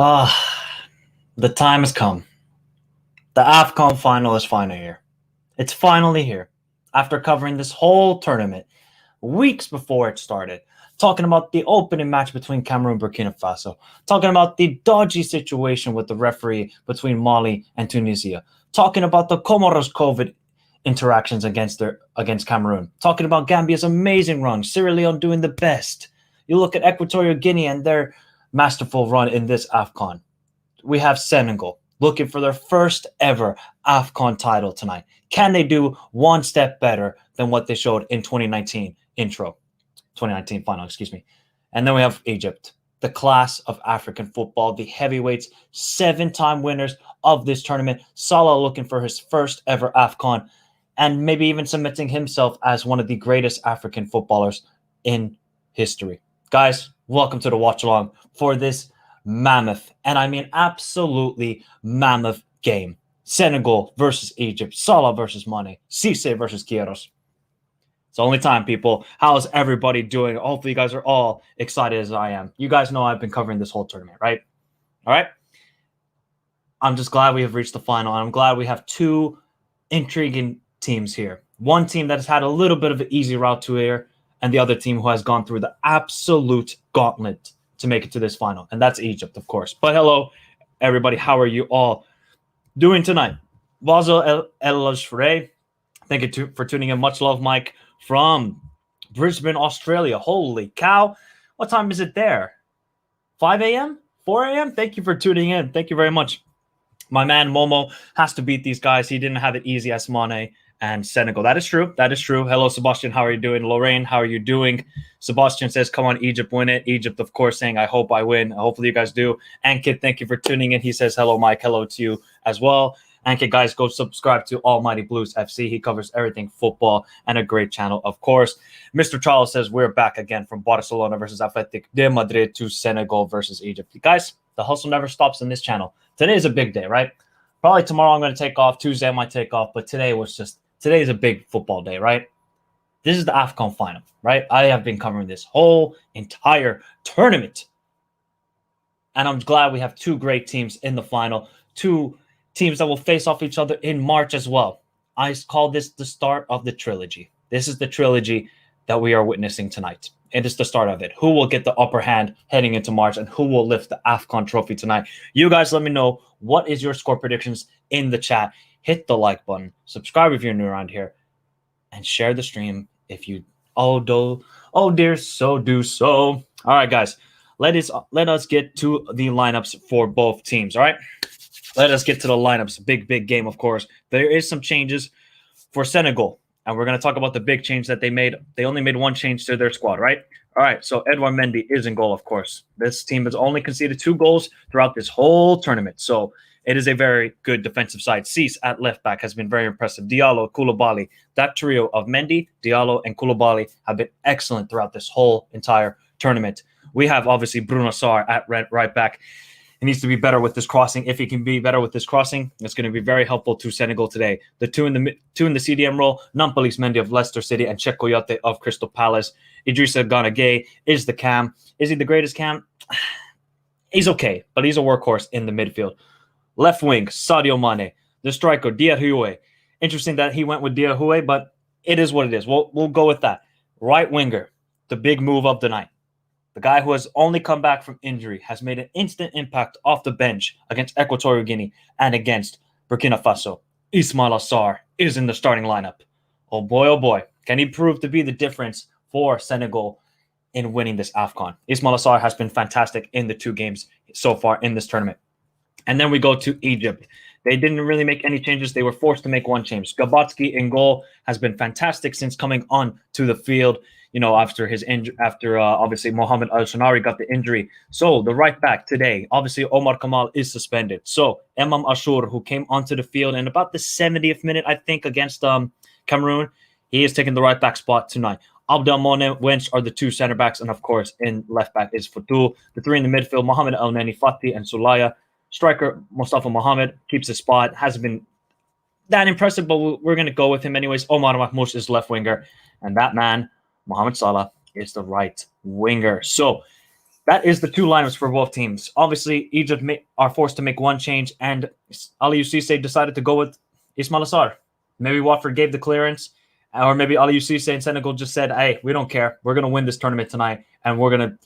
Ah, the time has come. The AFCON final is finally here. It's finally here. After covering this whole tournament weeks before it started, talking about the opening match between Cameroon and Burkina Faso, talking about the dodgy situation with the referee between Mali and Tunisia, talking about the Comoros COVID interactions against Cameroon, talking about Gambia's amazing run, Sierra Leone doing the best. You look at Equatorial Guinea and their masterful run in this AFCON. We have Senegal looking for their first ever AFCON title tonight. Can they do one step better than what they showed in 2019 final, excuse me. And then we have Egypt, the class of African football, the heavyweights, 7-time winners of this tournament. Salah looking for his first ever AFCON and maybe even cementing himself as one of the greatest African footballers in history. Guys, welcome to the watch along for this mammoth, and I mean absolutely mammoth game. Senegal versus Egypt, Salah versus Mane, Cisse versus Queiroz. It's the only time, people. How's everybody doing? Hopefully you guys are all excited as I am. You guys know I've been covering this whole tournament, right? All right. I'm just glad we have reached the final, and I'm glad we have two intriguing teams here. One team that has had a little bit of an easy route to here, and the other team who has gone through the absolute gauntlet to make it to this final, and that's Egypt, of course. But hello, everybody. How are you all doing tonight? Vazo El thank you for tuning in. Much love, Mike, from Brisbane, Australia. Holy cow. What time is it there? 5 a.m.? 4 a.m.? Thank you for tuning in. Thank you very much. My man Momo has to beat these guys. He didn't have it easy as Mane and Senegal. That is true. That is true. Hello, Sebastian. How are you doing? Lorraine, how are you doing? Sebastian says, come on, Egypt, win it. Egypt, of course, saying, I hope I win. Hopefully you guys do. Ankit, thank you for tuning in. He says, hello, Mike. Hello to you as well. Ankit, guys, go subscribe to Almighty Blues FC. He covers everything football and a great channel, of course. Mr. Charles says, we're back again from Barcelona versus Athletic de Madrid to Senegal versus Egypt. Guys, the hustle never stops in this channel. Today is a big day, right? Probably tomorrow I'm going to take off. Tuesday I might take off. But today is a big football day, right? This is the AFCON final, right? I have been covering this whole entire tournament. And I'm glad we have two great teams in the final, two teams that will face off each other in March as well. I call this the start of the trilogy. This is the trilogy that we are witnessing tonight. It is the start of it. Who will get the upper hand heading into March, and who will lift the AFCON trophy tonight? You guys let me know, what is your score predictions in the chat. Hit the like button, subscribe if you're new around here, and share the stream if you dear, so do so. All right, guys, let us get to the lineups for both teams. All right, let us get to the lineups. Big game, of course. There is some changes for Senegal, and we're going to talk about the big change that they made. They only made one change to their squad, right? All right, so Edouard Mendy is in goal, of course. This team has only conceded 2 goals throughout this whole tournament, so it is a very good defensive side. Cisse at left back has been very impressive. Diallo, Koulibaly, that trio of Mendy, Diallo, and Koulibaly have been excellent throughout this whole entire tournament. We have, obviously, Bruno Sarr at right back. He needs to be better with this crossing. If he can be better with this crossing, it's going to be very helpful to Senegal today. The two in the CDM role, Nampalys Mendy of Leicester City and Cheikh Kouyaté of Crystal Palace. Idrissa Gana Gueye is the cam. Is he the greatest cam? He's okay, but he's a workhorse in the midfield. Left wing, Sadio Mane. The striker, Diarhué. Interesting that he went with Diarhué, but it is what it is. We'll go with that. Right winger, the big move of the night. The guy who has only come back from injury has made an instant impact off the bench against Equatorial Guinea and against Burkina Faso. Ismaila Sarr is in the starting lineup. Oh boy. Can he prove to be the difference for Senegal in winning this AFCON? Ismaila Sarr has been fantastic in the 2 games so far in this tournament. And then we go to Egypt. They didn't really make any changes. They were forced to make one change. Gabatsky in goal has been fantastic since coming on to the field. You know, after his injury, obviously Mohamed Al Shanari got the injury. So the right back today, obviously Omar Kamal is suspended. So Emam Ashur, who came onto the field in about the 70th minute, I think, against Cameroon, he is taking the right back spot tonight. Abdelmonem, Wench are the 2 center backs, and of course in left back is Fatou. The 3 in the midfield, Mohamed El Neni, Fati, and Sulaya. Striker Mustafa Mohamed keeps his spot. Hasn't been that impressive, but we're going to go with him anyways. Omar Mahmoud is left winger, and that man, Mohamed Salah, is the right winger. So That is the two lineups for both teams. Obviously, Egypt are forced to make one change, and Aliou Cisse decided to go with Ismail Assar. Maybe Watford gave the clearance, or maybe Aliou Cisse in Senegal just said, hey, we don't care. We're going to win this tournament tonight, and we're going to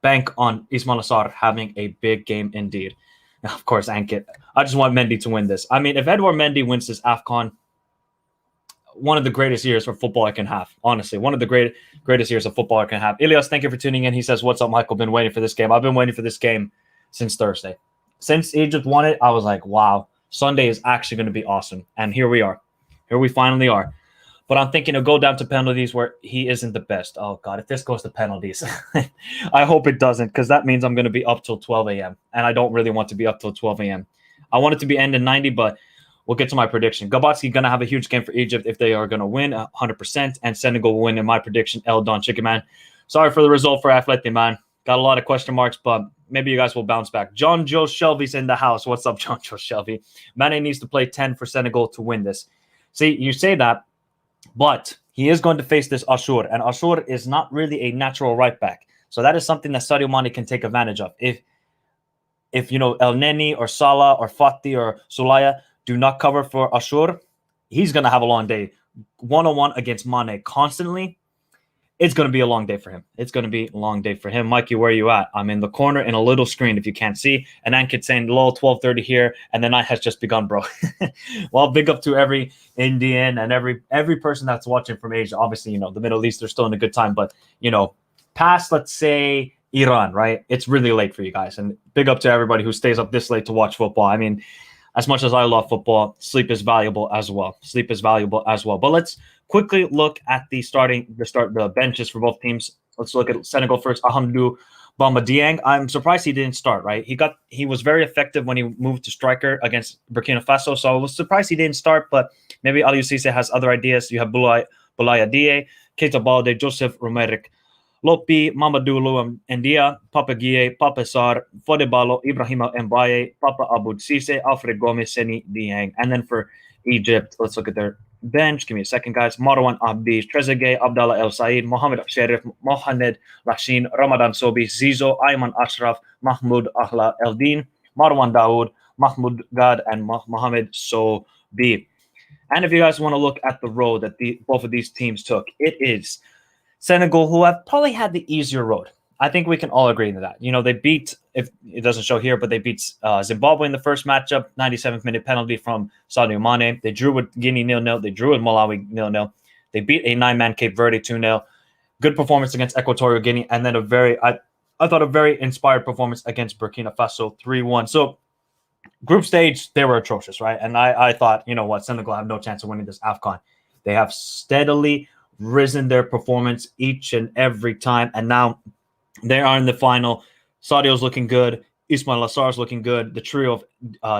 bank on Ismail Assar having a big game indeed. Now, of course, Ankit, I just want Mendy to win this. I mean, if Edouard Mendy wins this AFCON, one of the greatest years for football I can have. Honestly, one of the greatest years of football I can have. Ilias, thank you for tuning in. He says, what's up, Michael? Been waiting for this game. I've been waiting for this game since Thursday. Since Egypt won it, I was like, wow, Sunday is actually going to be awesome. And here we are. Here we finally are. But I'm thinking it'll go down to penalties where he isn't the best. Oh, God, if this goes to penalties, I hope it doesn't, because that means I'm going to be up till 12 a.m. And I don't really want to be up till 12 a.m. I want it to be end in 90, but we'll get to my prediction. Gabatski going to have a huge game for Egypt if they are going to win 100%, and Senegal will win in my prediction. El Don Chicken Man. Sorry for the result for Athletic, man. Got a lot of question marks, but maybe you guys will bounce back. John Joe Shelby's in the house. What's up, John Joe Shelby? Mane needs to play 10 for Senegal to win this. See, you say that, but he is going to face this Ashur, and Ashur is not really a natural right back. So that is something that Sadio Mane can take advantage of. If El Neni or Salah or Fati or Sulaya do not cover for Ashur, he's going to have a long day. One-on-one against Mane constantly, it's going to be a long day for him. It's going to be a long day for him. Mikey, where are you at? I'm in the corner in a little screen if you can't see. And Ankit saying, lol, 12:30 here, and the night has just begun, bro. Well, big up to every Indian and every person that's watching from Asia. Obviously, the Middle East, they're still in a good time. But, past, let's say, Iran, right? It's really late for you guys. And big up to everybody who stays up this late to watch football. I mean, as much as I love football, sleep is valuable as well. But let's quickly look at the benches for both teams. Let's look at Senegal first. Ahamdou Bamba Dieng. I'm surprised he didn't start, right? He was very effective when he moved to striker against Burkina Faso. So I was surprised he didn't start, but maybe Aliou Cisse has other ideas. You have Boulaya Die, Keita Balde, Joseph Romeric, Lopi, Mamadou Luam Ndia, Papa Gueye, Papa Sarr, Fodebalo, Ibrahima Mbaye, Papa Abou Cisse, Alfred Gomez, Seni Dieng. And then for Egypt, let's look at their bench. Give me a second, guys. Marwan Abdi, Trezeguet, Abdallah El Said, Mohamed Sherif, Mohamed Lashin, Ramadan Sobi, Zizo, Ayman Ashraf, Mahmoud Ahla Eldin, Marwan Dawood, Mahmoud Gad, and Mohamed Sobi. And if you guys want to look at the road that both of these teams took, it is Senegal, who have probably had the easier road. I think we can all agree to that. They beat, if it doesn't show here, but they beat Zimbabwe in the first matchup, 97th minute penalty from Sadio Mane. They drew with Guinea 0-0. They drew with Malawi 0-0. They beat a 9-man Cape Verde 2-0. Good performance against Equatorial Guinea. And then I thought a very inspired performance against Burkina Faso 3-1. So group stage, they were atrocious, right? And I thought, Senegal have no chance of winning this AFCON. They have steadily risen their performance each and every time. And now they are in the final. Sadio's looking good. Ismail Assar's looking good. The trio of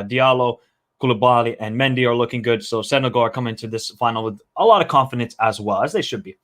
Diallo, Koulibaly, and Mendy are looking good. So Senegal are coming to this final with a lot of confidence as well, as they should be.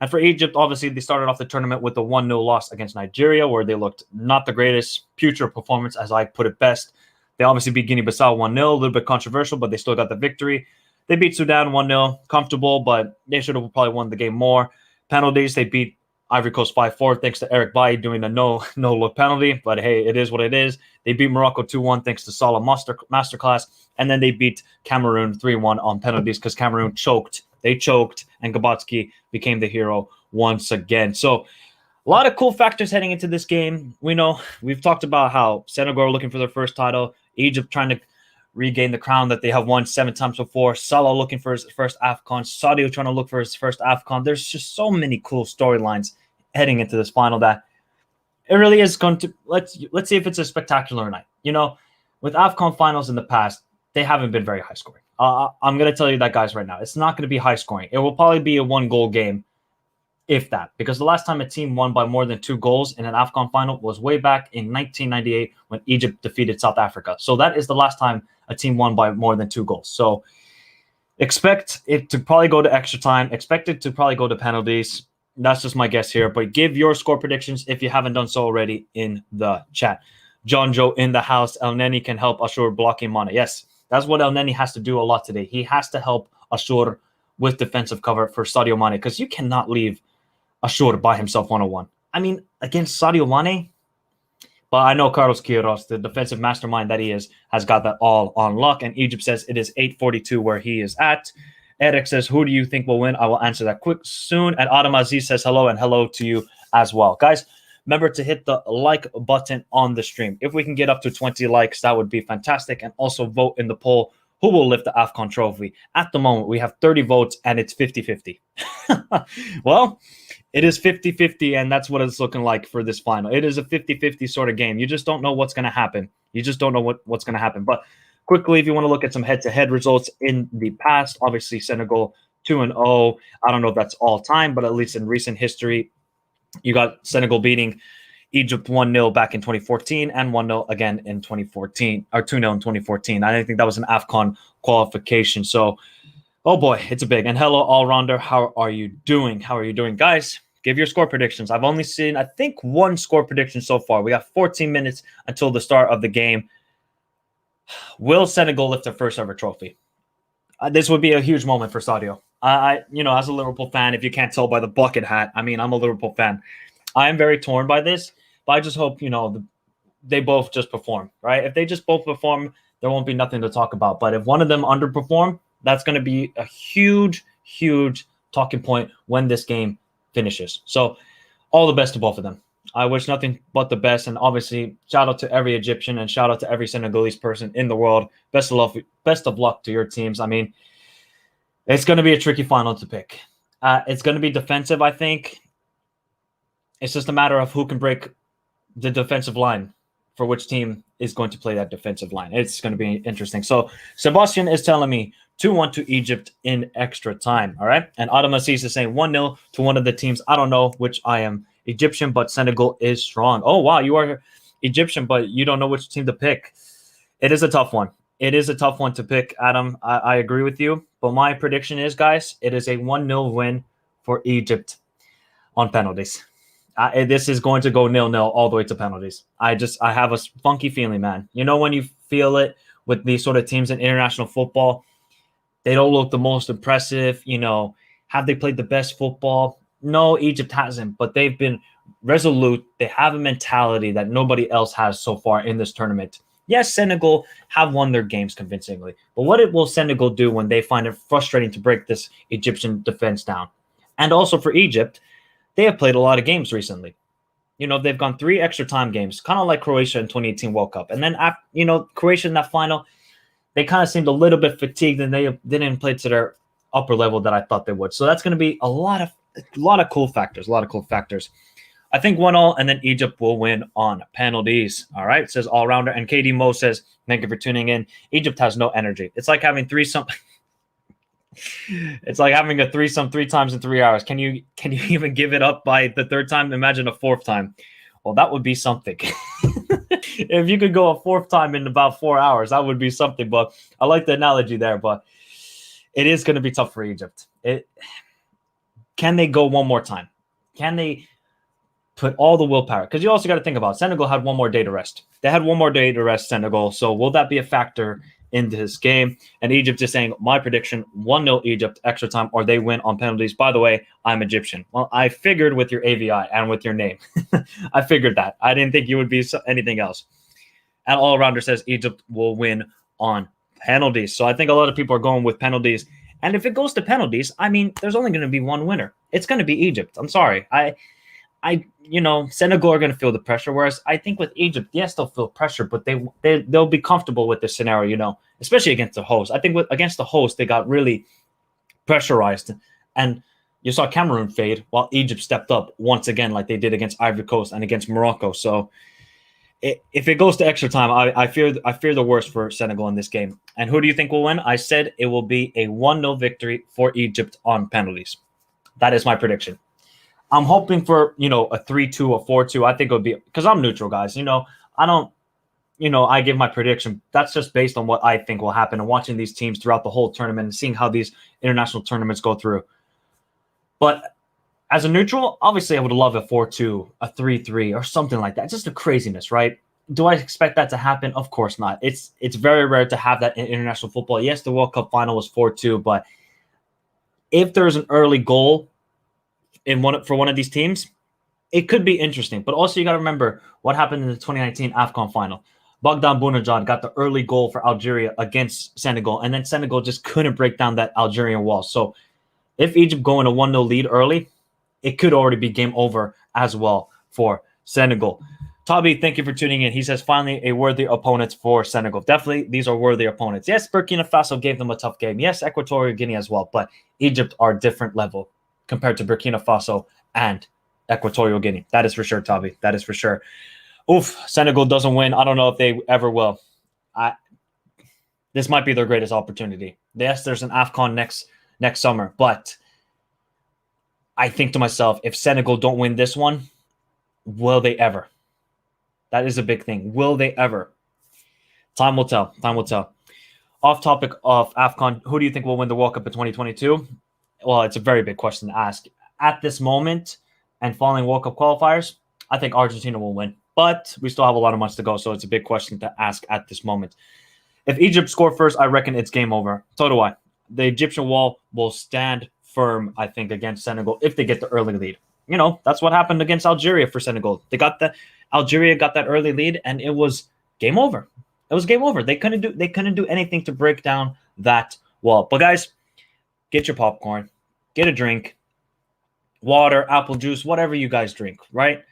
And for Egypt, obviously, they started off the tournament with a 1-0 loss against Nigeria, where they looked not the greatest, putrid performance, as I put it best. They obviously beat Guinea-Bissau 1-0, a little bit controversial, but they still got the victory. They beat Sudan 1-0, comfortable, but they should have probably won the game more. Penalties, they beat Ivory Coast 5-4 thanks to Eric Bailly doing a no-look penalty. But hey, it is what it is. They beat Morocco 2-1 thanks to Salah masterclass. And then they beat Cameroon 3-1 on penalties because Cameroon choked. They choked, and Gabatski became the hero once again. So a lot of cool factors heading into this game. We've talked about how Senegal are looking for their first title, Egypt trying to regain the crown that they have won 7 times before, Salah looking for his first AFCON, Sadio trying to look for his first AFCON. There's just so many cool storylines heading into this final that it really is going to let's see if it's a spectacular night. With AFCON finals in the past, they haven't been very high scoring. I'm going to tell you that, guys, right now. It's not going to be high scoring. It will probably be a 1-goal game, if that, because the last time a team won by more than 2 goals in an AFCON final was way back in 1998 when Egypt defeated South Africa. So that is the last time a team won by more than 2 goals. So expect it to probably go to extra time. Expect it to probably go to penalties. That's just my guess here. But give your score predictions if you haven't done so already in the chat. John Joe in the house. El Neni can help Ashur blocking Mane. Yes, that's what El Neni has to do a lot today. He has to help Ashur with defensive cover for Sadio Mane, because you cannot leave Ashur by himself 1-on-1. I mean, against Sadio Mane, But I know Carlos Queiroz, the defensive mastermind that he is, has got that all on lock. And Egypt says it is 8:42 where he is at. Eric says, who do you think will win? I will answer that quick soon. And Adam Aziz says hello, and hello to you as well. Guys, remember to hit the like button on the stream. If we can get up to 20 likes, that would be fantastic. And also vote in the poll who will lift the AFCON trophy. At the moment, we have 30 votes, and it's 50-50. Well, it is 50-50, and that's what it's looking like for this final. It is a 50-50 sort of game. You just don't know what's going to happen. You just don't know what's going to happen. But quickly, if you want to look at some head-to-head results in the past, obviously Senegal 2-0. I don't know if that's all time, but at least in recent history, you got Senegal beating Egypt 1-0 back in 2014 and 1-0 again in 2014, or 2-0 in 2014. I didn't think that was an AFCON qualification. So, oh boy, it's a big. And hello, all-rounder. How are you doing? How are you doing? Guys, give your score predictions. I've only seen, I think, one score prediction so far. We got 14 minutes until the start of the game. Will Senegal lift their first ever trophy? This would be a huge moment for Sadio. As a Liverpool fan, if you can't tell by the bucket hat, I mean, I'm a Liverpool fan. I am very torn by this, but I just hope, they both just perform, right? If they just both perform, there won't be nothing to talk about. But if one of them underperform, that's going to be a huge, huge talking point when this game finishes. So all the best to both of them. I wish nothing but the best, and obviously shout out to every Egyptian and shout out to every Senegalese person in the world. Best of luck to your teams. I mean, it's going to be a tricky final to pick. It's going to be defensive, I think. It's just a matter of who can break the defensive line for which team is going to play that defensive line. It's going to be interesting. So Sebastian is telling me 2-1 to Egypt in extra time. All right. And Adam Aziz is saying 1-0 to one of the teams. I don't know which I am Egyptian, but Senegal is strong. Oh, wow. You are Egyptian, but you don't know which team to pick. It is a tough one. It is a tough one to pick, Adam. I agree with you. But my prediction is, guys, it is a 1-0 win for Egypt on penalties. This is going to go 0-0 all the way to penalties. I have a funky feeling, man. You know when you feel it with these sort of teams in international football, they don't look the most impressive. Have they played the best football? No, Egypt hasn't, but they've been resolute. They have a mentality that nobody else has so far in this tournament. Yes, Senegal have won their games convincingly, but what will Senegal do when they find it frustrating to break this Egyptian defense down? And also for Egypt, they have played a lot of games recently. They've gone 3 extra time games, kind of like Croatia in 2018 World Cup. And then, Croatia in that final, they kind of seemed a little bit fatigued and they didn't play to their upper level that I thought they would. So that's going to be a lot of cool factors, I think 1-0, and then Egypt will win on penalties. All right, says all-rounder. And KD Mo says, thank you for tuning in. Egypt has no energy. It's like having threesome. It's like having a threesome 3 times in 3 hours. Can you even give it up by the 3rd time? Imagine a 4th time. Well, that would be something. If you could go a 4th time in about 4 hours, that would be something. But I like the analogy there. But it is going to be tough for Egypt. Can they go one more time? Can they put all the willpower? Because you also got to think about Senegal had 1 more day to rest. They had 1 more day to rest, Senegal. So will that be a factor in this game? And Egypt is saying, my prediction, 1-0 Egypt, extra time, or they win on penalties. By the way, I'm Egyptian. Well, I figured with your AVI and with your name. I figured that. I didn't think you would be anything else. And all-rounder says Egypt will win on penalties. So I think a lot of people are going with penalties. And if it goes to penalties, I mean, there's only going to be one winner. It's going to be Egypt. I'm sorry. Senegal are going to feel the pressure. Whereas I think with Egypt, yes, they'll feel pressure, but they'll be comfortable with this scenario, especially against the host. I think against the host, they got really pressurized. And you saw Cameroon fade while Egypt stepped up once again, like they did against Ivory Coast and against Morocco. So if it goes to extra time, I fear the worst for Senegal in this game. And who do you think will win? I said it will be a 1-0 victory for Egypt on penalties. That is my prediction. I'm hoping for, a 3-2, a 4-2. I think it would be, because I'm neutral, guys. I don't, I give my prediction. That's just based on what I think will happen and watching these teams throughout the whole tournament and seeing how these international tournaments go through. But as a neutral, obviously I would love a 4-2, a 3-3, or something like that. Just a craziness, right? Do I expect that to happen? Of course not. It's very rare to have that in international football. Yes, the World Cup final was 4-2, but if there's an early goal for one of these teams, it could be interesting. But also, you got to remember what happened in the 2019 AFCON final. Bogdan Bunajan got the early goal for Algeria against Senegal, and then Senegal just couldn't break down that Algerian wall. So if Egypt go in a 1-0 lead early, it could already be game over as well for Senegal. Tabi, thank you for tuning in. He says, finally, a worthy opponent for Senegal. Definitely, these are worthy opponents. Yes, Burkina Faso gave them a tough game. Yes, Equatorial Guinea as well. But Egypt are a different level compared to Burkina Faso and Equatorial Guinea. That is for sure, Tabi. That is for sure. Oof, Senegal doesn't win. I don't know if they ever will. This might be their greatest opportunity. Yes, there's an AFCON next summer. But I think to myself, if Senegal don't win this one, will they ever? That is a big thing. Will they ever? Time will tell. Time will tell. Off topic of AFCON, who do you think will win the World Cup in 2022? Well, it's a very big question to ask. At this moment and following World Cup qualifiers, I think Argentina will win. But we still have a lot of months to go, so it's a big question to ask at this moment. If Egypt score first, I reckon it's game over. So do I. The Egyptian wall will stand firm, I think, against Senegal if they get the early lead. You know, that's what happened against Algeria for Senegal. Algeria got that early lead, and it was game over. It was game over. They couldn't do anything to break down that wall. But guys, get your popcorn, get a drink, water, apple juice, whatever you guys drink, right?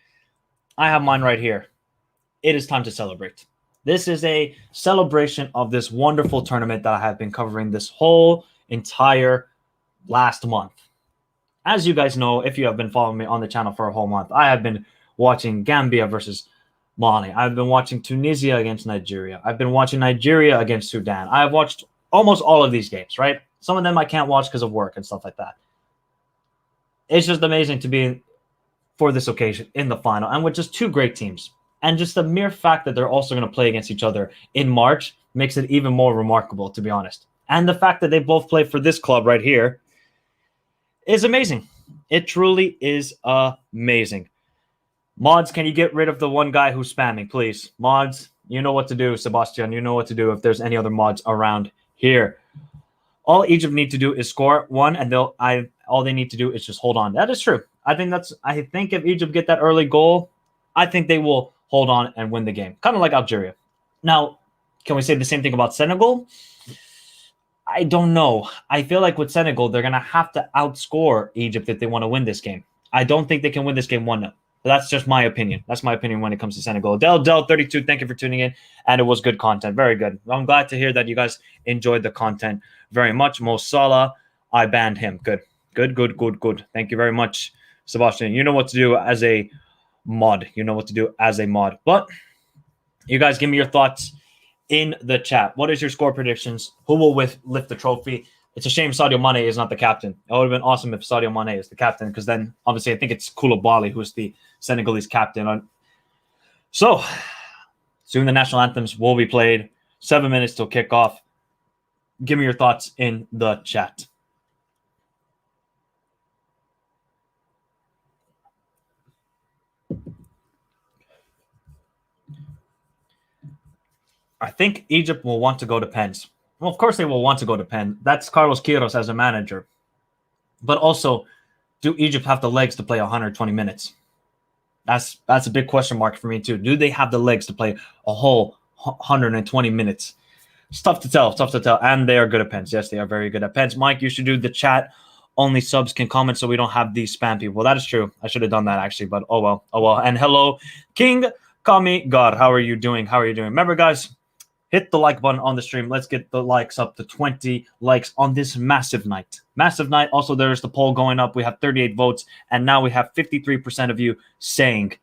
I have mine right here. It is time to celebrate. This is a celebration of this wonderful tournament that I have been covering this whole entire last month. As you guys know, if you have been following me on the channel for a whole month, I have been watching Gambia versus Mali. I've been watching Tunisia against Nigeria. I've been watching Nigeria against Sudan. I have watched almost all of these games, right? Some of them I can't watch because of work and stuff like that. It's just amazing to be for this occasion in the final and with just two great teams. And just the mere fact that they're also going to play against each other in March makes it even more remarkable, to be honest. And the fact that they both play for this club right here is amazing. It truly is amazing. Mods, can you get rid of the one guy who's spamming, please? Mods, you know what to do, Sebastian. You know what to do if there's any other mods around here. All Egypt need to do is score one, and all they need to do is just hold on. That is true. I think if Egypt get that early goal, I think they will hold on and win the game. Kind of like Algeria. Now, can we say the same thing about Senegal? I don't know. I feel like with Senegal, they're going to have to outscore Egypt if they want to win this game. I don't think they can win this game 1-0. That's just my opinion. That's my opinion when it comes to Senegal. Del32, thank you for tuning in. And it was good content. Very good. I'm glad to hear that you guys enjoyed the content very much. Mo Salah, I banned him. Good. Thank you very much, Sebastian. You know what to do as a mod. But you guys give me your thoughts in the chat. What is your score predictions? Who will lift the trophy? It's a shame Sadio Mane is not the captain. It would have been awesome if Sadio Mane is the captain, because then obviously I think it's Koulibaly who's the Senegalese captain. So soon the national anthems will be played. 7 minutes till kickoff. Give me your thoughts in the chat. I think Egypt will want to go to pens. Well, of course they will want to go to pen. That's Carlos Queiroz as a manager. But also, do Egypt have the legs to play 120 minutes? That's a big question mark for me too. Do they have the legs to play a whole 120 minutes? It's tough to tell. And they are good at pens. Yes, they are very good at pens. Mike, you should do the chat. Only subs can comment so we don't have these spam people. Well, that is true. I should have done that actually, but oh well. And hello, King Kami God. How are you doing? Remember, guys, hit the like button on the stream. Let's get the likes up to 20 likes on this massive night. Also, there's the poll going up. We have 38 votes, and now we have 53% of you saying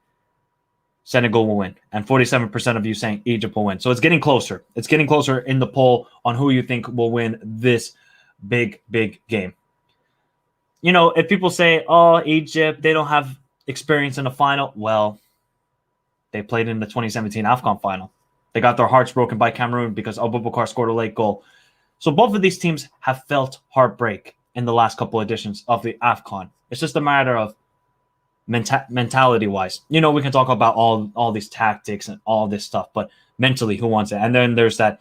Senegal will win, and 47% of you saying Egypt will win. So it's getting closer. It's getting closer in the poll on who you think will win this big game. You know, if people say, oh, Egypt, they don't have experience in the final. Well, they played in the 2017 AFCON final. They got their hearts broken by Cameroon because Abubakar scored a late goal. So both of these teams have felt heartbreak in the last couple editions of the AFCON. It's just a matter of mentality-wise. You know, we can talk about all these tactics and all this stuff, but mentally, who wants it? And then there's that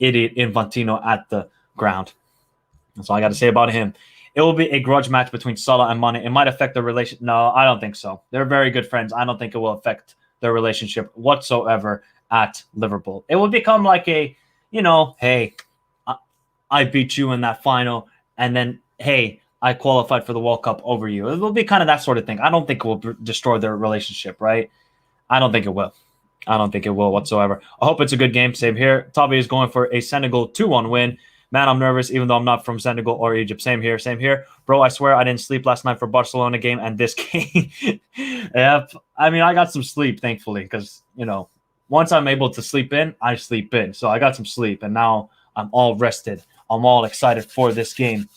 idiot Infantino at the ground. That's all I got to say about him. it will be a grudge match between Salah and Mane. It might affect their relation. No, I don't think so. They're very good friends. I don't think it will affect their relationship whatsoever at Liverpool. It will become like a, hey, I beat you in that final, and then, hey, I qualified for the World Cup over you. It will be kind of that sort of thing. I don't think it will destroy their relationship, right? I don't think it will. I don't think it will whatsoever. I hope it's a good game. Same here. Toby is going for a Senegal 2-1 win. Man, I'm nervous, even though I'm not from Senegal or Egypt. Same here. Same here. Bro, I swear I didn't sleep last night for Barcelona game and this game. Yep. I mean, I got some sleep, thankfully, because, once I'm able to sleep in, I sleep in. So I got some sleep, and now I'm all rested. I'm all excited for this game.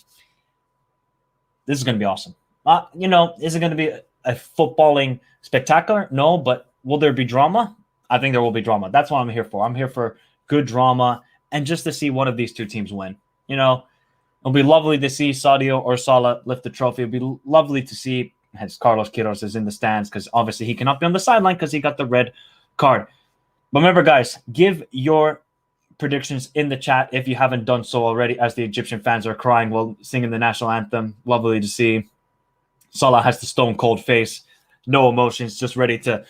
This is going to be awesome. Is it going to be a footballing spectacular? No, but will there be drama? I think there will be drama. That's what I'm here for. I'm here for good drama and just to see one of these two teams win. It'll be lovely to see Sadio or Salah lift the trophy. It'll be lovely to see, as Carlos Queiroz is in the stands, because obviously he cannot be on the sideline because he got the red card. But remember, guys, give your predictions in the chat if you haven't done so already, as the Egyptian fans are crying while singing the national anthem. Lovely to see. Salah has the stone cold face, no emotions, just ready to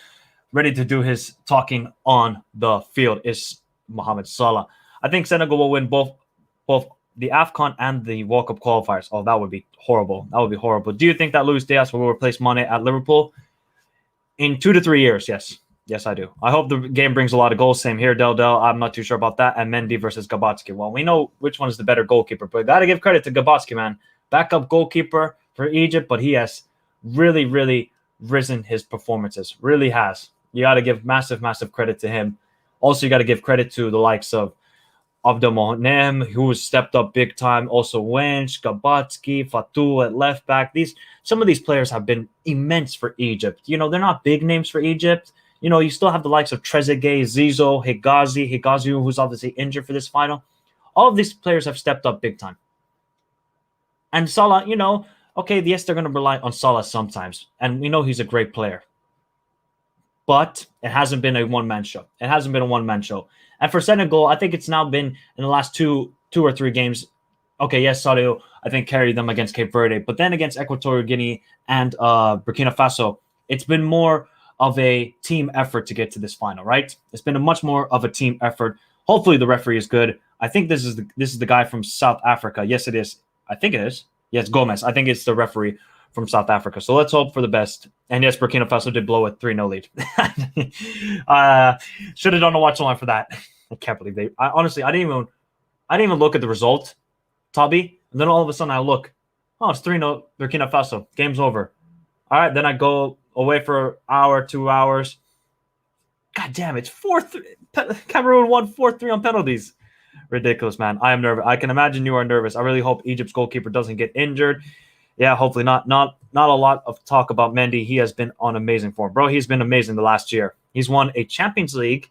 do his talking on the field. Is Mohamed Salah. I think Senegal will win both the AFCON and the World Cup qualifiers. Oh, that would be horrible. That would be horrible. Do you think that Luis Diaz will replace Mane at Liverpool in 2 to 3 years? Yes. Yes, I do. I hope the game brings a lot of goals. Same here, Del. I'm not too sure about that. And Mendy versus Gabatsky. Well, we know which one is the better goalkeeper, but got to give credit to Gabatsky, man. Backup goalkeeper for Egypt, but he has really, really risen his performances. Really has. You got to give massive, massive credit to him. Also, you got to give credit to the likes of Abdelmonem, who has stepped up big time. Also, Wench, Gabatsky, Fatou at left back. Some of these players have been immense for Egypt. They're not big names for Egypt. You still have the likes of Trezeguet, Zizou, Higazi, who's obviously injured for this final. All of these players have stepped up big time. And Salah, okay, yes, they're going to rely on Salah sometimes. And we know he's a great player. But it hasn't been a one-man show. It hasn't been a one-man show. And for Senegal, I think it's now been in the last two or three games. Okay, yes, Sadio, I think, carried them against Cape Verde. But then against Equatorial Guinea and Burkina Faso, it's been more of a team effort to get to this final, right? It's been a much more of a team effort. Hopefully the referee is good. I think this is the guy from South Africa. Yes, it is. I think it is. Yes, Gomez. I think it's the referee from South Africa. So let's hope for the best. And yes, Burkina Faso did blow a 3-0 lead. Should have done a watch line for that. I can't believe honestly, I didn't even look at the result, Toby. And then all of a sudden I look, oh, it's 3-0 Burkina Faso. Game's over. All right, then I go away for an hour, 2 hours. God damn, it's 4-3. Cameroon won 4-3 on penalties. Ridiculous, man. I am nervous. I can imagine you are nervous. I really hope Egypt's goalkeeper doesn't get injured. Yeah, hopefully not. Not a lot of talk about Mendy. He has been on amazing form. Bro, he's been amazing the last year. He's won a Champions League,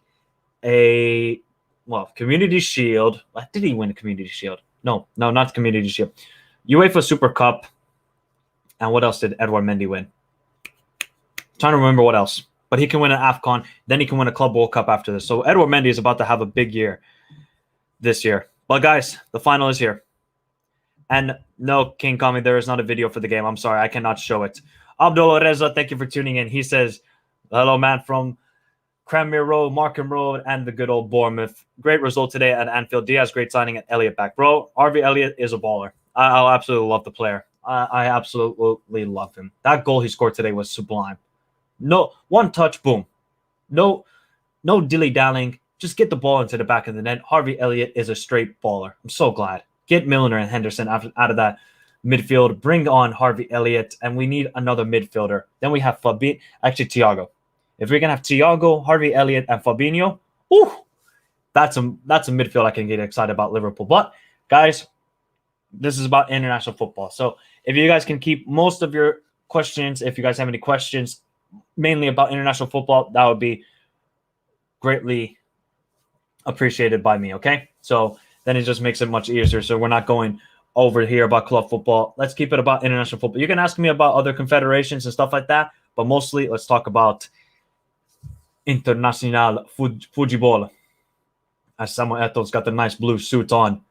Community Shield. Did he win a Community Shield? No, not the Community Shield. UEFA Super Cup. And what else did Edouard Mendy win? Trying to remember what else. But he can win an AFCON. Then he can win a Club World Cup after this. So Edouard Mendy is about to have a big year this year. But guys, the final is here. And no, King Kami, there is not a video for the game. I'm sorry, I cannot show it. Abdul Reza, thank you for tuning in. He says, hello, man, from Cranmere Road, Markham Road, and the good old Bournemouth. Great result today at Anfield. Diaz, great signing, at Elliott back. Bro, Harvey Elliott is a baller. I absolutely love the player. I absolutely love him. That goal he scored today was sublime. No, one touch, boom. No dilly-dallying. Just get the ball into the back of the net. Harvey Elliott is a straight baller. I'm so glad. Get Milner and Henderson out of that midfield. Bring on Harvey Elliott, and we need another midfielder. Then we have Thiago. If we're gonna have Thiago, Harvey Elliott, and Fabinho, that's a midfield I can get excited about Liverpool. But guys, this is about international football. So if you guys can keep most of your questions, if you guys have any questions, mainly about international football, that would be greatly appreciated by me. Okay, so then it just makes it much easier. So we're not going over here about club football. Let's keep it about international football. You can ask me about other confederations and stuff like that, but mostly let's talk about international football. As Samuel Eto's got the nice blue suit on.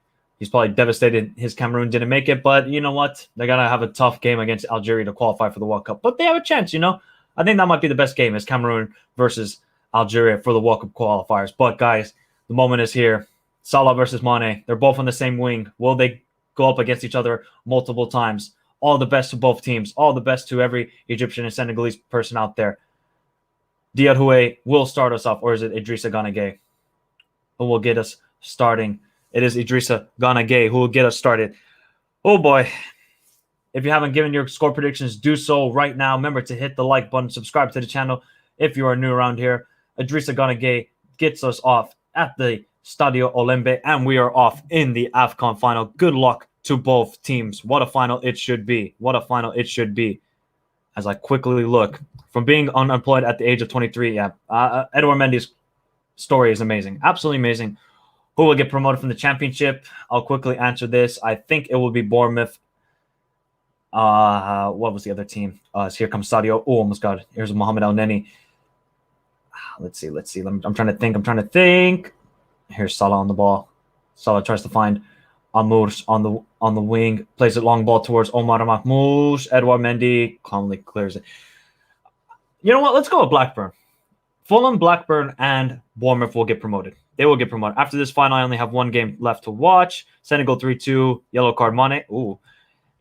He's probably devastated his Cameroon didn't make it, but you know what? They're going to have a tough game against Algeria to qualify for the World Cup. But they have a chance, I think that might be the best game is Cameroon versus Algeria for the World Cup qualifiers. But guys, the moment is here. Salah versus Mane. They're both on the same wing. Will they go up against each other multiple times? All the best to both teams. All the best to every Egyptian and Senegalese person out there. Diadhoué will start us off, or is it Idrissa Gana Gueye who will get us starting? It is Idrissa Gana Gueye who will get us started. Oh boy. If you haven't given your score predictions, do so right now. Remember to hit the like button, subscribe to the channel if you are new around here. Idrissa Gana Gueye gets us off at the Stadio Olembe, and we are off in the AFCON final. Good luck to both teams. What a final it should be. What a final it should be. As I quickly look, from being unemployed at the age of 23, Edouard Mendy's story is amazing. Absolutely amazing. Who will get promoted from the championship? I'll quickly answer this. I think it will be Bournemouth. What was the other team? Here comes Sadio. Oh, almost got it. Here's Mohamed El Neni. Let's see. I'm trying to think. Here's Salah on the ball. Salah tries to find Amours on the wing. Plays it long ball towards Omar Mahmoud. Edouard Mendy calmly clears it. You know what? Let's go with Blackburn. Fulham, Blackburn, and Bournemouth will get promoted. They will get promoted. After this final, I only have one game left to watch. Senegal 3-2. Yellow card Mane. Ooh.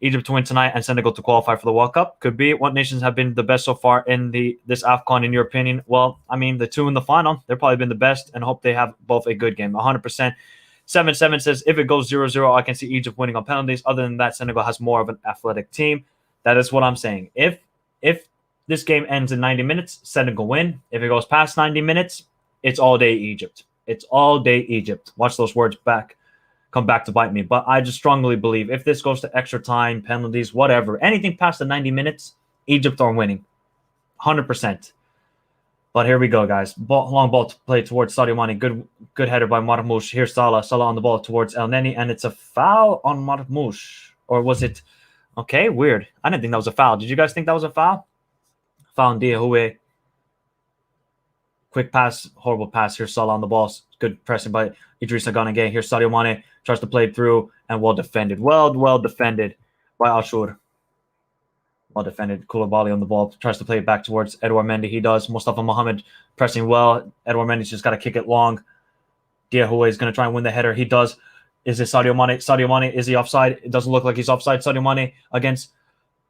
Egypt to win tonight and Senegal to qualify for the World Cup. Could be. What nations have been the best so far in this AFCON, in your opinion? Well, I mean, the two in the final, they've probably been the best, and hope they have both a good game. 100%. 7-7 says, if it goes 0-0, I can see Egypt winning on penalties. Other than that, Senegal has more of an athletic team. That is what I'm saying. If this game ends in 90 minutes, Senegal win. If it goes past 90 minutes, it's all day Egypt. It's all day Egypt. Watch those words come back to bite me. But I just strongly believe if this goes to extra time, penalties, whatever, anything past the 90 minutes, Egypt are winning. 100%. But here we go, guys. Long ball to play towards Sadio Mane. Good header by Marmoush. Here's Salah. Salah on the ball towards El Neni. And it's a foul on Marmoush. Or was it? Okay, weird. I didn't think that was a foul. Did you guys think that was a foul? Foul on Diahoué. Quick pass. Horrible pass. Here's Salah on the ball. Good pressing by Idrissa Gana Gueye. Here's Sadio Mane. Tries to play it through. And well defended. Well defended by Ashur. Well defended. Koulibaly on the ball. Tries to play it back towards Edouard Mendy. He does. Mustafa Mohamed pressing well. Edouard Mendy's just got to kick it long. Diahoué is going to try and win the header. He does. Is it Sadio Mane? Sadio Mane, is he offside? It doesn't look like he's offside. Sadio Mane against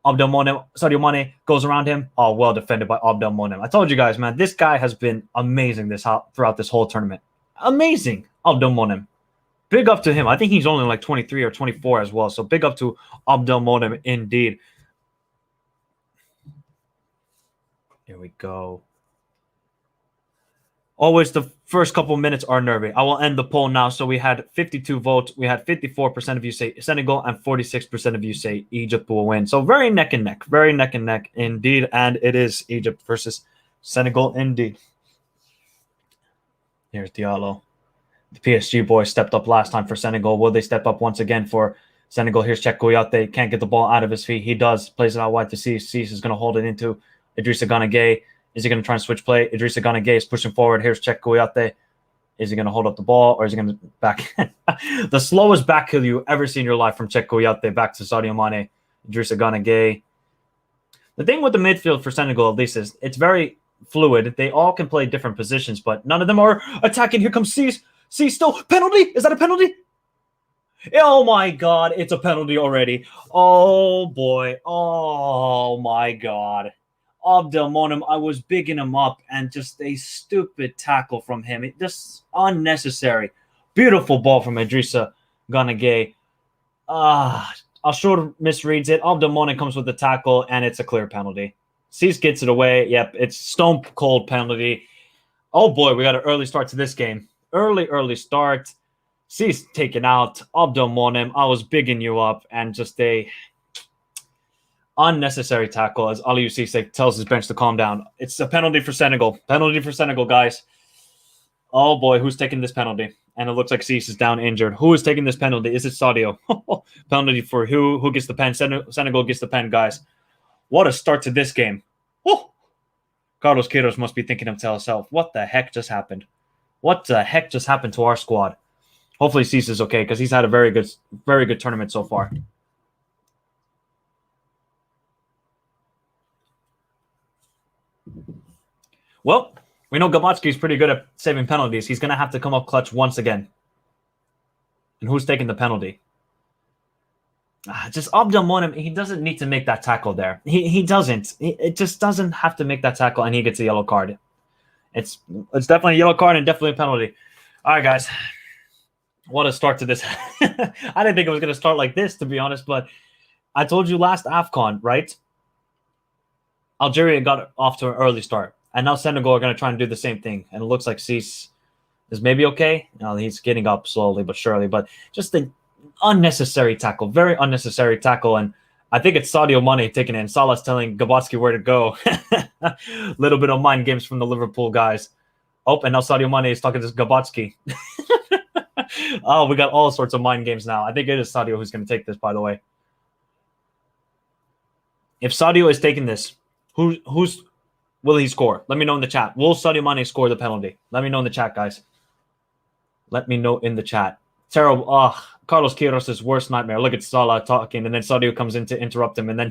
Abdelmonem. Sadio Mane goes around him. Oh, well defended by Abdelmonem. I told you guys, man, this guy has been amazing throughout this whole tournament. Amazing. Abdelmonem. Big up to him. I think he's only like 23 or 24 as well. So big up to Abdelmonem indeed. Here we go. Always the first couple minutes are nervy. I will end the poll now. So we had 52 votes. We had 54% of you say Senegal and 46% of you say Egypt will win. So very neck and neck. Very neck and neck indeed. And it is Egypt versus Senegal indeed. Here's Diallo. The PSG boys stepped up last time for Senegal. Will they step up once again for Senegal? Here's Cheikh Kouyaté. Can't get the ball out of his feet. He does. Plays it out wide to Cees. Cees is going to hold it into Idrissa Gana Gueye. Is he going to try and switch play? Idrissa Gana Gueye is pushing forward. Here's Cheikh Kouyaté. Is he going to hold up the ball, or is he going to back? The slowest back heel you ever seen in your life from Cheikh Kouyaté back to Sadio Mane. Idrissa Gana Gueye. The thing with the midfield for Senegal, at least, is it's very fluid. They all can play different positions, but none of them are attacking. Here comes Cees. Cees still. Penalty? Is that a penalty? Oh my God, it's a penalty already. Oh boy. Oh my God. Abdelmonem, I was bigging him up, and just a stupid tackle from him. It just unnecessary. Beautiful ball from Idrissa Gana Gueye. Ashur misreads it. Abdelmonem comes with the tackle, and it's a clear penalty. Cees gets it away. Yep, it's stone cold penalty. Oh boy, we got an early start to this game. Early start. Cees taken out. Abdelmonem, I was bigging you up, and just a unnecessary tackle as Aliou Cisse tells his bench to calm down. It's a penalty for Senegal. Penalty for Senegal, guys. Oh boy, who's taking this penalty? And it looks like Cees is down injured. Who is taking this penalty? Is it Sadio? Penalty for who? Who gets the pen? Senegal gets the pen, guys. What a start to this game. Oh! Carlos Queiroz must be thinking to himself, what the heck just happened? What the heck just happened to our squad? Hopefully Cease is okay because he's had a very good tournament so far. Well, we know Gabotsky's pretty good at saving penalties. He's going to have to come up clutch once again. And who's taking the penalty? Just Abdelmonem, he doesn't need to make that tackle there. He doesn't. It just doesn't have to make that tackle, and he gets a yellow card. It's definitely a yellow card and definitely a penalty. All right, guys. What a start to this. I didn't think it was going to start like this, to be honest, but I told you last AFCON, right? Algeria got off to an early start, and now Senegal are going to try and do the same thing, and it looks like Cease is maybe okay. He's getting up slowly but surely, but just the unnecessary tackle, very unnecessary tackle, and I think it's Sadio Mane taking it, and Salah's telling Gabotsky where to go. Little bit of mind games from the Liverpool guys. Oh, and now Sadio Mane is talking to Gabotsky. Oh, we got all sorts of mind games now. I think it is Sadio who's going to take this, by the way. If Sadio is taking this, who's will he score? Let me know in the chat. Will Sadio Mane score the penalty? Let me know in the chat, guys. Let me know in the chat. Terrible. Oh, Carlos Queiroz' worst nightmare. Look at Salah talking, and then Sadio comes in to interrupt him, and then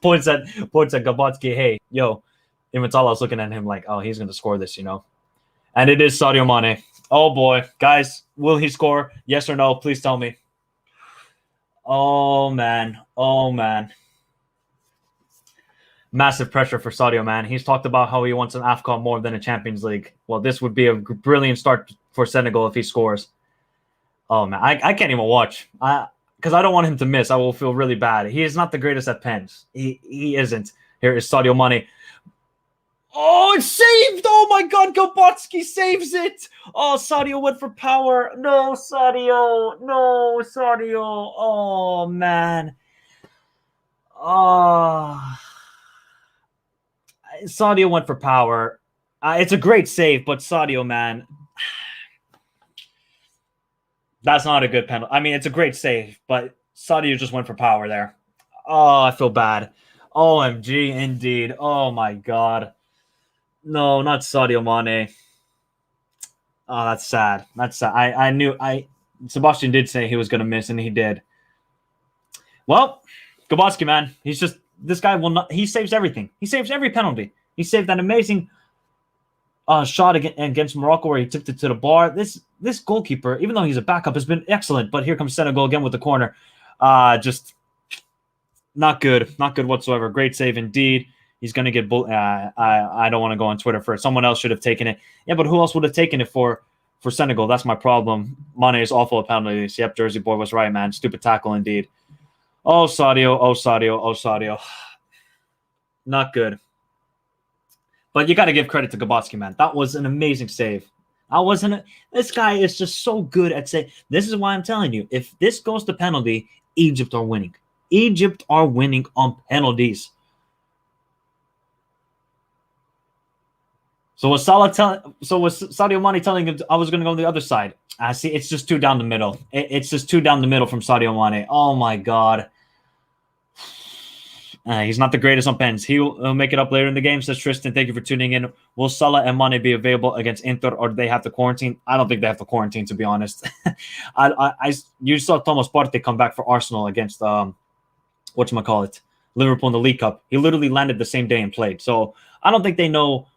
points at Gabotsky. Hey, yo. Even Salah's looking at him like, oh, he's going to score this, And it is Sadio Mane. Oh, boy. Guys, will he score? Yes or no? Please tell me. Oh, man. Oh, man. Massive pressure for Sadio, man. He's talked about how he wants an AFCON more than a Champions League. Well, this would be a brilliant start for Senegal if he scores. Oh, man. I can't even watch. Because I don't want him to miss. I will feel really bad. He is not the greatest at pens. He isn't. Here is Sadio Mane. Oh, it's saved! Oh, my God. Gabotsky saves it. Oh, Sadio went for power. No, Sadio. No, Sadio. Oh, man. Oh. Sadio went for power. It's a great save, but Sadio, man, that's not a good penalty. I mean, it's a great save, but Sadio just went for power there. Oh, I feel bad. OMG, indeed. Oh, my God. No, not Sadio Mane. Oh, that's sad. That's sad. I knew Sebastian did say he was going to miss, and he did. Well, Gabotsky, man, he's just this guy will not. He saves everything. He saves every penalty. He saved that amazing shot against Morocco where he tipped it to the bar. This goalkeeper, even though he's a backup, has been excellent. But here comes Senegal again with the corner. Just not good. Not good whatsoever. Great save indeed. He's going to get I don't want to go on Twitter first. Someone else should have taken it. Yeah, but who else would have taken it for Senegal? That's my problem. Mane is awful at penalties. Yep, Jersey boy was right, man. Stupid tackle indeed. Oh, Sadio. Oh, Sadio. Oh, Sadio. Not good. But you got to give credit to Gabotsky, man. That was an amazing save. This guy is just so good at saying. This is why I'm telling you. If this goes to penalty, Egypt are winning. Egypt are winning on penalties. So was Sadio Mane telling him I was going to go on the other side? See, it's just too down the middle. It's just too down the middle from Sadio Mane. Oh, my God. He's not the greatest on pens. He'll make it up later in the game, says Tristan. Thank you for tuning in. Will Salah and Mane be available against Inter, or do they have to quarantine? I don't think they have to quarantine, to be honest. You saw Thomas Partey come back for Arsenal against, whatchamacallit, Liverpool in the League Cup. He literally landed the same day and played. So I don't think they know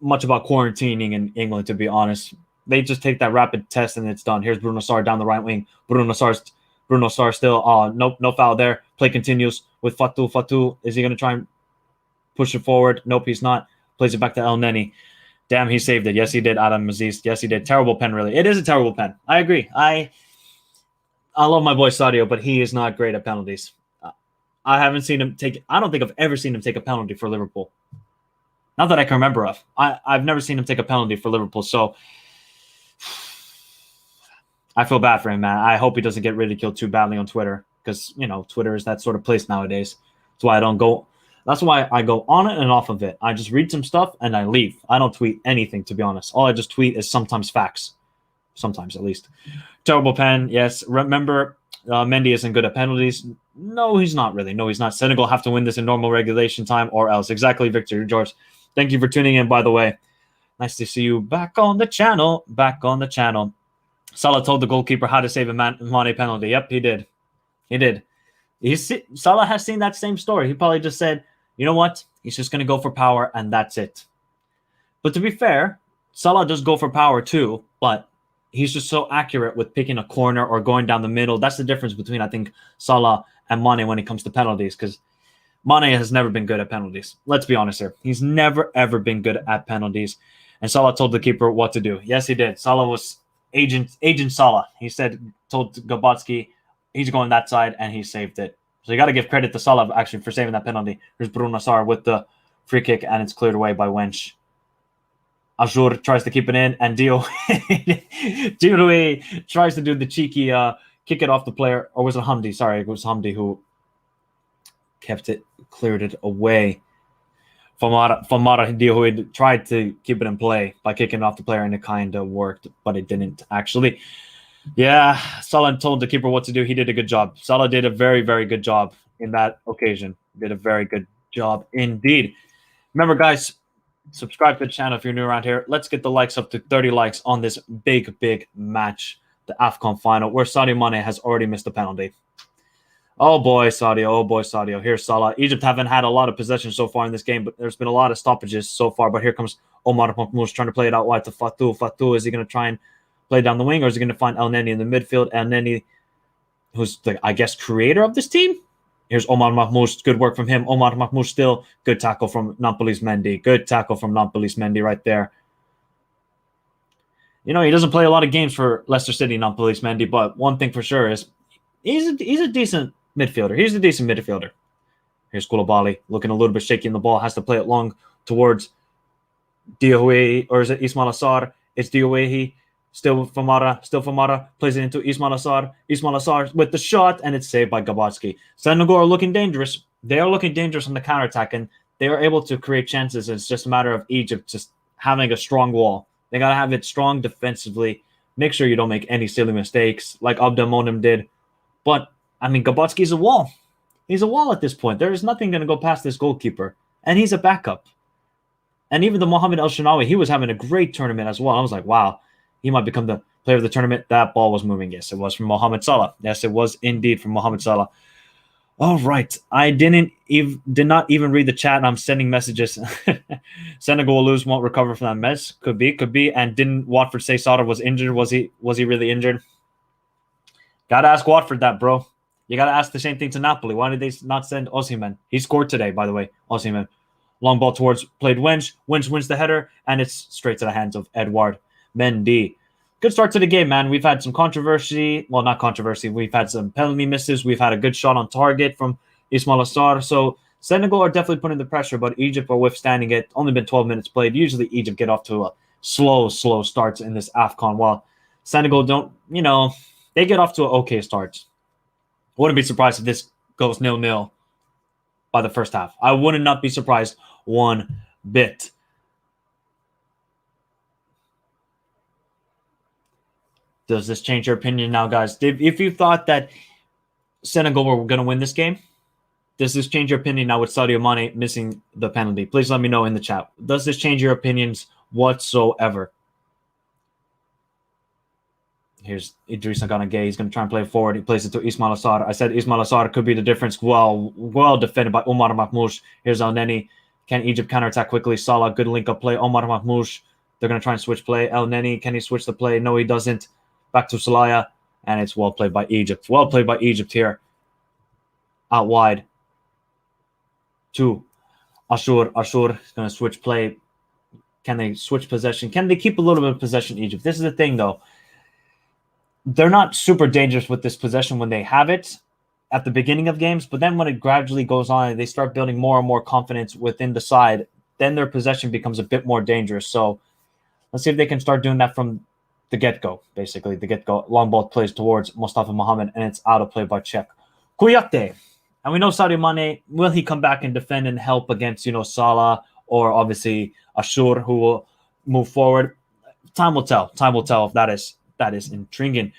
much about quarantining in England, to be honest. They just take that rapid test and it's done. Here's Bruno Sarr down the right wing. Bruno Sarr still. Nope, no foul there. Play continues with Fatou. Fatou, is he going to try and push it forward? Nope, he's not. Plays it back to El Neni. Damn, he saved it. Yes, he did. Adam Aziz. Yes, he did. Terrible pen, really. It is a terrible pen. I agree. I love my boy Sadio, but he is not great at penalties. I haven't seen him take. I don't think I've ever seen him take a penalty for Liverpool. Not that I can remember of. I've never seen him take a penalty for Liverpool. So I feel bad for him, man. I hope he doesn't get ridiculed too badly on Twitter because, Twitter is that sort of place nowadays. That's why I don't go. That's why I go on it and off of it. I just read some stuff and I leave. I don't tweet anything, to be honest. All I just tweet is sometimes facts. Sometimes, at least. Terrible pen. Yes. Remember, Mendy isn't good at penalties. No, he's not really. No, he's not. Senegal have to win this in normal regulation time or else. Exactly, Victor George. Thank you for tuning in, by the way. Nice to see you back on the channel. Salah told the goalkeeper how to save a Mane penalty. Yep, he did. He did. Salah has seen that same story. He probably just said, you know what? He's just going to go for power, and that's it. But to be fair, Salah does go for power too, but he's just so accurate with picking a corner or going down the middle. That's the difference between, I think, Salah and Mane when it comes to penalties, because Mane has never been good at penalties. Let's be honest here. He's never, ever been good at penalties. And Salah told the keeper what to do. Yes, he did. Salah was Agent Salah. He told Gabotsky, he's going that side, and he saved it. So you got to give credit to Salah, actually, for saving that penalty. Here's Bruno Nassar with the free kick, and it's cleared away by Wench. Azur tries to keep it in, and Dioué tries to do the cheeky kick it off the player. Or was it Hamdi? Sorry, it was Hamdi who cleared it away. Famara Dioué tried to keep it in play by kicking off the player, and it kind of worked, but it didn't actually. Yeah, Salah told the keeper what to do. He did a good job. Salah did a very, very good job in that occasion. Did a very good job indeed. Remember, guys, subscribe to the channel if you're new around here. Let's get the likes up to 30 likes on this big, big match, the AFCON final, where Sadio Mane has already missed a penalty. Oh boy, Sadio. Oh boy, Sadio. Here's Salah. Egypt haven't had a lot of possession so far in this game, but there's been a lot of stoppages so far. But here comes Omar Mahmoud trying to play it out wide to Fatou. Fatou, is he going to try and play down the wing, or is he going to find El Neni in the midfield? El Neni, who's the, I guess, creator of this team. Here's Omar Mahmoud. Good work from him. Omar Mahmoud still. Good tackle from Napoli's Mendy. Good tackle from Napoli's Mendy right there. You know, he doesn't play a lot of games for Leicester City, Napoli's Mendy, but one thing for sure is he's a decent midfielder. He's a decent midfielder. Here's Koulibaly looking a little bit shaky in the ball. Has to play it long towards Dioué, or is it Ismail Assar? It's Dioué. Still Famara plays it into Ismail Assar. Ismail Assar with the shot, and it's saved by Gabotsky. Senegal are looking dangerous. They are looking dangerous on the counterattack, and they are able to create chances. It's just a matter of Egypt just having a strong wall. They got to have it strong defensively. Make sure you don't make any silly mistakes like Abdelmonem did. But, I mean, Gabotsky's a wall. He's a wall at this point. There is nothing going to go past this goalkeeper, and he's a backup. And even the Mohamed El Shinawi, he was having a great tournament as well. I was like, wow. He might become the player of the tournament. That ball was moving. Yes, it was from Mohamed Salah. Yes, it was indeed from Mohamed Salah. All right. I did not even read the chat, and I'm sending messages. Senegal will lose, won't recover from that mess. Could be. And didn't Watford say Sauter was injured? Was he really injured? Gotta ask Watford that, bro. You gotta ask the same thing to Napoli. Why did they not send Osimhen? He scored today, by the way. Osimhen. Long ball towards played Wench. Wench wins the header, and it's straight to the hands of Edouard Mendy. Good start to the game, man. We've had some controversy. Well, not controversy. We've had some penalty misses. We've had a good shot on target from Ismail Assar. So Senegal are definitely putting the pressure, but Egypt are withstanding it. Only been 12 minutes played. Usually Egypt get off to a slow starts in this AFCON, while Senegal don't, they get off to an okay start. Wouldn't be surprised if this goes 0-0 by the first half. I would not be surprised one bit. Does this change your opinion now, guys? If you thought that Senegal were going to win this game, does this change your opinion now with Sadio Mane missing the penalty? Please let me know in the chat. Does this change your opinions whatsoever? Here's Idrissa Gana Gueye. He's going to try and play forward. He plays it to Ismail Assar. I said Ismail Assar could be the difference. Well defended by Omar Mahmoud. Here's El Neni. Can Egypt counterattack quickly? Salah, good link-up play. Omar Mahmoud. They're going to try and switch play. El Neni, can he switch the play? No, he doesn't. Back to Salaya, and it's well played by Egypt. Well played by Egypt here. Out wide to Ashur. Ashur is going to switch play. Can they switch possession? Can they keep a little bit of possession, Egypt? This is the thing, though. They're not super dangerous with this possession when they have it at the beginning of games, but then when it gradually goes on and they start building more and more confidence within the side, then their possession becomes a bit more dangerous. So let's see if they can start doing that from the get-go, basically. The get-go. Long ball plays towards Mustafa Mohamed, and it's out of play by Czech. Kouyaté. And we know Sadio Mane, will he come back and defend and help against, Salah or obviously Ashur, who will move forward? Time will tell. Time will tell if that is intriguing.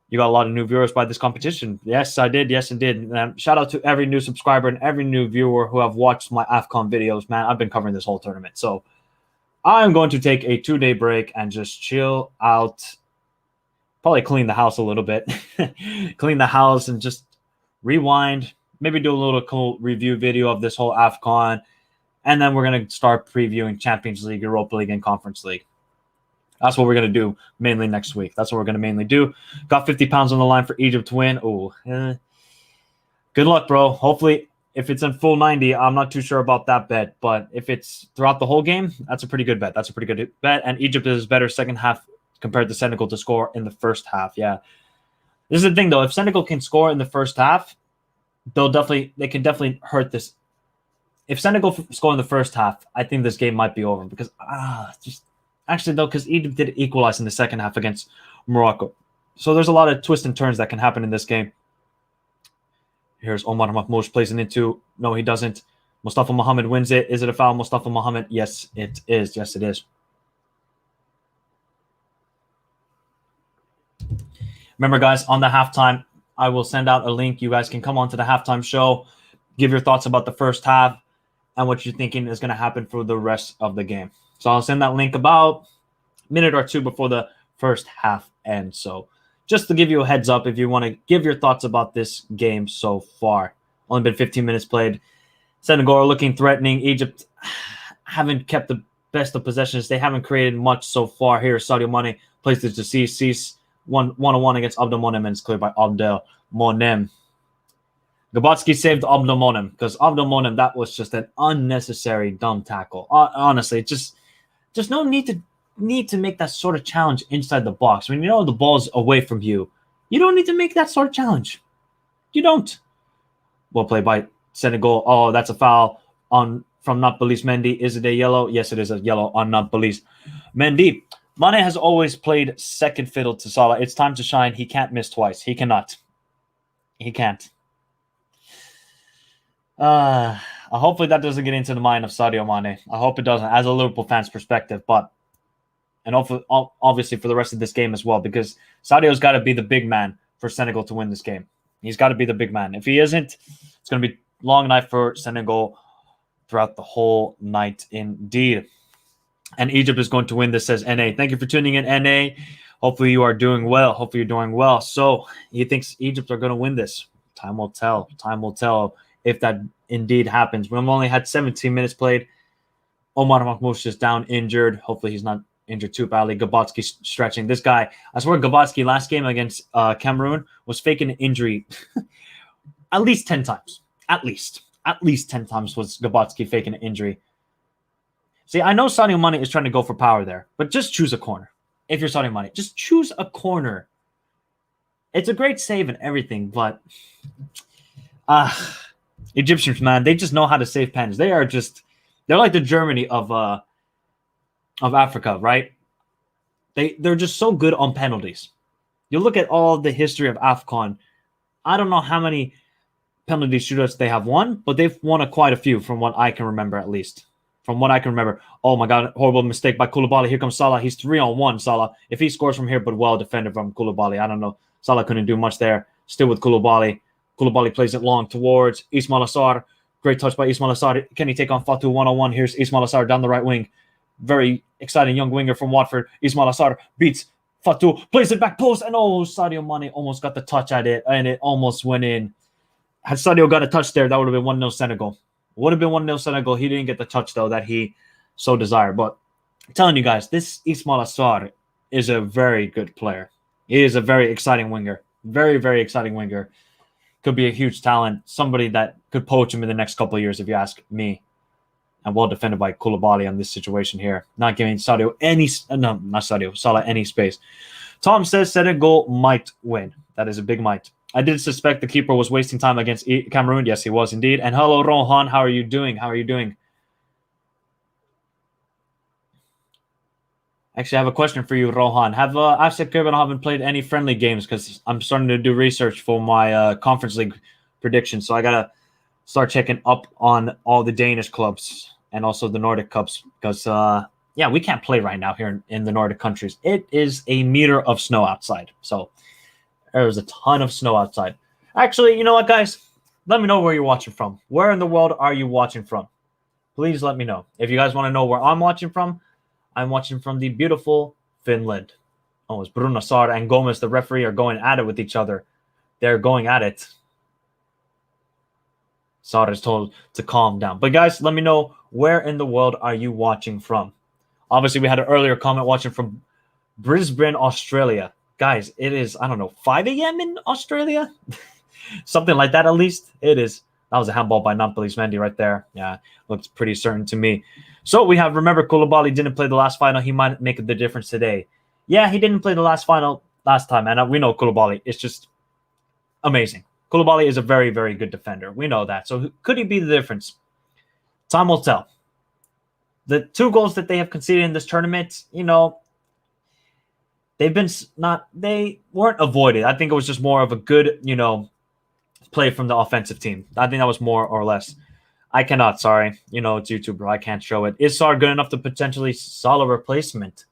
You got a lot of new viewers by this competition. Yes, I did. Yes, indeed. Shout out to every new subscriber and every new viewer who have watched my AFCON videos, man. I've been covering this whole tournament. So I'm going to take a 2-day break and just chill out, probably clean the house a little bit. Clean the house and just rewind. Maybe do a little cool review video of this whole AFCON. And then we're going to start previewing Champions League, Europa League, and Conference League. That's what we're going to do mainly next week. That's what we're going to mainly do. Got 50 pounds on the line for Egypt to win. Good luck, bro. Hopefully, if it's in full 90, I'm not too sure about that bet. But if it's throughout the whole game, that's a pretty good bet. That's a pretty good bet. And Egypt is better second half compared to Senegal to score in the first half. Yeah. This is the thing, though. If Senegal can score in the first half, they can definitely hurt this. If Senegal score in the first half, I think this game might be over because because Egypt did equalize in the second half against Morocco. So there's a lot of twists and turns that can happen in this game. Here's Omar Mahmoud plays it into. No, he doesn't. Mustafa Mohamed wins it. Is it a foul, Mustafa Mohamed? Yes, it is. Yes, it is. Remember, guys, on the halftime, I will send out a link. You guys can come on to the halftime show, give your thoughts about the first half and what you're thinking is going to happen for the rest of the game. So I'll send that link about a minute or two before the first half ends. So just to give you a heads up, if you want to give your thoughts about this game so far. Only been 15 minutes played. Senegal are looking threatening. Egypt haven't kept the best of possessions. They haven't created much so far. Here, Sadio Mane plays it to Cease. One-on-one against Abdelmonem, and it's cleared by Abdelmonem. Gabatsky saved Abdelmonem because Abdelmonem, that was just an unnecessary dumb tackle. Honestly, just no need to make that sort of challenge inside the box. When you know the ball's away from you, you don't need to make that sort of challenge. You don't. Well played by Senegal. Oh, that's a foul from Nampalys Mendy. Is it a yellow? Yes, it is a yellow on Nampalys Mendy. Mane has always played second fiddle to Salah. It's time to shine. He can't miss twice. He cannot. He can't. Hopefully that doesn't get into the mind of Sadio Mane. I hope it doesn't, as a Liverpool fan's perspective. And hopefully, obviously for the rest of this game as well, because Sadio's got to be the big man for Senegal to win this game. He's got to be the big man. If he isn't, it's going to be a long night for Senegal throughout the whole night indeed. And Egypt is going to win this, says NA. Thank you for tuning in, NA. Hopefully you are doing well. Hopefully you're doing well. So he thinks Egypt are going to win this. Time will tell. Time will tell if that indeed happens. We've only had 17 minutes played. Omar Mahmoud is down injured. Hopefully he's not injured too badly. Gabatsky stretching. This guy, I swear Gabatsky last game against Cameroon was faking an injury at least 10 times. At least 10 times was Gabatsky faking an injury. See, I know Sadio Mane is trying to go for power there, but just choose a corner. If you're Sadio Mane, just choose a corner. It's a great save and everything, but Egyptians, man, they just know how to save pens. They're like the Germany of Africa, right? They're just so good on penalties. You look at all the history of AFCON. I don't know how many penalty shootouts they have won, but they've won quite a few from what I can remember, at least. From what I can remember. Oh my God, horrible mistake by Koulibaly. Here comes Salah. He's 3-on-1, Salah. If he scores from here, but well defended from Koulibaly. I don't know. Salah couldn't do much there. Still with Koulibaly. Koulibaly plays it long towards Ismail Assar. Great touch by Ismail Assar. Can he take on Fatou 1-on-1? Here's Ismail Assar down the right wing. Very exciting young winger from Watford. Ismail Assar beats Fatou. Plays it back post. And Sadio Mane almost got the touch at it. And it almost went in. Had Sadio got a touch there, that would have been 1-0 Senegal. Would have been 1-0 Senegal. He didn't get the touch, though, that he so desired. But I'm telling you guys, this Ismail Assar is a very good player. He is a very exciting winger. Very, very exciting winger. Could be a huge talent. Somebody that could poach him in the next couple of years, if you ask me. And well defended by Koulibaly on this situation here. Not giving Sadio Salah any space. Tom says Senegal might win. That is a big might. I did suspect the keeper was wasting time against Cameroon. Yes, he was indeed. And hello, Rohan. How are you doing? How are you doing? Actually, I have a question for you, Rohan. Have AFC haven't played any friendly games? Because I'm starting to do research for my Conference League prediction. So I got to start checking up on all the Danish clubs and also the Nordic Cups. Because, we can't play right now here in the Nordic countries. It is a meter of snow outside. So there's a ton of snow outside. Actually, you know what, guys? Let me know where you're watching from. Where in the world are you watching from? Please let me know. If you guys want to know where I'm watching from the beautiful Finland. Oh, it's Bruno Sar and Gomez, the referee, are going at it with each other. They're going at it. Sar is told to calm down. But guys, let me know, where in the world are you watching from? Obviously, we had an earlier comment watching from Brisbane, Australia. Guys, it is, I don't know, 5 a.m. in Australia? Something like that, at least. It is. That was a handball by Nampalys Mendy right there. Yeah, looks pretty certain to me. So we have, remember, Koulibaly didn't play the last final. He might make the difference today. Yeah, he didn't play the last final last time, and we know Koulibaly. It's just amazing. Koulibaly is a very, very good defender. We know that. So could he be the difference? Time will tell. The 2 goals that they have conceded in this tournament, they weren't avoided. I think it was just more of a good, play from the offensive team. I think that was more or less. I cannot, sorry. It's YouTube, bro. I can't show it. Is Sar good enough to potentially solid replacement?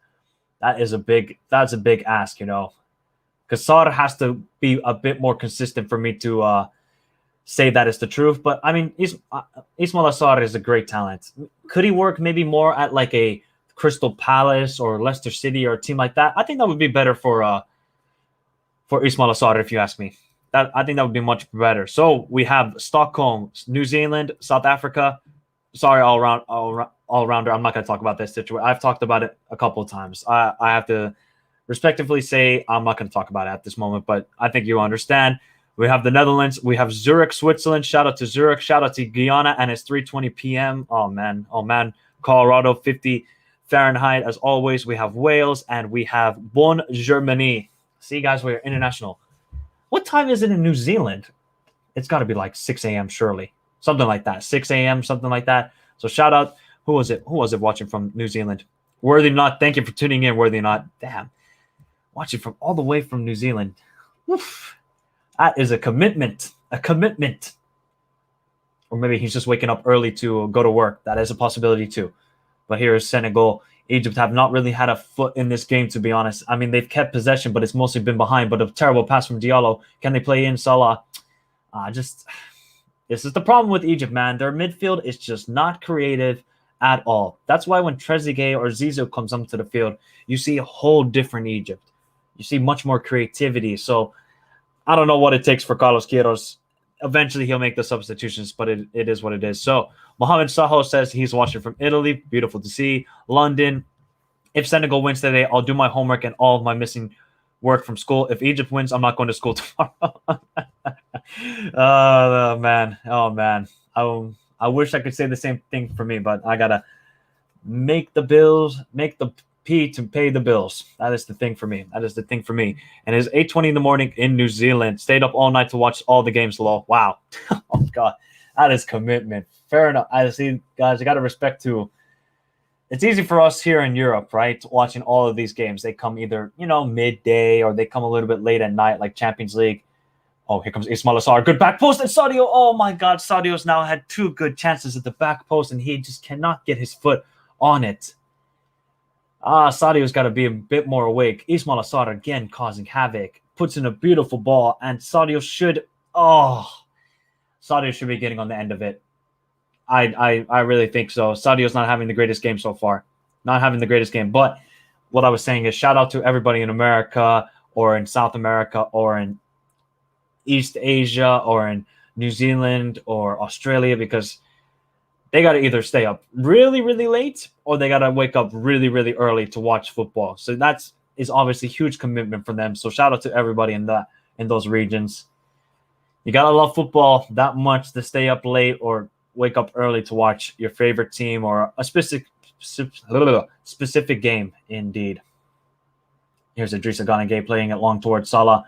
That's a big ask, because Sar has to be a bit more consistent for me to say that is the truth. But I mean, Ismail Sar is a great talent. Could he work maybe more at like a Crystal Palace or Leicester City or a team like that? I think that would be better for Ismail Sar, if you ask me. I think that would be much better. So we have Stockholm, New Zealand, South Africa. Sorry, all rounder. I'm not going to talk about this situation. I've talked about it a couple of times. I have to respectively say I'm not going to talk about it at this moment, but I think you understand. We have the Netherlands. We have Zurich, Switzerland. Shout out to Zurich. Shout out to Guyana, and it's 3:20 p.m. Oh man. Colorado, 50 Fahrenheit. As always, we have Wales, and we have Bonn, Germany. See, guys, we're international. What time is it in New Zealand? It's got to be like 6 a.m. surely. Something like that. 6 a.m., something like that. So shout out. Who was it watching from New Zealand? Worthy Not. Thank you for tuning in, Worthy Not. Damn. Watching from all the way from New Zealand. Oof. That is a commitment. A commitment. Or maybe he's just waking up early to go to work. That is a possibility too. But here is Senegal. Egypt have not really had a foot in this game, to be honest. I mean, they've kept possession, but it's mostly been behind. But a terrible pass from Diallo. Can they play in Salah? This is the problem with Egypt, man. Their midfield is just not creative at all. That's why when Trezeguet or Zizou comes onto the field, you see a whole different Egypt. You see much more creativity. So I don't know what it takes for Carlos Queiroz. Eventually, he'll make the substitutions, but it is what it is. So Mohamed Saho says he's watching from Italy. Beautiful to see. London. If Senegal wins today, I'll do my homework and all of my missing work from school. If Egypt wins, I'm not going to school tomorrow. Oh, man. I wish I could say the same thing for me, but I got to make the P to pay the bills. That is the thing for me. And it's 8:20 in the morning in New Zealand. Stayed up all night to watch all the games, lol. Wow. Oh, God. That is commitment. Fair enough. I see, guys, I got to respect too. It's easy for us here in Europe, right? Watching all of these games. They come either, midday or they come a little bit late at night, like Champions League. Oh, here comes Ismail Assar. Good back post. And Sadio. Oh, my God. Sadio's now had 2 good chances at the back post, and he just cannot get his foot on it. Sadio's got to be a bit more awake. Ismail Assar again causing havoc. Puts in a beautiful ball, and Sadio should be getting on the end of it. I really think so. Sadio's not having the greatest game so far. Not having the greatest game. But what I was saying is shout out to everybody in America or in South America or in East Asia or in New Zealand or Australia, because they got to either stay up really, really late or they got to wake up really, really early to watch football. So that is obviously a huge commitment for them. So shout out to everybody in those regions. You got to love football that much to stay up late or wake up early to watch your favorite team or a specific game indeed. Here's Idrissa Gana Gueye playing it long towards Salah,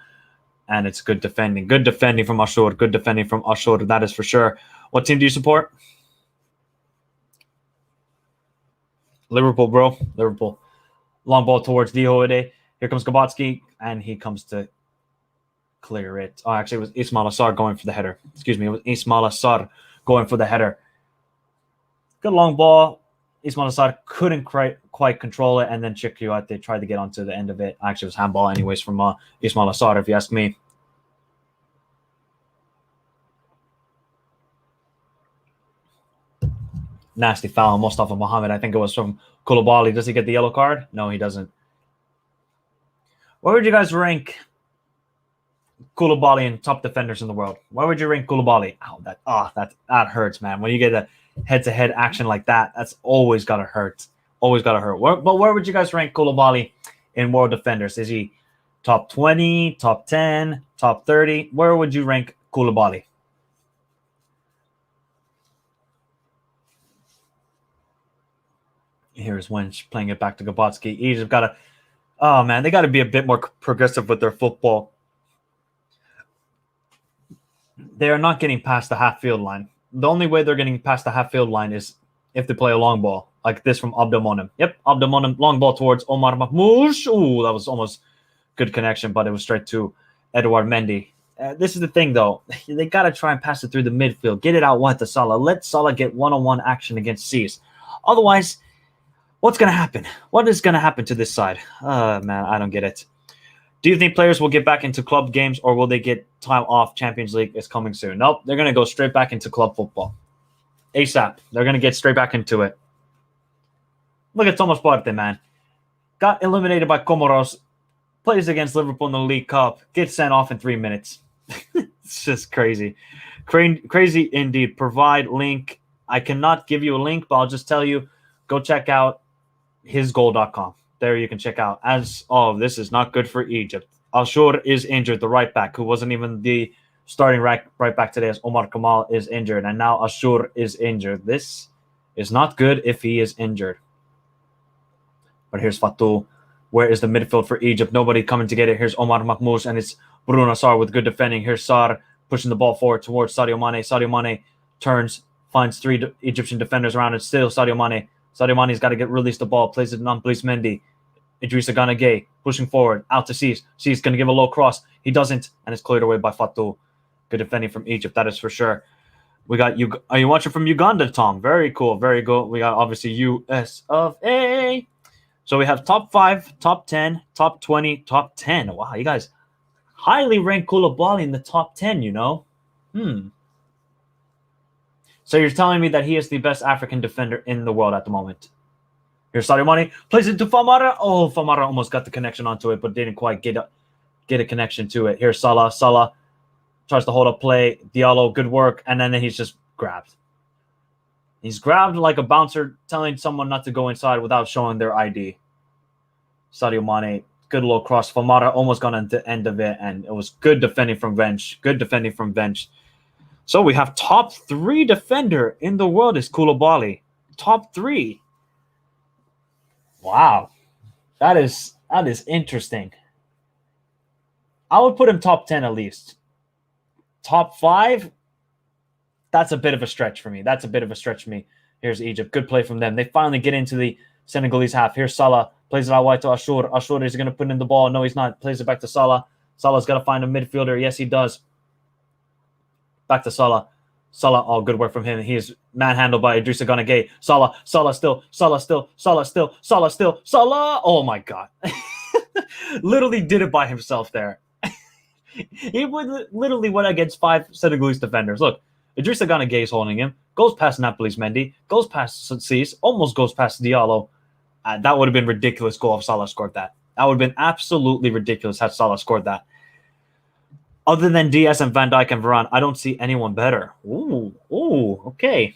and it's good defending. Good defending from Ashur. That is for sure. What team do you support? Liverpool, bro. Liverpool. Long ball towards Dihoede. Here comes Gabotsky, and he comes to clear it. Oh, actually, it was Ismail Assar going for the header. Excuse me. It was Ismail Assar going for the header. Good long ball. Ismail Assar couldn't quite control it, and then Chikyuate tried to get onto the end of it. Actually, it was handball anyways from Ismail Assar, if you ask me. Nasty foul, Mustafa Mohamed. I think it was from Koulibaly. Does he get the yellow card? No, he doesn't. Where would you guys rank Koulibaly in top defenders in the world? Where would you rank Koulibaly? That hurts, man. When you get a head-to-head action like that, that's always gotta hurt. Always gotta hurt. But where would you guys rank Koulibaly in world defenders? Is he top 20, top 10, top 30? Where would you rank Koulibaly? Here's Wench playing it back to Gabotsky. Egypt gotta, oh man, they gotta be a bit more progressive with their football. They are not getting past the half-field line. The only way they're getting past the half-field line is if they play a long ball, like this from Abdelmonem. Yep, Abdelmonem, long ball towards Omar Mahmoud. Ooh, that was almost good connection, but it was straight to Edouard Mendy. This is the thing, though. They got to try and pass it through the midfield. Get it out wide to Salah. Let Salah get one-on-one action against C's. Otherwise, what's going to happen? What is going to happen to this side? Man, I don't get it. Do you think players will get back into club games, or will they get time off? Champions League is coming soon. Nope, they're going to go straight back into club football. ASAP. They're going to get straight back into it. Look at Thomas Partey, man. Got eliminated by Comoros. Plays against Liverpool in the League Cup. Gets sent off in 3 minutes. It's just crazy. Crazy indeed. Provide link. I cannot give you a link, but I'll just tell you, go check out hisgoal.com. There you can check out. This is not good for Egypt. Al-Shur is injured, the right back, who wasn't even the starting right back today, as Omar Kamal is injured. And now Al-Shur is injured. This is not good if he is injured. But here's Fatou. Where is the midfield for Egypt? Nobody coming to get it. Here's Omar Mahmoud, and it's Bruno Sarr with good defending. Here's Sarr pushing the ball forward towards Sadio Mane. Sadio Mane turns, finds 3 Egyptian defenders around it. Still Sadio Mane. Sadio Mane's got to release the ball. Plays it on Blaise Mendy. Idrissa Gana Gueye pushing forward. Out to Cees. Cees going to give a low cross. He doesn't, and it's cleared away by Fatou. Good defending from Egypt, that is for sure. We got you. Are you watching from Uganda, Tom? Very cool. Very good. We got obviously US of A. So we have top 5, top 10, top 20, top 10. Wow, you guys highly rank Koulibaly in the top 10, you know? So you're telling me that he is the best African defender in the world at the moment. Here's Sadio Mane. Plays it to Famara. Oh, Famara almost got the connection onto it, but didn't quite get a connection to it. Here's Salah. Salah tries to hold up play. Diallo, good work. And then he's just grabbed. He's grabbed like a bouncer telling someone not to go inside without showing their ID. Sadio Mane, good little cross. Famara almost got on the end of it, and it was good defending from bench. Good defending from bench. So we have top 3 defender in the world is Koulibaly. Top 3. Wow. That is interesting. I would put him top 10 at least. Top 5, that's a bit of a stretch for me. Here's Egypt. Good play from them. They finally get into the Senegalese half. Here's Salah. Plays it out wide to Ashur. Ashur is going to put in the ball. No, he's not. Plays it back to Salah. Salah's got to find a midfielder. Yes, he does. Back to Salah. Salah, good work from him. He is manhandled by Idrissa Gana Gueye. Salah still. Oh, my God. Literally did it by himself there. He literally went against 5 Senegalese defenders. Look, Idrissa Gana Gueye is holding him. Goes past Napoli's Mendy. Goes past Cees. Almost goes past Diallo. That would have been ridiculous goal if Salah scored that. That would have been absolutely ridiculous had Salah scored that. Other than Diaz and Van Dijk and Varane, I don't see anyone better. Okay.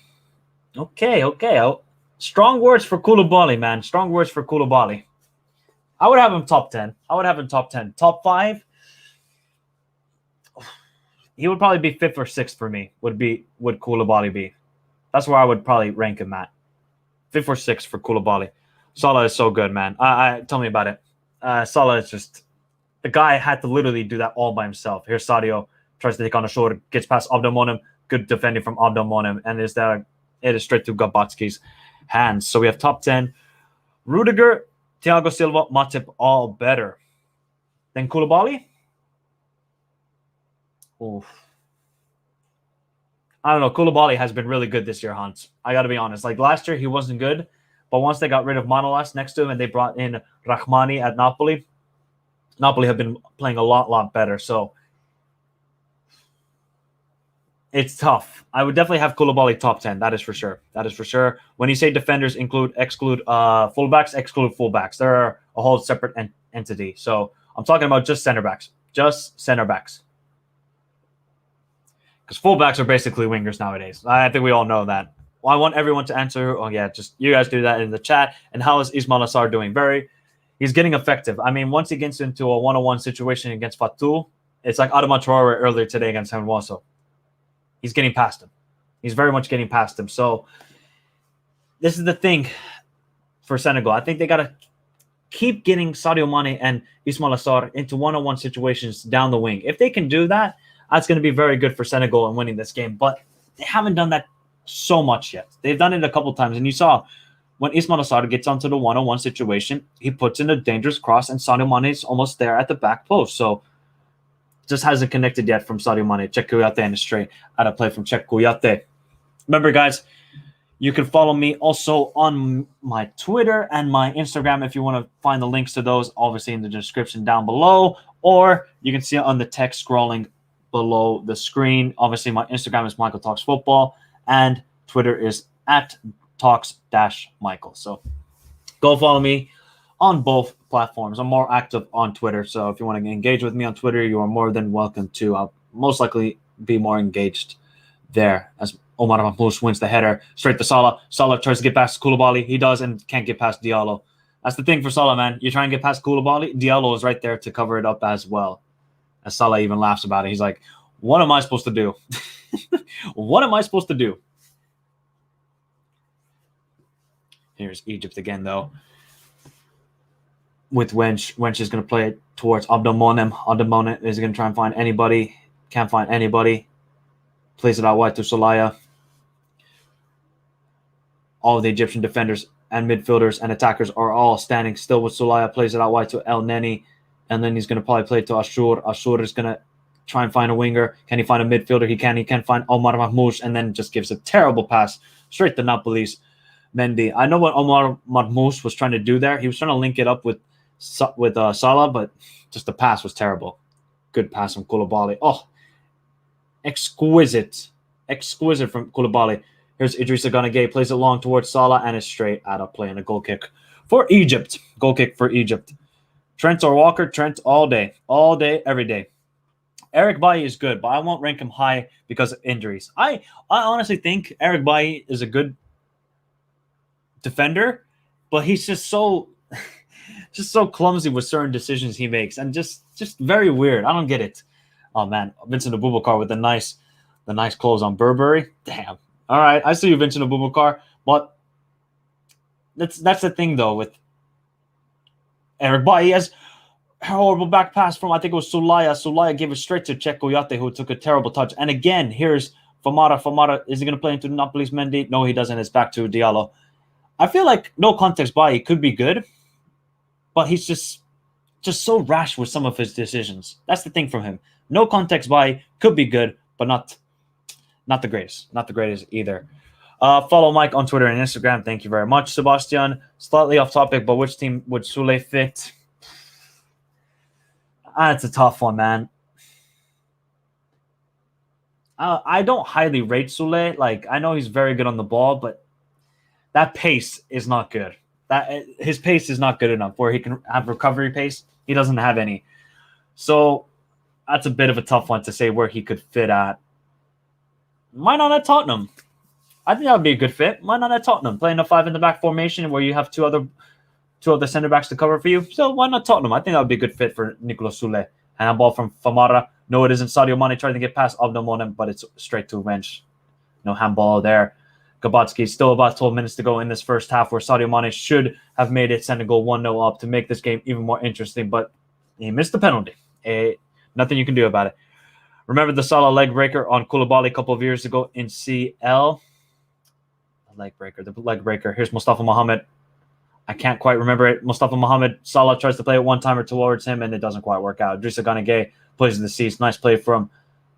Strong words for Koulibaly, man. Strong words for Koulibaly. I would have him top 10. Top 5, he would probably be 5th or 6th for me, would Koulibaly be. That's where I would probably rank him at. 5th or 6th for Koulibaly. Salah is so good, man. Tell me about it. Salah is just... The guy had to literally do that all by himself. Here's Sadio. Tries to take on a shoulder. Gets past Abdelmonem. Good defending from Abdelmonem. And it is straight to Gabotsky's hands. So we have top 10. Rudiger, Thiago Silva, Matip, all better. Then Koulibaly? Oof. I don't know. Koulibaly has been really good this year, Hans. I got to be honest. Like last year, he wasn't good. But once they got rid of Manolas next to him and they brought in Rahmani at Napoli have been playing a lot better. So it's tough. I would definitely have Koulibaly top 10. That is for sure. When you say defenders, exclude fullbacks, exclude fullbacks. They're a whole separate entity. So I'm talking about just center backs. Just center backs. Because fullbacks are basically wingers nowadays. I think we all know that. Well, I want everyone to answer. Oh, yeah, just you guys do that in the chat. And how is Ismail Assar doing? He's getting effective. I mean, once he gets into a one-on-one situation against Fatou, it's like Adama Traore earlier today against Henwaso. He's getting past him. He's very much getting past him. So this is the thing for Senegal. I think they got to keep getting Sadio Mane and Ismail Assar into one-on-one situations down the wing. If they can do that, that's going to be very good for Senegal in winning this game. But they haven't done that so much yet. They've done it a couple times. And you saw when Ismail Assar gets onto the one-on-one situation, he puts in a dangerous cross, and Sadio Mane is almost there at the back post. So just hasn't connected yet from Sadio Mane. Check Kouyaté and a straight out of play from Check Kouyaté. Remember, guys, you can follow me also on my Twitter and my Instagram if you want to find the links to those, obviously in the description down below, or you can see it on the text scrolling below the screen. Obviously, my Instagram is Michael Talks Football, and Twitter is at Talks-Michael. So go follow me on both platforms. I'm more active on Twitter, so if you want to engage with me on Twitter, you are more than welcome to. I'll most likely be more engaged there as Omar Mahmoud wins the header straight to Salah. Salah tries to get past Koulibaly. He does and can't get past Diallo. That's the thing for Salah, man. You try and get past Koulibaly, Diallo is right there to cover it up as well. As Salah even laughs about it. He's like, what am I supposed to do? What am I supposed to do? Here's Egypt again, though. With Wench. Wench is going to play it towards Abdelmonem. Abdelmonem is going to try and find anybody. Can't find anybody. Plays it out wide to Solaya. All of the Egyptian defenders and midfielders and attackers are all standing still with Solaya. Plays it out wide to El Neni. And then he's going to probably play to Ashur. Ashur is going to try and find a winger. Can he find a midfielder? He can. He can find Omar Mahmoud, and then just gives a terrible pass straight to Napoli's Mendy. I know what Omar Mahmoud was trying to do there. He was trying to link it up with Salah, but just the pass was terrible. Good pass from Koulibaly. Oh, exquisite from Koulibaly. Here's Idrissa Gana Gueye, plays it long towards Salah, and is straight out of play, and a goal kick for Egypt. Goal kick for Egypt. Trent or Walker? Trent all day, every day. Eric Bailly is good, but I won't rank him high because of injuries. I honestly think Eric Bailly is a good defender, but he's just so clumsy with certain decisions he makes, and just very weird. I don't get it. Oh man, Vincent Aboubakar with the nice close on Burberry. Damn. All right, I see you, Vincent Aboubakar, but that's the thing though with Eric Bailly. He has horrible back pass from, I think it was Solaya. Solaya gave it straight to Check Kouyaté, who took a terrible touch. And again, here's Famara. Famara, is he going to play into Napoli's Mendy? No, he doesn't. It's back to Diallo. I feel like no context by he could be good, but he's just so rash with some of his decisions. That's the thing from him. No context by could be good, but not the greatest. Not the greatest either. Follow Mike on Twitter and Instagram. Thank you very much, Sebastian. Slightly off topic, but which team would Soulé fit? It's a tough one, man. I don't highly rate Soulé. Like, I know he's very good on the ball, but that pace is not good. His pace is not good enough where he can have recovery pace. He doesn't have any. So that's a bit of a tough one to say where he could fit at. Why not at Tottenham? I think that would be a good fit. Why not at Tottenham? Playing a 5-in-the-back formation where you have two other center backs to cover for you. So why not Tottenham? I think that would be a good fit for Nicolas Soulé. Handball from Famara. No, it isn't. Sadio Mane trying to get past Abdelmonem, but it's straight to a bench. No handball there. Gabatsky, still about 12 minutes to go in this first half where Sadio Mane should have made it Senegal 1-0 up to make this game even more interesting, but he missed the penalty. Nothing you can do about it. Remember the Salah leg breaker on Koulibaly a couple of years ago in CL? The leg breaker. Here's Mustafa Mohamed. I can't quite remember it. Mustafa Mohamed, Salah tries to play it one timer towards him, and it doesn't quite work out. Idrissa Gana Gueye plays in the seats. Nice play from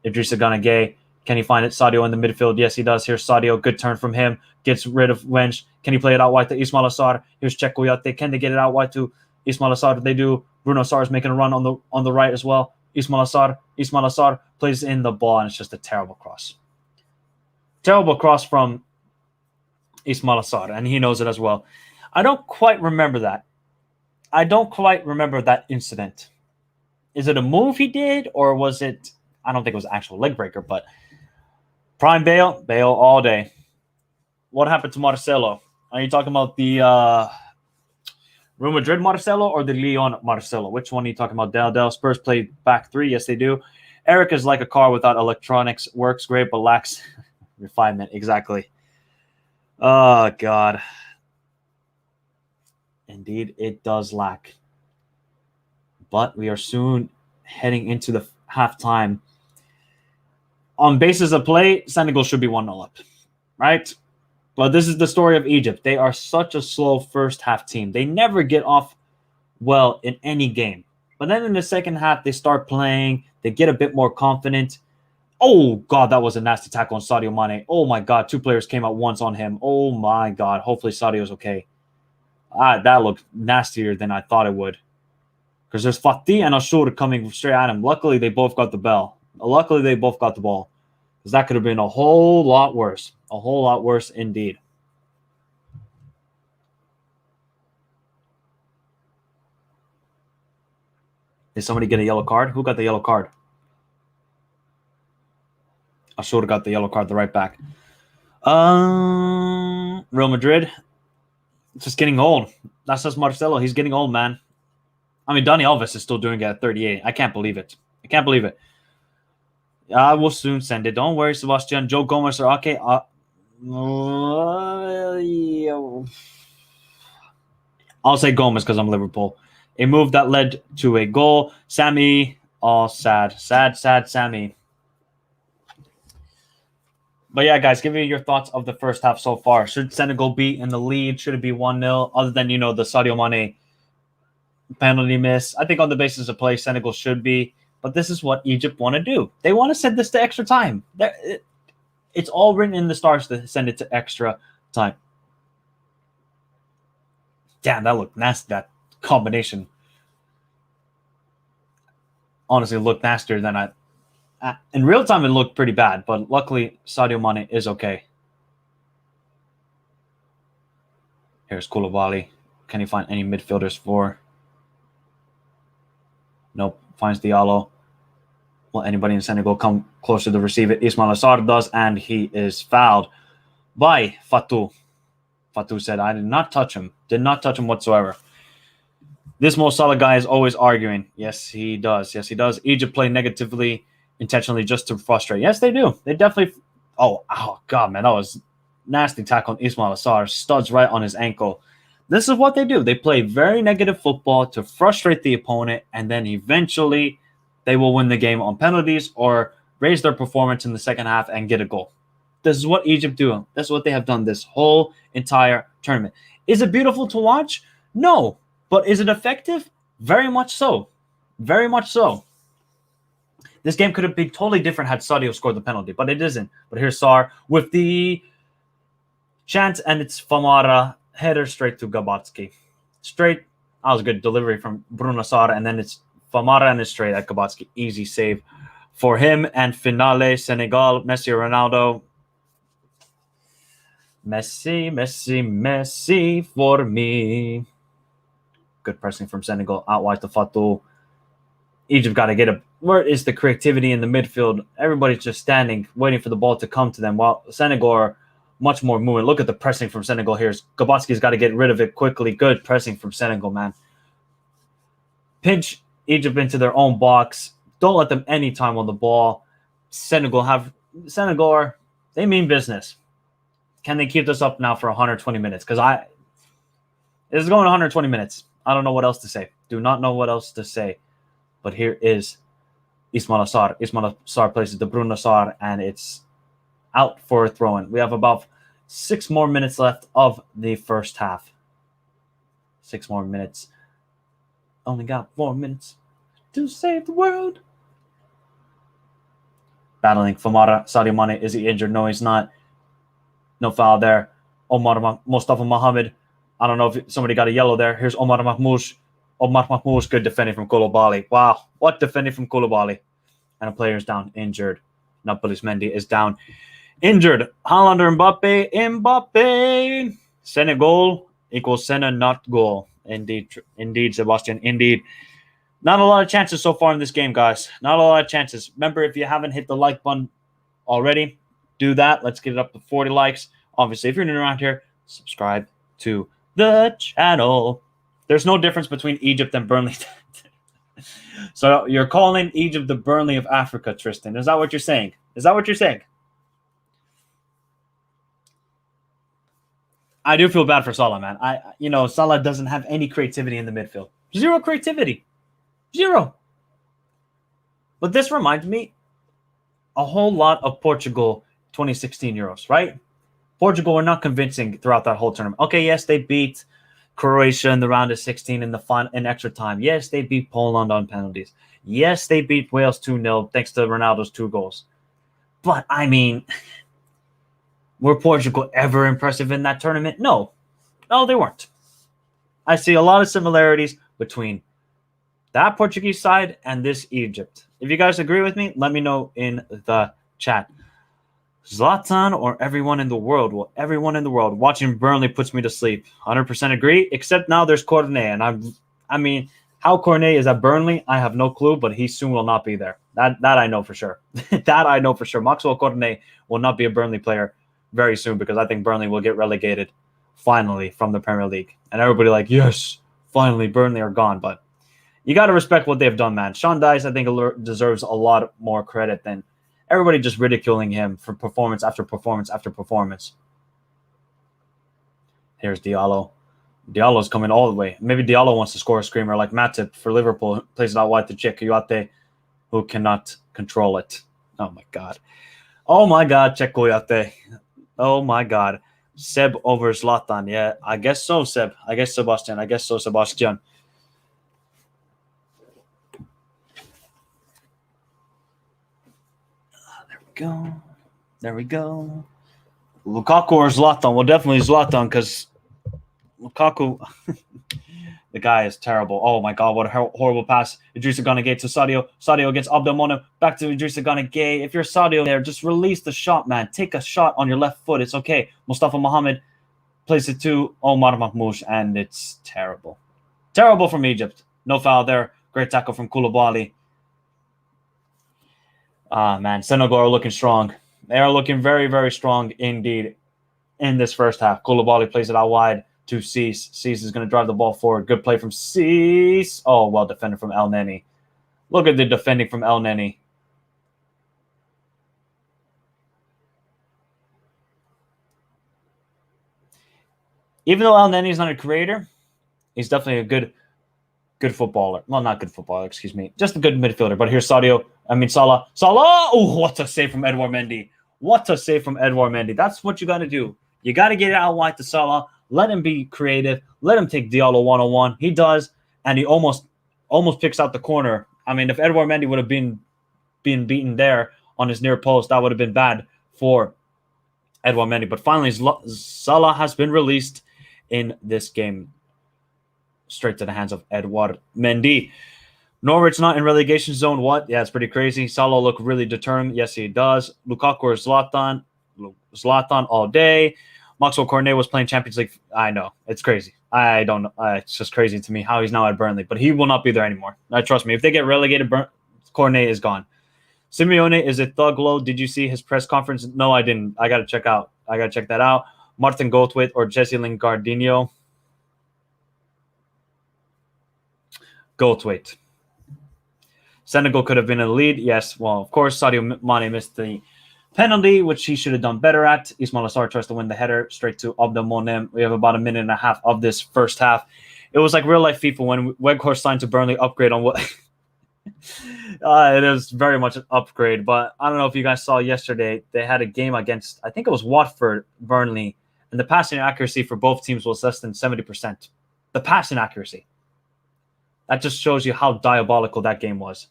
Idrissa Gana Gueye. Can he find it? Sadio in the midfield. Yes, he does. Here's Sadio. Good turn from him. Gets rid of Wench. Can he play it out wide to Ismail Assar? Here's Check Kouyaté. Can they get it out wide to Ismail Assar? They do. Bruno Sarr is making a run on the right as well. Ismail Assar plays in the ball, and it's just a terrible cross. Terrible cross from Ismail Assar, and he knows it as well. I don't quite remember that. I don't quite remember that incident. Is it a move he did, or was it? I don't think it was an actual leg breaker, but prime Bale all day. What happened to Marcelo? Are you talking about the Real Madrid Marcelo or the Lyon Marcelo? Which one are you talking about? Del Spurs play back three. Yes, they do. Eric is like a car without electronics. Works great, but lacks refinement. Exactly. Oh, God. Indeed, it does lack. But we are soon heading into the halftime. On basis of play, Senegal should be 1-0 up, right? But this is the story of Egypt. They are such a slow first half team. They never get off well in any game. But then in the second half, they start playing. They get a bit more confident. Oh, God, that was a nasty tackle on Sadio Mane. Oh, my God, 2 players came out once on him. Oh, my God. Hopefully Sadio's okay. That looked nastier than I thought it would. Because there's Fatih and Ashur coming straight at him. Luckily, they both got the bell. Luckily, they both got the ball. Because that could have been a whole lot worse. A whole lot worse indeed. Did somebody get a yellow card? Who got the yellow card? Ashur got the yellow card, the right back. Real Madrid. Just getting old. That's just Marcelo. He's getting old, man. I mean, Dani Alves is still doing it at 38. I can't believe it. I can't believe it. I will soon send it. Don't worry, Sebastian. Joe Gomez or okay. I'll say Gomez because I'm Liverpool. A move that led to a goal. Sammy, sad Sammy. But yeah, guys, give me your thoughts of the first half so far. Should Senegal be in the lead? Should it be 1-0? Other than, the Sadio Mane penalty miss. I think on the basis of play, Senegal should be. But this is what Egypt want to do. They want to send this to extra time. It's all written in the stars to send it to extra time. Damn, that looked nasty, that combination. Honestly, looked nastier than I... In real time, it looked pretty bad, but luckily, Sadio Mane is okay. Here's Koulibaly. Can he find any midfielders for... Nope. Finds Diallo. Will anybody in Senegal come closer to receive it? Ismail Assar does, and he is fouled by Fatou. Fatou said, I did not touch him. Did not touch him whatsoever. This Mo Salah guy is always arguing. Yes, he does. Yes, he does. Egypt play negatively, intentionally, just to frustrate. Yes, they do. They definitely... Oh, God, man. That was nasty tackle on Ismail Assar. Studs right on his ankle. This is what they do. They play very negative football to frustrate the opponent, and then eventually they will win the game on penalties or raise their performance in the second half and get a goal. This is what Egypt do. That's what they have done this whole entire tournament. Is it beautiful to watch? No. But is it effective? Very much so. Very much so. This game could have been totally different had Sadio scored the penalty, but it isn't. But here's Sar with the chance, and it's Famara. Header straight to Gabatsky. Straight. That was a good delivery from Bruno Sar, and then it's Famara and it's straight at Gabatsky. Easy save for him. And finale, Senegal, Messi, Ronaldo. Messi for me. Good pressing from Senegal. Out wide to Fatou. Egypt got to get a... Where is the creativity in the midfield? Everybody's just standing, waiting for the ball to come to them, while Senegal are much more moving. Look at the pressing from Senegal here. Gabatsky's got to get rid of it quickly. Good pressing from Senegal, man. Pinch Egypt into their own box. Don't let them any time on the ball. Senegal, they mean business. Can they keep this up now for 120 minutes? Because this is going 120 minutes. I don't know what else to say. Do not know what else to say. But here is Ismail Assar. Ismail Assar places the Bruno Sar, and it's out for a throw-in. We have about 6 more minutes left of the first half. 6 more minutes. Only got 4 minutes to save the world. Battling Famara. Sadio Mane, is he injured? No, he's not. No foul there. Mustafa Mohamed. I don't know if somebody got a yellow there. Here's Omar Mahmoud. Omar Mahmoud, good defending from Koulibaly. Wow, what defending from Koulibaly. And a player's down, injured. Napolis Mendy is down, injured. Haaland or Mbappe? Mbappe. Senegal equals Sena, not goal. Indeed, Sebastian, indeed. Not a lot of chances so far in this game, guys. Not a lot of chances. Remember, if you haven't hit the like button already, do that. Let's get it up to 40 likes. Obviously, if you're new around here, subscribe to the channel. There's no difference between Egypt and Burnley. So you're calling Egypt the Burnley of Africa, Tristan. Is that what you're saying? Is that what you're saying? I do feel bad for Salah, man. Salah doesn't have any creativity in the midfield. Zero creativity. Zero. But this reminds me a whole lot of Portugal 2016 Euros, right? Portugal were not convincing throughout that whole tournament. Okay, yes, they beat Croatia in the round of 16 in extra time. Yes, they beat Poland on penalties. Yes, they beat Wales 2-0 thanks to Ronaldo's 2 goals. But, I mean, were Portugal ever impressive in that tournament? No. No, they weren't. I see a lot of similarities between that Portuguese side and this Egypt. If you guys agree with me, let me know in the chat. Zlatan or everyone in the world? Well, everyone in the world. Watching Burnley puts me to sleep. 100% agree, except now there's Cornet. And I mean, how Cornet is at Burnley, I have no clue, but he soon will not be there. That I know for sure. That I know for sure. Maxwell Cornet will not be a Burnley player very soon because I think Burnley will get relegated finally from the Premier League. And everybody like, yes, finally, Burnley are gone. But you got to respect what they've done, man. Sean Dice, I think, deserves a lot more credit than everybody just ridiculing him for performance after performance after performance. Here's Diallo. Diallo's coming all the way. Maybe Diallo wants to score a screamer like Matip for Liverpool. Plays it out wide to Chick Kouyaté, who cannot control it. Oh, my God. Oh, my God, Chick Kouyaté. Oh, my God. Seb over Zlatan. Yeah, I guess so, Seb. I guess Sebastian. I guess so, Sebastian. There we go. Lukaku or Zlatan? Well, definitely Zlatan because Lukaku, the guy is terrible. Oh my God, what a horrible pass. Idrissa Gana Gueye to Sadio. Sadio gets Abdelmonem. Back to Idrissa Gana Gueye. If you're Sadio there, just release the shot, man. Take a shot on your left foot. It's okay. Mustafa Mohamed plays it to Omar Mahmoud, and it's terrible. Terrible from Egypt. No foul there. Great tackle from Koulibaly. Man, Senegal are looking strong. They are looking very, very strong indeed in this first half. Koulibaly plays it out wide to Cease. Cease is going to drive the ball forward. Good play from Cease. Oh, well defended from El Neni. Look at the defending from El Neni. Even though El Neni is not a creator, he's definitely a good footballer. Well, not good footballer, excuse me. Just a good midfielder. But here's Salah. Salah. Oh, what a save from Edouard Mendy. What a save from Edouard Mendy. That's what you got to do. You got to get it out wide to Salah. Let him be creative. Let him take Diallo one-on-one. He does, and he almost picks out the corner. I mean, if Edouard Mendy would have been beaten there on his near post, that would have been bad for Edouard Mendy. But finally, Salah has been released in this game. Straight to the hands of Edouard Mendy. Norwich not in relegation zone. What? Yeah, it's pretty crazy. Salah look really determined. Yes, he does. Lukaku or Zlatan. Zlatan all day. Maxwell Cornet was playing Champions League. I know. It's crazy. I don't know. It's just crazy to me how he's now at Burnley. But he will not be there anymore. Trust me. If they get relegated, Cornet is gone. Simeone is a thug low. Did you see his press conference? No, I didn't. I got to check that out. Martin Goldthwait or Jesse Lingardinho. Goldthwait. Senegal could have been in the lead. Yes, well, of course, Sadio Mane missed the penalty, which he should have done better at. Ismail Assar tries to win the header straight to Abdelmonem. We have about a minute and a half of this first half. It was like real-life FIFA when Weghorst signed to Burnley upgrade on what... it is very much an upgrade, but I don't know if you guys saw yesterday, they had a game against, I think it was Watford, Burnley, and the passing accuracy for both teams was less than 70%. The passing accuracy. That just shows you how diabolical that game was.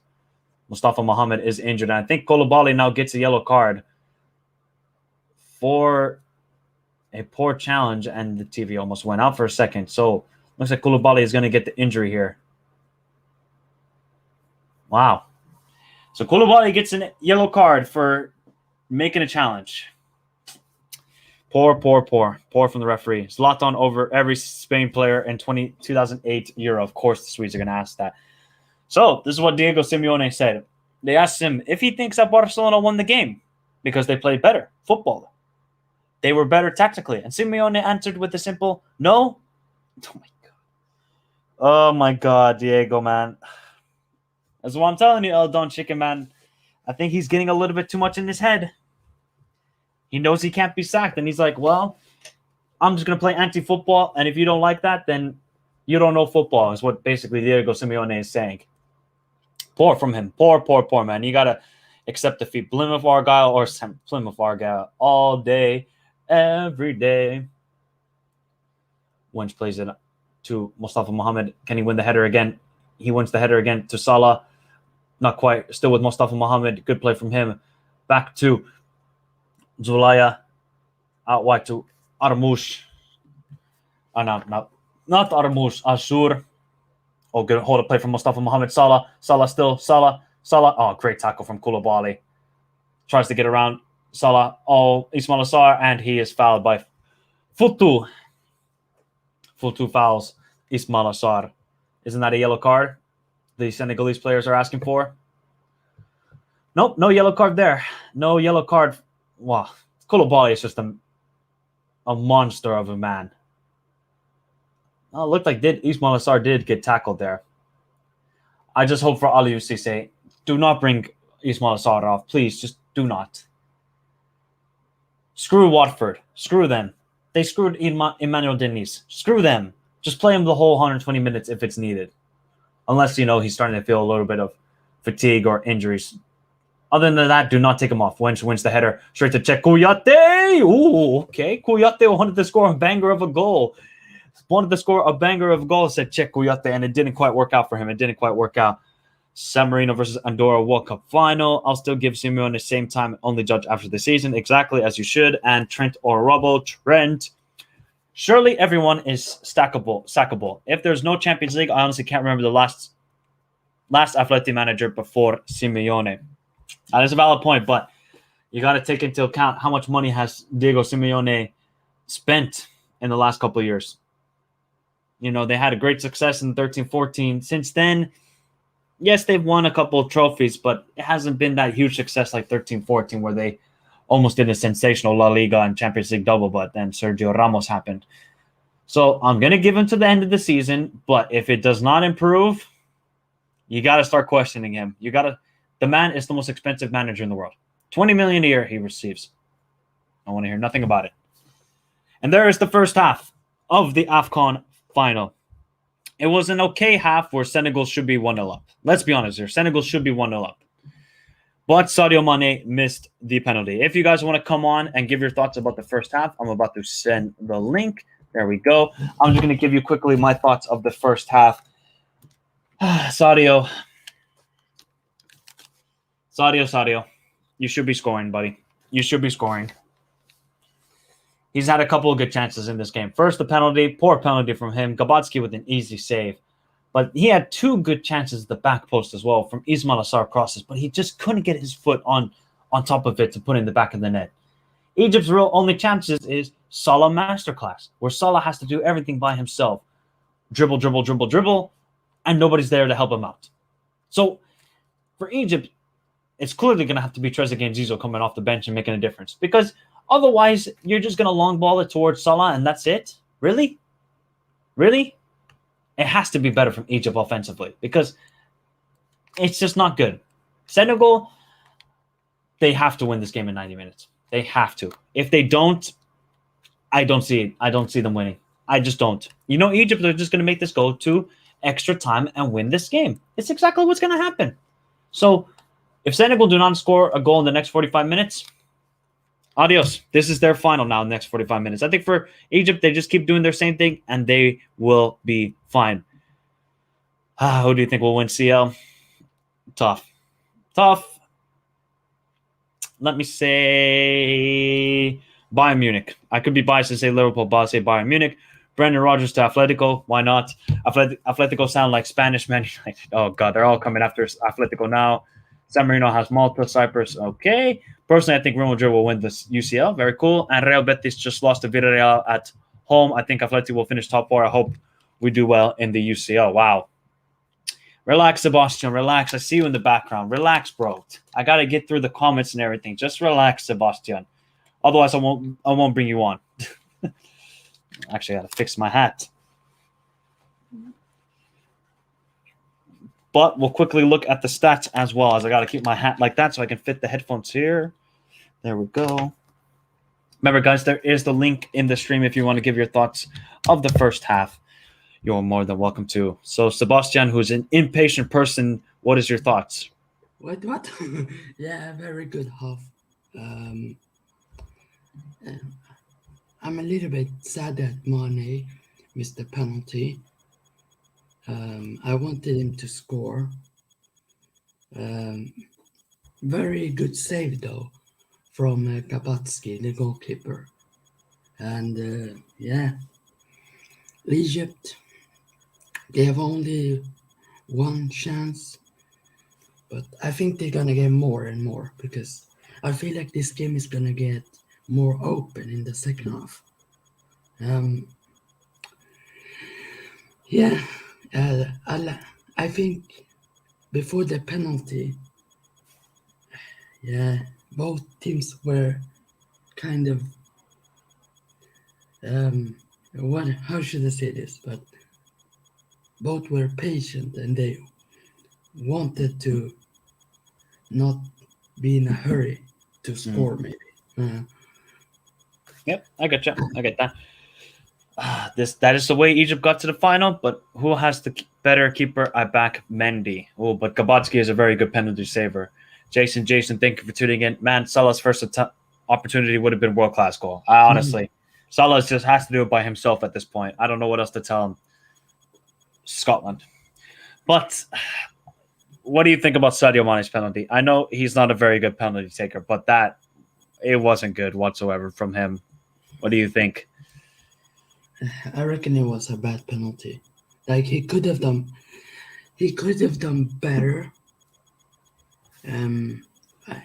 Mustafa Mohamed is injured, and I think Koulibaly now gets a yellow card for a poor challenge, and the TV almost went out for a second. So looks like Koulibaly is going to get the injury here. Wow. So Koulibaly gets a yellow card for making a challenge. Poor from the referee. Zlatan over every Spain player in 2008 Euro. Of course, the Swedes are going to ask that. So this is what Diego Simeone said. They asked him if he thinks that Barcelona won the game because they played better football. They were better tactically. And Simeone answered with a simple no. Oh my God. Oh my God, Diego, man. That's what I'm telling you, El Don Chicken, man. I think he's getting a little bit too much in his head. He knows he can't be sacked. And he's like, well, I'm just going to play anti-football. And if you don't like that, then you don't know football, is what basically Diego Simeone is saying. Poor from him. Poor, man. You got to accept defeat. Plymouth Argyle all day, every day. Wench plays it to Mustafa Mohamed. Can he win the header again? He wins the header again to Salah. Not quite. Still with Mustafa Mohamed. Good play from him. Back to Zulaya. Out wide to Armouche. Not Armouche. Ashur. Oh, good hold up play from Mustafa Mohamed. Salah. Oh, great tackle from Koulibaly. Tries to get around Salah. Oh, Ismail Assar. And he is fouled by Futu. Futu fouls Ismail Assar. Isn't that a yellow card the Senegalese players are asking for? Nope, no yellow card there. No yellow card. Wow. Koulibaly is just a monster of a man. Oh, it looked like Ismail Assar did get tackled there. I just hope for Aliou Cisse, do not bring Ismail Assar off. Please, just do not. Screw Watford. Screw them. They screwed Emmanuel Denise. Screw them. Just play him the whole 120 minutes if it's needed. Unless, he's starting to feel a little bit of fatigue or injuries. Other than that, do not take him off. Wench wins the header. Straight to Cheikh Kouyaté. Ooh, okay. Kouyaté wanted to score a banger of a goal. Said Cheikh Kouyaté, and it didn't quite work out for him. It didn't quite work out. San Marino versus Andorra World Cup final. I'll still give Simeone the same time, only judge after the season. Exactly as you should. And Trent or Rubble. Trent. Surely everyone is sackable. If there's no Champions League, I honestly can't remember the last Atleti manager before Simeone. That is a valid point, but you got to take into account how much money has Diego Simeone spent in the last couple of years. They had a great success in 13-14. Since then, yes, they've won a couple of trophies, but it hasn't been that huge success like 13-14 where they almost did a sensational La Liga and Champions League double, but then Sergio Ramos happened. So I'm going to give him to the end of the season, but if it does not improve, you got to start questioning him. The man is the most expensive manager in the world. 20 million a year he receives. I want to hear nothing about it. And there is the first half of the AFCON final. It was an okay half where Senegal should be 1-0 up. Let's be honest here. Senegal should be 1-0 up. But Sadio Mane missed the penalty. If you guys want to come on and give your thoughts about the first half, I'm about to send the link. There we go. I'm just going to give you quickly my thoughts of the first half. Sadio, you should be scoring, buddy. You should be scoring. He's had a couple of good chances in this game. First, the penalty, poor penalty from him. Gabatsky with an easy save. But he had two good chances at the back post as well from Ismail Assar crosses, but he just couldn't get his foot on top of it to put in the back of the net. Egypt's real only chances is Salah masterclass, where Salah has to do everything by himself. Dribble, and nobody's there to help him out. So for Egypt, it's clearly going to have to be Trezeguet and Zizou coming off the bench and making a difference, because otherwise you're just going to long ball it towards Salah and that's it? Really? It has to be better from Egypt offensively because it's just not good. Senegal, they have to win this game in 90 minutes. They have to. If they don't, I don't see it. I don't see them winning. I just don't. Egypt are just going to make this go to extra time and win this game. It's exactly what's going to happen. So if Senegal do not score a goal in the next 45 minutes, adios. This is their final now in the next 45 minutes. I think for Egypt, they just keep doing their same thing, and they will be fine. Who do you think will win CL? Tough. Let me say Bayern Munich. I could be biased and say Liverpool, but I'll say Bayern Munich. Brendan Rodgers to Atletico. Why not? Atletico sound like Spanish Man United. Oh, God. They're all coming after Atletico now. San Marino has Malta, Cyprus. Okay. Personally, I think Real Madrid will win this UCL. Very cool. And Real Betis just lost to Villarreal at home. I think Atleti will finish top four. I hope we do well in the UCL. Wow. Relax, Sebastian. Relax. I see you in the background. Relax, bro. I gotta get through the comments and everything. Just relax, Sebastian. Otherwise, I won't bring you on. Actually, I gotta fix my hat. But we'll quickly look at the stats as well, as I gotta keep my hat like that so I can fit the headphones here. There we go. Remember, guys, there is the link in the stream if you want to give your thoughts of the first half. You're more than welcome to. So, Sebastian, who's an impatient person, what is your thoughts? What? Yeah, very good half. I'm a little bit sad that Mane missed the penalty. I wanted him to score. Very good save, though, from Kabatsky, the goalkeeper. And yeah, Egypt, they have only one chance, but I think they're gonna get more and more because I feel like this game is gonna get more open in the second half. Yeah, I think before the penalty, yeah, both teams were kind of how should I say this? But both were patient and they wanted to not be in a hurry to score, maybe. Yep, I get you. I get that. That is the way Egypt got to the final, but who has the better keeper? I back Mendy. Oh, but Gabatsky is a very good penalty saver. Jason, thank you for tuning in. Man, Salah's first opportunity would have been world-class goal. Honestly, Salah just has to do it by himself at this point. I don't know what else to tell him. Scotland. But what do you think about Sadio Mane's penalty? I know he's not a very good penalty taker, but it wasn't good whatsoever from him. What do you think? I reckon it was a bad penalty. Like he could have done better.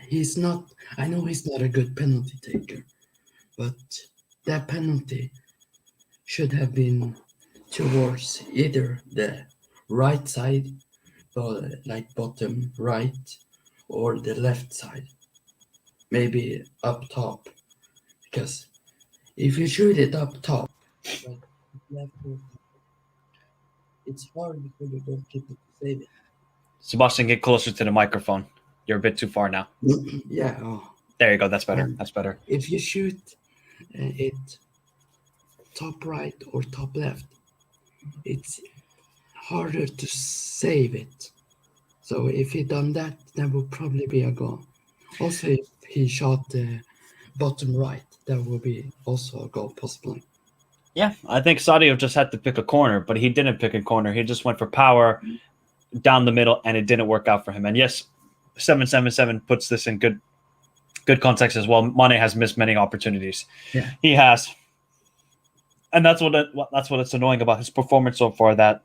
He's not. I know he's not a good penalty taker, but that penalty should have been towards either the right side, or like bottom right, or the left side, maybe up top, because if you shoot it up top, like left or it's hard for the goalkeeper to save it. Sebastian, get closer to the microphone. You're a bit too far now. Yeah. Oh. There you go. That's better. That's better. If you shoot it top right or top left, it's harder to save it. So if he done that, that would probably be a goal. Also, if he shot the bottom right, that would be also a goal possibly. Yeah, I think Sadio just had to pick a corner, but he didn't pick a corner. He just went for power down the middle, and it didn't work out for him. And yes, 777 puts this in good context as well. Mane has missed many opportunities. Yeah, he has, and that's what's annoying about his performance so far. That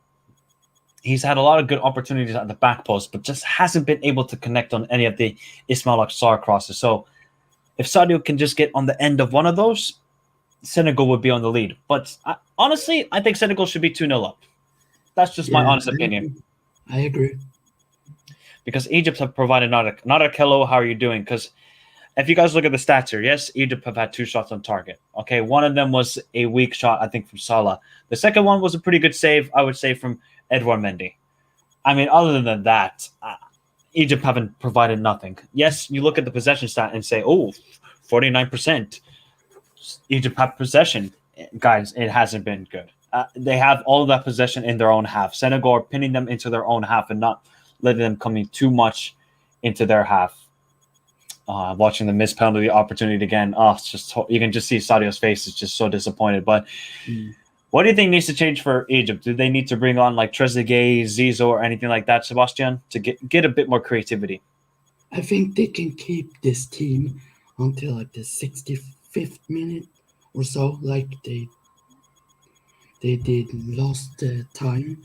he's had a lot of good opportunities at the back post, but just hasn't been able to connect on any of the Ismail Sarr crosses. So if Sadio can just get on the end of one of those, Senegal would be on the lead. But honestly, I think Senegal should be 2-0 up. That's just my honest opinion. I agree. Because Egypt have provided not a Kello, how are you doing? Because if you guys look at the stats here, yes, Egypt have had 2 shots on target. Okay, one of them was a weak shot, I think, from Salah. The second one was a pretty good save, I would say, from Edouard Mendy. I mean, other than that, Egypt haven't provided nothing. Yes, you look at the possession stat and say, 49%. Egypt have possession. Guys, it hasn't been good. They have all of that possession in their own half. Senegal are pinning them into their own half and not letting them come in too much into their half. Watching the missed penalty opportunity again. It's just you can just see Sadio's face is just so disappointed. But what do you think needs to change for Egypt? Do they need to bring on like Trezeguet, Zizou, or anything like that, Sebastian, to get a bit more creativity? I think they can keep this team until like the 65th minute or so, like they did last time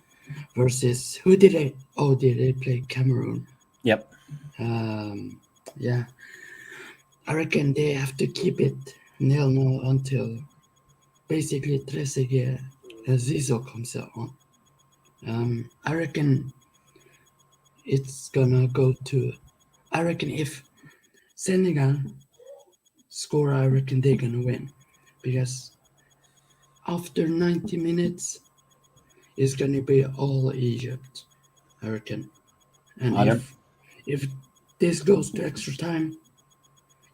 versus who did they? Oh, did they play Cameroon? Yep. Yeah. I reckon they have to keep it 0-0 until basically Trezeguet and Zizou comes on. I reckon it's gonna go to. I reckon if Senegal score, I reckon they're gonna win, because after 90 minutes, it's gonna be all Egypt, I reckon. And 100 if this goes to extra time,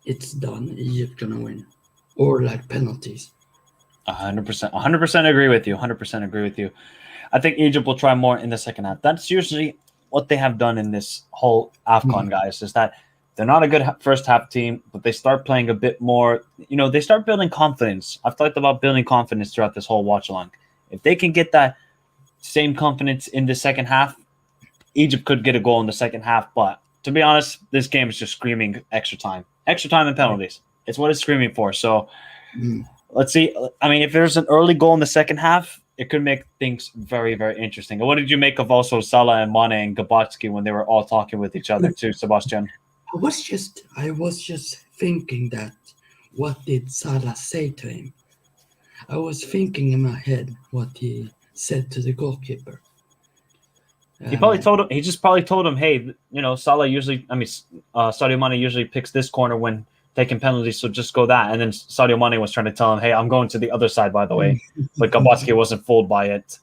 it's done. Egypt gonna win, or like penalties. 100%. 100% agree with you. 100% agree with you. I think Egypt will try more in the second half. That's usually what they have done in this whole AFCON, guys, is that they're not a good first half team, but they start playing a bit more. They start building confidence. I've talked about building confidence throughout this whole watch along. If they can get that same confidence in the second half, Egypt could get a goal in the second half. But to be honest, this game is just screaming extra time and penalties. It's what it's screaming for. So let's see. I mean, if there's an early goal in the second half, it could make things very, very interesting. And what did you make of also Salah and Mane and Gabatsky when they were all talking with each other too, Sebastian? I was just thinking that, what did Salah say to him? I was thinking in my head what he said to the goalkeeper. He probably told him. He just probably told him, "Hey, Salah usually. Sadio Mane usually picks this corner when taking penalties, so just go that." And then Sadio Mane was trying to tell him, "Hey, I'm going to the other side, by the way." But Gabatsky wasn't fooled by it.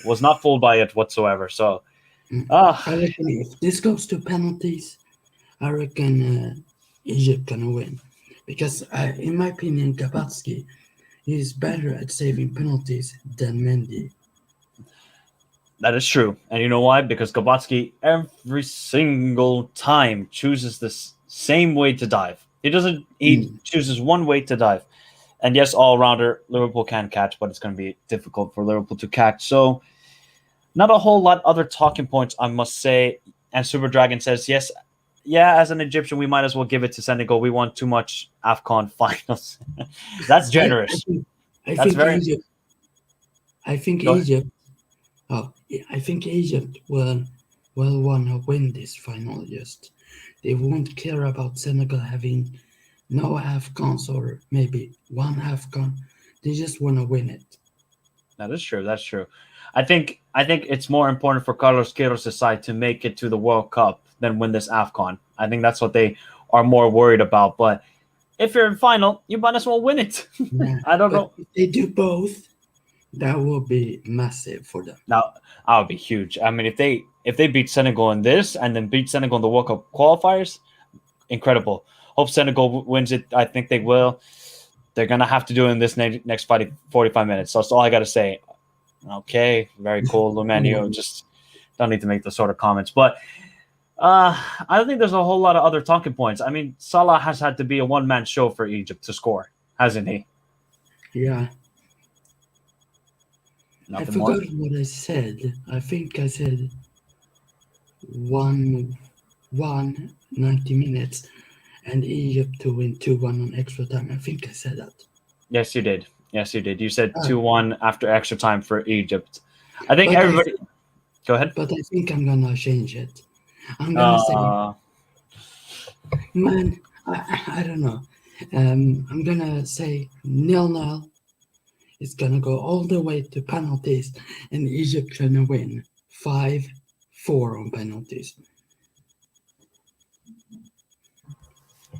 Was not fooled by it whatsoever. So, I reckon if this goes to penalties, I reckon Egypt gonna win, because in my opinion, Gabatsky is better at saving penalties than Mendy. that is true, and you know why? Because Gabatsky every single time chooses the same way to dive. He doesn't. He chooses one way to dive, and yes, all rounder Liverpool can catch, but it's going to be difficult for Liverpool to catch. So, not a whole lot other talking points, I must say. And Super Dragon says, yes, yeah, as an Egyptian, we might as well give it to Senegal. We won too much AFCON finals. That's generous. I That's think very. Egypt. I think Go ahead. Egypt. Oh, I think Egypt will wanna win this final. Just they won't care about Senegal having no AFCONs, or maybe one AFCON. They just wanna win it. That is true. That's true. I think it's more important for Carlos Queiroz' side to make it to the World Cup than win this AFCON. I think that's what they are more worried about. But if you're in final, you might as well win it. Yeah, I don't know. If they do both, that will be massive for them. Now, that would be huge. I mean, if they beat Senegal in this and then beat Senegal in the World Cup qualifiers, incredible. Hope Senegal wins it. I think they will. They're gonna have to do it in this next 45 minutes. So that's all I got to say. Okay, very cool, Lumenu. Just don't need to make those sort of comments. But I don't think there's a whole lot of other talking points. I mean, Salah has had to be a one-man show for Egypt to score, hasn't he? Yeah. Nothing I forgot what I said. I think I said 90 minutes and Egypt to win 2-1 on extra time. I think I said that. Yes, you did. You said 2-1 after extra time for Egypt. I think But everybody. Go ahead. But I think I'm gonna change it. I'm gonna say, man, I don't know. I'm gonna say 0-0. It's gonna go all the way to penalties, and Egypt gonna win 5-4 on penalties.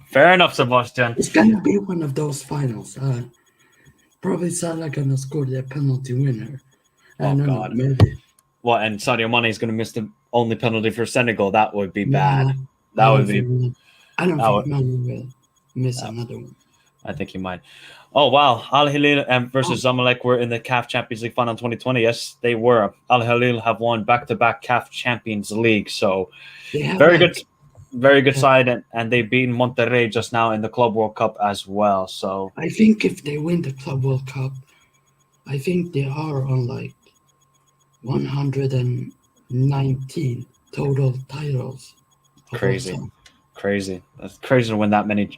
Fair enough, Sebastian. It's gonna be one of those finals. Probably Salah gonna score the penalty winner. I don't know, maybe. Well, and Sadio Mane is gonna miss the only penalty for Senegal. That would be bad. That would be. I don't think Mane will miss another one. I think he might. Oh, wow. Al Hilal versus Zamalek were in the CAF Champions League final in 2020. Yes, they were. Al Hilal have won back-to-back CAF Champions League. So, very good side. And they beat Monterrey just now in the Club World Cup as well. So, I think if they win the Club World Cup, I think they are on like 119 total titles. Crazy. That's crazy to win that many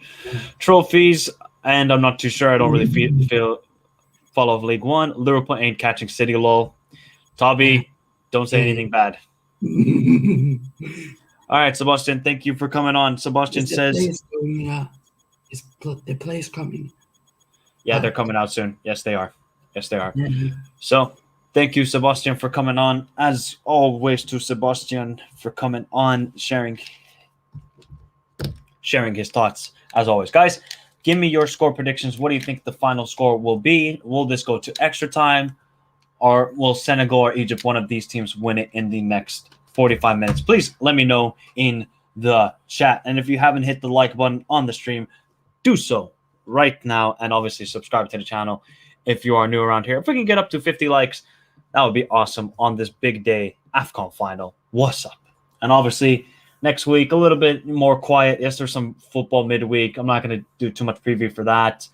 trophies. And I'm not too sure. I don't really follow League One. Liverpool ain't catching City, lol. Toby, don't say anything bad. All right, Sebastian, thank you for coming on. Sebastian says... Is the place coming? Yeah, they're coming out soon. Yes, they are. Yeah. So, Thank you, Sebastian, for coming on. As always, to Sebastian for coming on, sharing his thoughts. As always, guys, give me your score predictions. What do you think the final score will be? Will this go to extra time, or will Senegal or Egypt, one of these teams, win it in the next 45 minutes? Please let me know in the chat. And if you haven't hit the like button on the stream, do so right now. And obviously subscribe to the channel if you are new around here. If we can get up to 50 likes, that would be awesome on this big day AFCON final. What's up? And obviously next week, a little bit more quiet. Yes, there's some football midweek. I'm not going to do too much preview for that.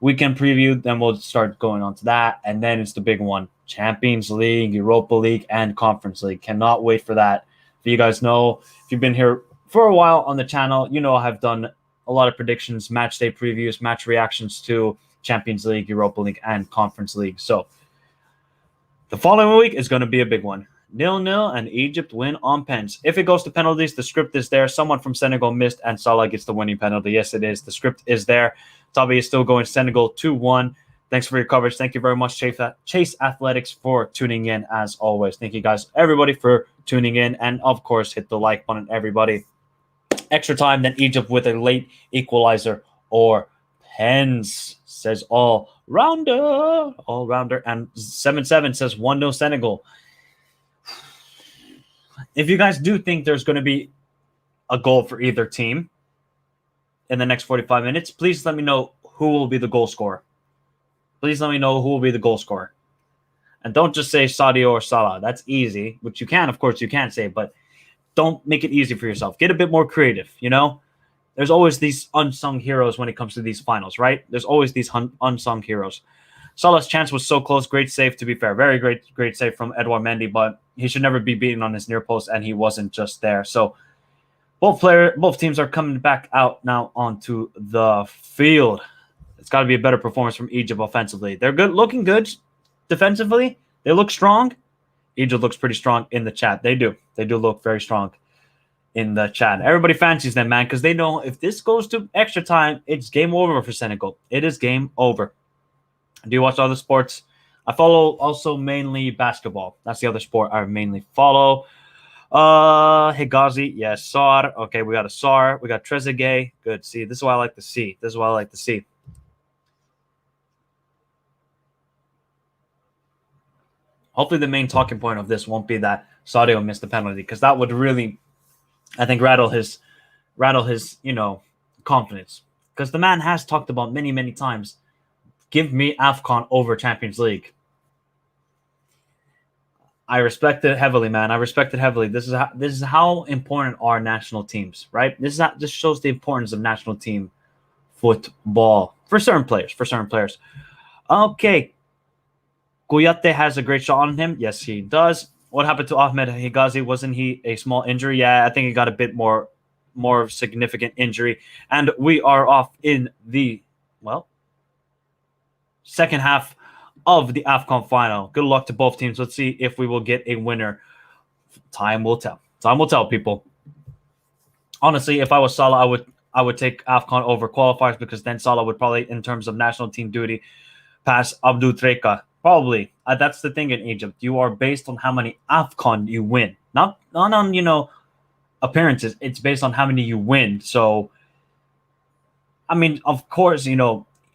Weekend preview, then we'll start going on to that. And then it's the big one. Champions League, Europa League, and Conference League. Cannot wait for that. If you guys know, if you've been here for a while on the channel, you know I've done a lot of predictions, match day previews, match reactions to Champions League, Europa League, and Conference League. So the following week is going to be a big one. 0-0 and Egypt win on pens. If it goes to penalties, the script is there. Someone from Senegal missed and Salah gets the winning penalty. Yes, it is. The script is there. Tabi is still going Senegal 2-1. Thanks for your coverage. Thank you very much, Chase Athletics, for tuning in as always. Thank you guys, everybody, for tuning in. And of course, hit the like button, everybody. Extra time, then Egypt with a late equalizer or pens, says all rounder. And 7-7 says 1-0 Senegal. If you guys do think there's going to be a goal for either team in the next 45 minutes, please let me know who will be the goal scorer. Please let me know who will be the goal scorer. And don't just say Sadio or Salah. That's easy, which you can, of course, you can say, but don't make it easy for yourself. Get a bit more creative, you know? There's always these unsung heroes when it comes to these finals, right? There's always these unsung heroes. Salah's chance was so close. Great save, to be fair. Very great save from Edouard Mendy, but he should never be beaten on his near post, and he wasn't just there. So both teams are coming back out now onto the field. It's got to be a better performance from Egypt offensively. They're good, looking good defensively. They look strong. Egypt looks pretty strong in the chat. They do look very strong in the chat. Everybody fancies them, man, because they know if this goes to extra time, it's game over for Senegal. It is game over. Do you watch other sports? I follow also mainly basketball. That's the other sport I mainly follow. Higazi, yes. Sar. Okay, we got a Sar. We got Trezeguet. Good. See, this is what I like to see. Hopefully the main talking point of this won't be that Sadio missed the penalty, because that would really, I think, rattle his confidence. Because the man has talked about many times, give me AFCON over Champions League. I respect it heavily, man. I respect it heavily. This is how important are national teams, right? This shows the importance of national team football for certain players. Okay. Kouyaté has a great shot on him. Yes, he does. What happened to Ahmed Higazi? Wasn't he a small injury? Yeah, I think he got a bit more significant injury. And we are off in the, second half of the AFCON final. Good luck to both teams. Let's see if we will get a winner. Time will tell. Time will tell, people. Honestly, if I was Salah, I would take AFCON over qualifiers, because then Salah would probably, in terms of national team duty, pass Abdou Treka. Probably. That's the thing in Egypt. You are based on how many AFCON you win. Not on, appearances. It's based on how many you win. So, I mean, of course,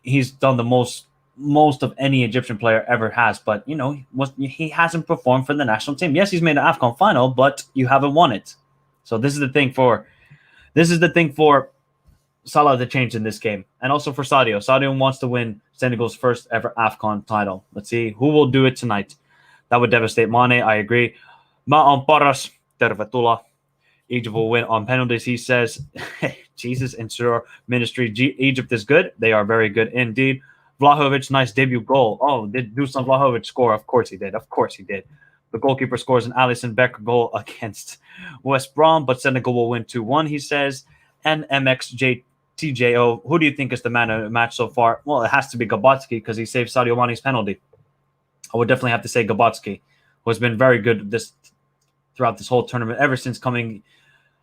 he's done the most of any Egyptian player ever has. But, he hasn't performed for the national team. Yes, he's made an AFCON final, but you haven't won it. So this is the thing for Salah to change in this game. And also for Sadio. Sadio wants to win Senegal's first ever AFCON title. Let's see who will do it tonight. That would devastate Mane. I agree. Ma'am Paras, tervetuloa. Egypt will win on penalties, he says. Jesus, ensure ministry. Egypt is good. They are very good indeed. Vlahovic, nice debut goal. Oh, did Dusan Vlahovic score? Of course he did. The goalkeeper scores an Alisson Becker goal against West Brom, but Senegal will win 2-1, he says. And MXJTJO, who do you think is the man of the match so far? Well, it has to be Gabatsky, because he saved Sadio Mane's penalty. I would definitely have to say Gabatsky, who has been very good throughout this whole tournament, ever since coming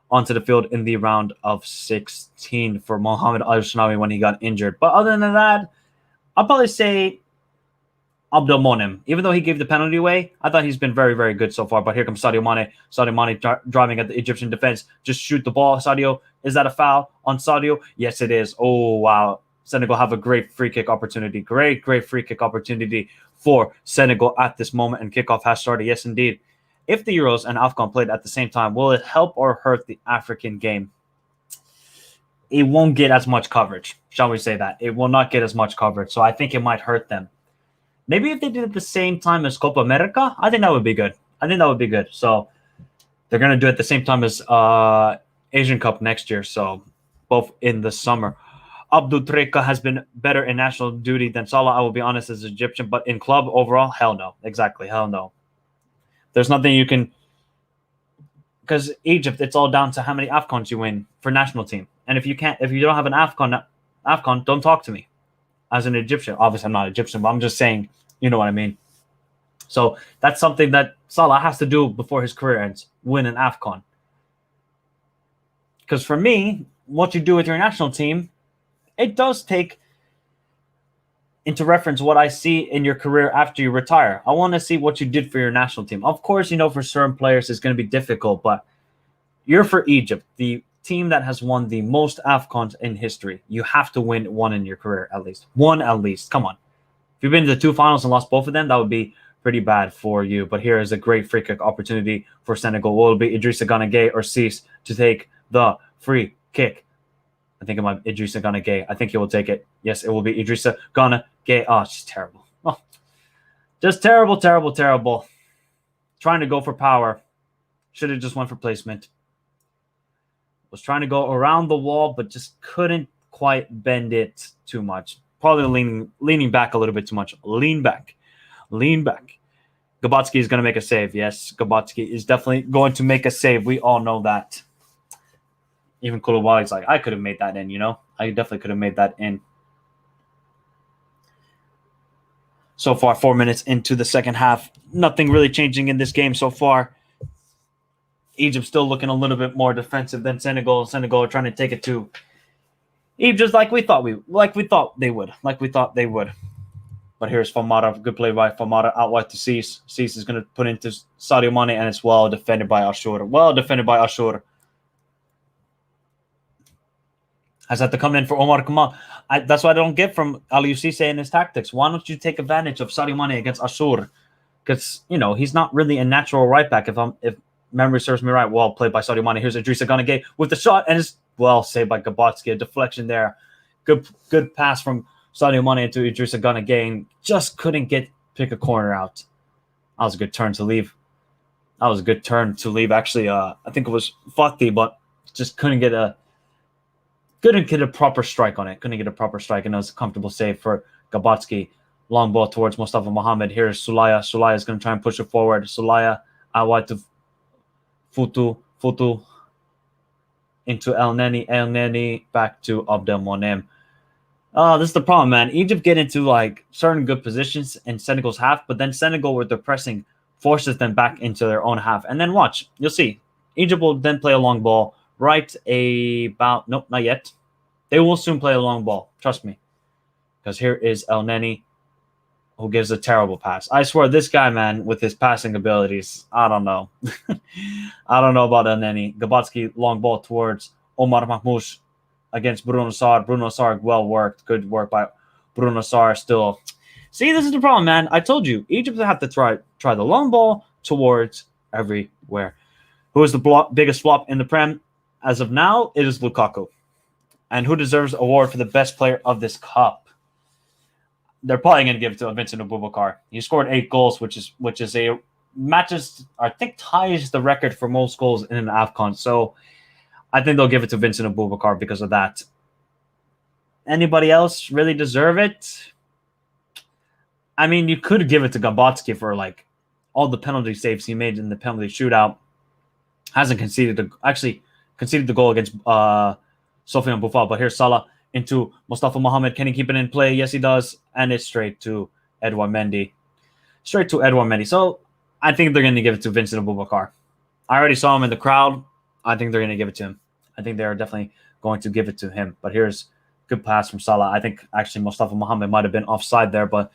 onto the field in the round of 16 for Mohamed Al-Shnawi when he got injured. But other than that, I'll probably say Abdelmonem. Even though he gave the penalty away, I thought he's been very, very good so far. But here comes Sadio Mane. Sadio Mane driving at the Egyptian defense. Just shoot the ball. Sadio, is that a foul on Sadio? Yes, it is. Oh, wow. Senegal have a great free kick opportunity. Great free kick opportunity for Senegal at this moment. And kickoff has started. Yes, indeed. If the Euros and AFCON played at the same time, will it help or hurt the African game? It won't get as much coverage. Shall we say that? It will not get as much coverage. So I think it might hurt them. Maybe if they did it at the same time as Copa America, I think that would be good. So they're going to do it at the same time as Asian Cup next year. So both in the summer. Abdul Treka has been better in national duty than Salah, I will be honest, as Egyptian. But in club overall, hell no. Exactly, hell no. There's nothing you can... Because Egypt, it's all down to how many AFCONs you win for national team. And if you don't have an AFCON, don't talk to me. As an Egyptian, obviously I'm not Egyptian, but I'm just saying, you know what I mean. So that's something that Salah has to do before his career ends, win an AFCON. Because for me, what you do with your national team, it does take into reference what I see in your career after you retire. I want to see what you did for your national team. Of course, for certain players it's going to be difficult, but you're for Egypt, the team that has won the most AFCONs in history. You have to win one in your career at least. One at least. Come on. If you've been to the two finals and lost both of them, that would be pretty bad for you. But here is a great free kick opportunity for Senegal. Will it be Idrissa Gana Gueye or Cease to take the free kick? I think it might be Idrissa Gana Gueye. I think he will take it. Yes, it will be Idrissa Gana Gueye. Oh, it's just terrible. Oh, just terrible. Trying to go for power. Should have just went for placement. Was trying to go around the wall, but just couldn't quite bend it too much. Probably leaning back a little bit too much. Lean back. Gabotsky is going to make a save. Yes, Gabotsky is definitely going to make a save. We all know that. Even Koulibaly's like, I could have made that in, I definitely could have made that in. So far, 4 minutes into the second half. Nothing really changing in this game so far. Egypt still looking a little bit more defensive than Senegal. Senegal are trying to take it to Egypt just like we thought they would. But here's Famara. Good play by Famara out wide to Cease. Cease is going to put into Sadio Mane, and it's well defended by Ashur. Has had to come in for Omar Kamal. That's what I don't get from Aliou Cisse in his tactics. Why don't you take advantage of Sadio Mane against Ashur? Because, he's not really a natural right back. If memory serves me right, well played by Sadio Mane. Here's Idrissa Gana Gueye with the shot, and it's well saved by Gabotsky. A deflection there. Good pass from Sadio Mane into Idrissa Gana Gueye, and just couldn't pick a corner out. That was a good turn to leave. Actually, I think it was Fati, but just couldn't get a proper strike on it. And it was a comfortable save for Gabotsky. Long ball towards Mustafa Mohamed. Here's Sulaya. Sulaya is going to try and push it forward. Sulaya out wide to Futu into El Neni back to Abdelmonem. This is the problem, man. Egypt get into certain good positions in Senegal's half, but then Senegal with their pressing forces them back into their own half. And then watch, you'll see. Egypt will then play a long ball nope, not yet. They will soon play a long ball. Trust me. Because here is El Neni, who gives a terrible pass. I swear, this guy, man, with his passing abilities, I don't know. I don't know about El Neni. Gabotsky, long ball towards Omar Mahmoud against Bruno Sarr. Bruno Sarr, well worked. Good work by Bruno Sarr still. See, this is the problem, man. I told you, Egypt have to try the long ball towards everywhere. Who is the biggest flop in the Prem? As of now, it is Lukaku. And who deserves award for the best player of this cup? They're probably going to give it to Vincent Aboubakar. He scored 8 goals, which is ties the record for most goals in an AFCON. So I think they'll give it to Vincent Aboubakar because of that. Anybody else really deserve it? I mean, you could give it to Gabotsky for all the penalty saves he made in the penalty shootout. Hasn't conceded the goal against Sofiane Boufal. But here's Salah into Mustafa Mohamed. Can he keep it in play? Yes, he does. And it's straight to Edouard Mendy. So I think they're going to give it to Vincent Aboubakar. I already saw him in the crowd. I think they're going to give it to him. I think they're definitely going to give it to him. But here's good pass from Salah. I think actually Mustafa Mohamed might have been offside there, but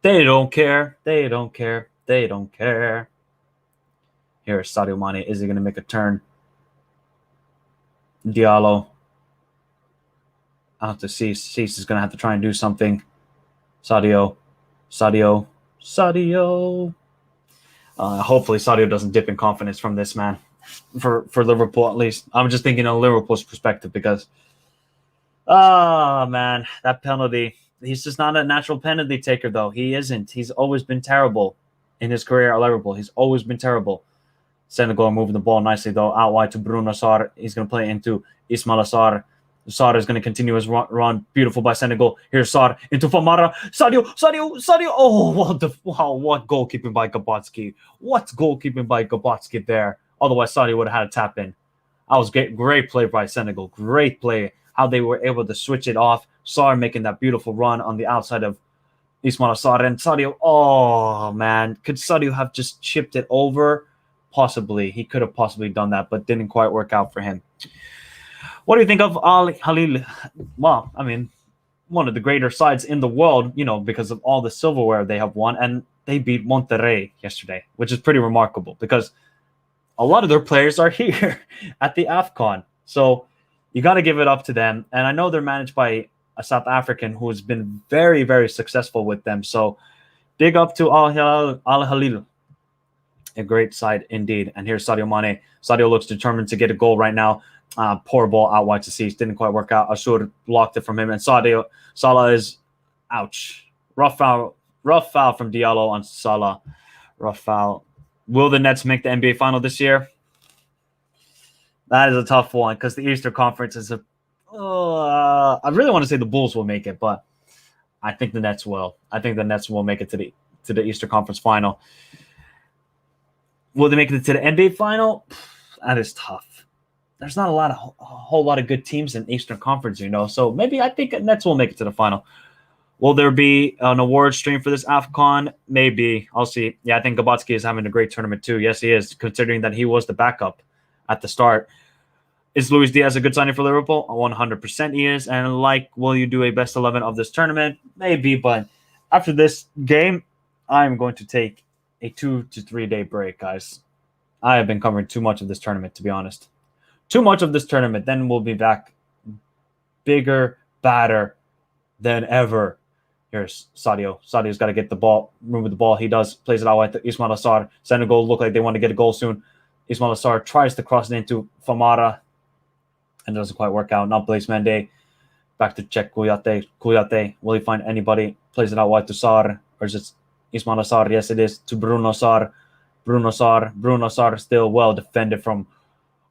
They don't care. They don't care. They don't care. Here, Sadio Mane. Is he going to make a turn? Diallo. I'll have to see. Cease is going to have to try and do something. Sadio. Hopefully Sadio doesn't dip in confidence from this, man. For Liverpool, at least. I'm just thinking on Liverpool's perspective because, man, that penalty. He's just not a natural penalty taker, though. He isn't. He's always been terrible in his career at Liverpool. He's always been terrible. Senegal moving the ball nicely, though, out wide to Bruno Sarr. He's going to play into Ismail Sarr. Sarr is going to continue his run. Beautiful by Senegal. Here's Sarr into Famara. Sadio. Oh, what goalkeeping by Gabotsky. What goalkeeping by Gabotsky there. Otherwise, Sadio would have had a tap in. That was great play by Senegal. Great play. How they were able to switch it off. Sarr making that beautiful run on the outside of Ismail Sarr. And Sadio, oh, man. Could Sadio have just chipped it over? Possibly. He could have possibly done that, but didn't quite work out for him. What do you think of Al Hilal? Well, I mean, one of the greater sides in the world, because of all the silverware they have won. And they beat Monterrey yesterday, which is pretty remarkable because a lot of their players are here at the AFCON. So you got to give it up to them. And I know they're managed by a South African who has been very, very successful with them. So big up to Al Hilal. A great side indeed. And here's Sadio Mane. Sadio looks determined to get a goal right now. Poor ball out wide to Cease. Didn't quite work out. Ashur blocked it from him. And Salah is, ouch. Rough foul from Diallo on Salah. Rough foul. Will the Nets make the NBA final this year? That is a tough one because the Eastern Conference is I really want to say the Bulls will make it, but I think the Nets will. I think the Nets will make it to the Eastern Conference final. Will they make it to the NBA final? That is tough. There's not a whole lot of good teams in Eastern Conference, So maybe I think Nets will make it to the final. Will there be an award stream for this AFCON? Maybe. I'll see. Yeah, I think Gabotsky is having a great tournament too. Yes, he is, considering that he was the backup at the start. Is Luis Diaz a good signing for Liverpool? 100% he is. And will you do a best 11 of this tournament? Maybe, but after this game, I'm going to take a 2 to 3 day break, guys. I have been covering too much of this tournament, to be honest. Too much of this tournament. Then we'll be back bigger, badder than ever. Here's Sadio. Sadio's got to get the ball, move with the ball. He does. Plays it out with Ismail Sarr. Senegal look like they want to get a goal soon. Ismail Sarr tries to cross it into Famara. And it doesn't quite work out. Now Blaise Mende. Back to check Kouyaté. Will he find anybody? Plays it out wide to Sarr. Or is it Ismail Sarr? Yes, it is. To Bruno Sarr. Bruno Sarr still well defended from